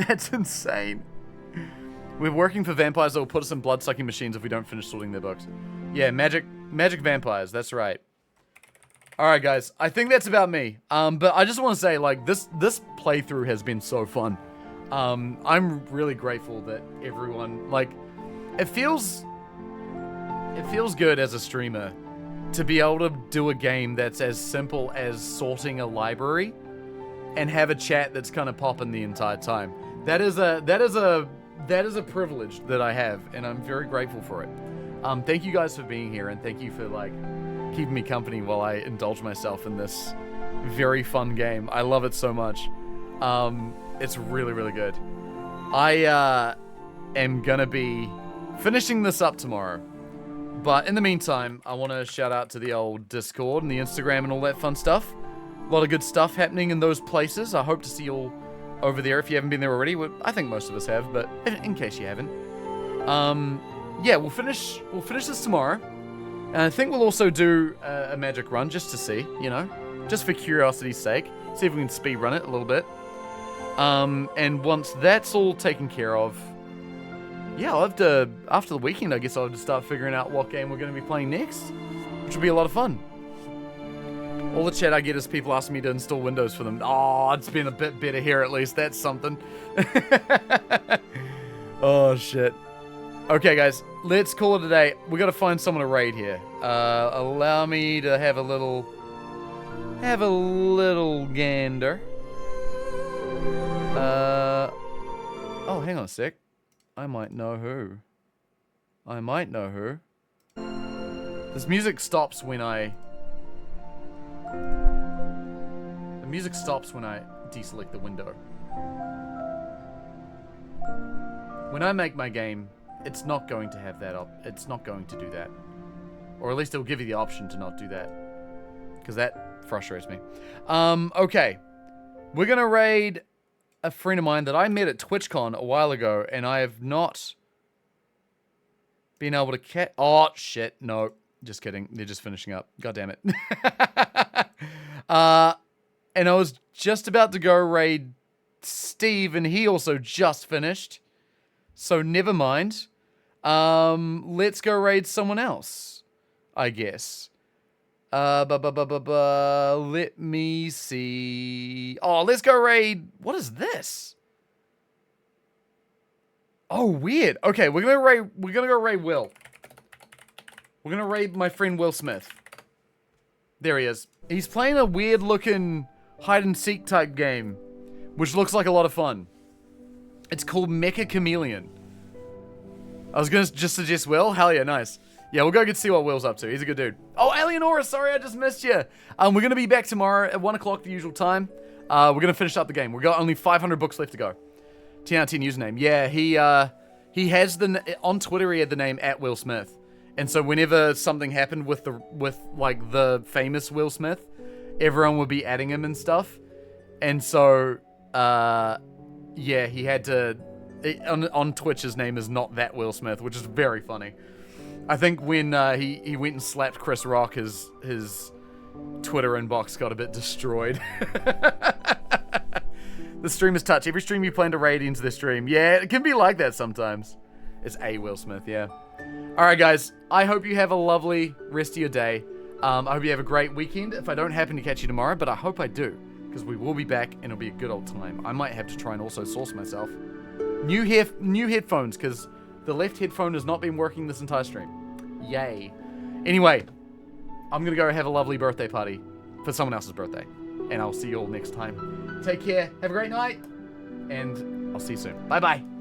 That's insane. We're working for vampires that will put us in blood-sucking machines if we don't finish sorting their books. Yeah, magic vampires. That's right. All right, guys. I think that's about me. But I just want to say, like, this playthrough has been so fun. I'm really grateful that everyone, like, it feels good as a streamer to be able to do a game that's as simple as sorting a library and have a chat that's kind of popping the entire time. That is a privilege that I have, and I'm very grateful for it. Thank you guys for being here, and thank you for, like, keeping me company while I indulge myself in this very fun game. I love it so much. It's really, really good. I am gonna be finishing this up tomorrow. But in the meantime, I want to shout out to the old Discord and the Instagram and all that fun stuff. A lot of good stuff happening in those places. I hope to see you all over there if you haven't been there already. I think most of us have, but in case you haven't. Yeah, we'll finish this tomorrow. And I think we'll also do a magic run just to see, you know, just for curiosity's sake. See if we can speed run it a little bit. And once that's all taken care of, yeah, I'll have to, after the weekend, I guess I'll have to start figuring out what game we're going to be playing next, which will be a lot of fun. All the chat I get is people asking me to install Windows for them. Oh, it's been a bit better here at least. That's something. Oh, shit. Okay, guys, let's call it a day. We got to find someone to raid here. Allow me to have a little gander. Oh, hang on a sec. I might know who. This music stops when I... The music stops when I deselect the window. When I make my game, it's not going to have that it's not going to do that. Or at least it'll give you the option to not do that. Because that frustrates me. Okay. We're gonna raid a friend of mine that I met at TwitchCon a while ago, and I have not been able to oh, shit. No. Just kidding. They're just finishing up. God damn it. And I was just about to go raid Steve, and he also just finished. So never mind. Let's go raid someone else, I guess. Let me see. Oh, let's go raid. What is this? Oh, weird. Okay, we're gonna go raid Will. We're gonna raid my friend Will Smith. There he is. He's playing a weird looking hide and seek type game, which looks like a lot of fun. It's called Mecha Chameleon. I was gonna just suggest Will. Hell yeah, nice. Yeah, we'll go see what Will's up to. He's a good dude. Oh, Eleonora, sorry I just missed you. We're gonna be back tomorrow at 1 o'clock, the usual time. We're gonna finish up the game. We've got only 500 books left to go. 10 out of 10 username. Yeah, he has on Twitter he had the name @Will Smith, and so whenever something happened with like the famous Will Smith, everyone would be adding him and stuff, and so Yeah, he had to... On Twitch, his name is not that Will Smith, which is very funny. I think when he went and slapped Chris Rock, his Twitter inbox got a bit destroyed. The stream is touch. Every stream you plan to raid into the stream. Yeah, it can be like that sometimes. It's a Will Smith, yeah. Alright, guys. I hope you have a lovely rest of your day. I hope you have a great weekend. If I don't happen to catch you tomorrow, but I hope I do, because we will be back and it'll be a good old time. I might have to try and also source myself new headphones, because the left headphone has not been working this entire stream. Yay. Anyway, I'm gonna go have a lovely birthday party for someone else's birthday. And I'll see you all next time. Take care, have a great night, and I'll see you soon. Bye-bye.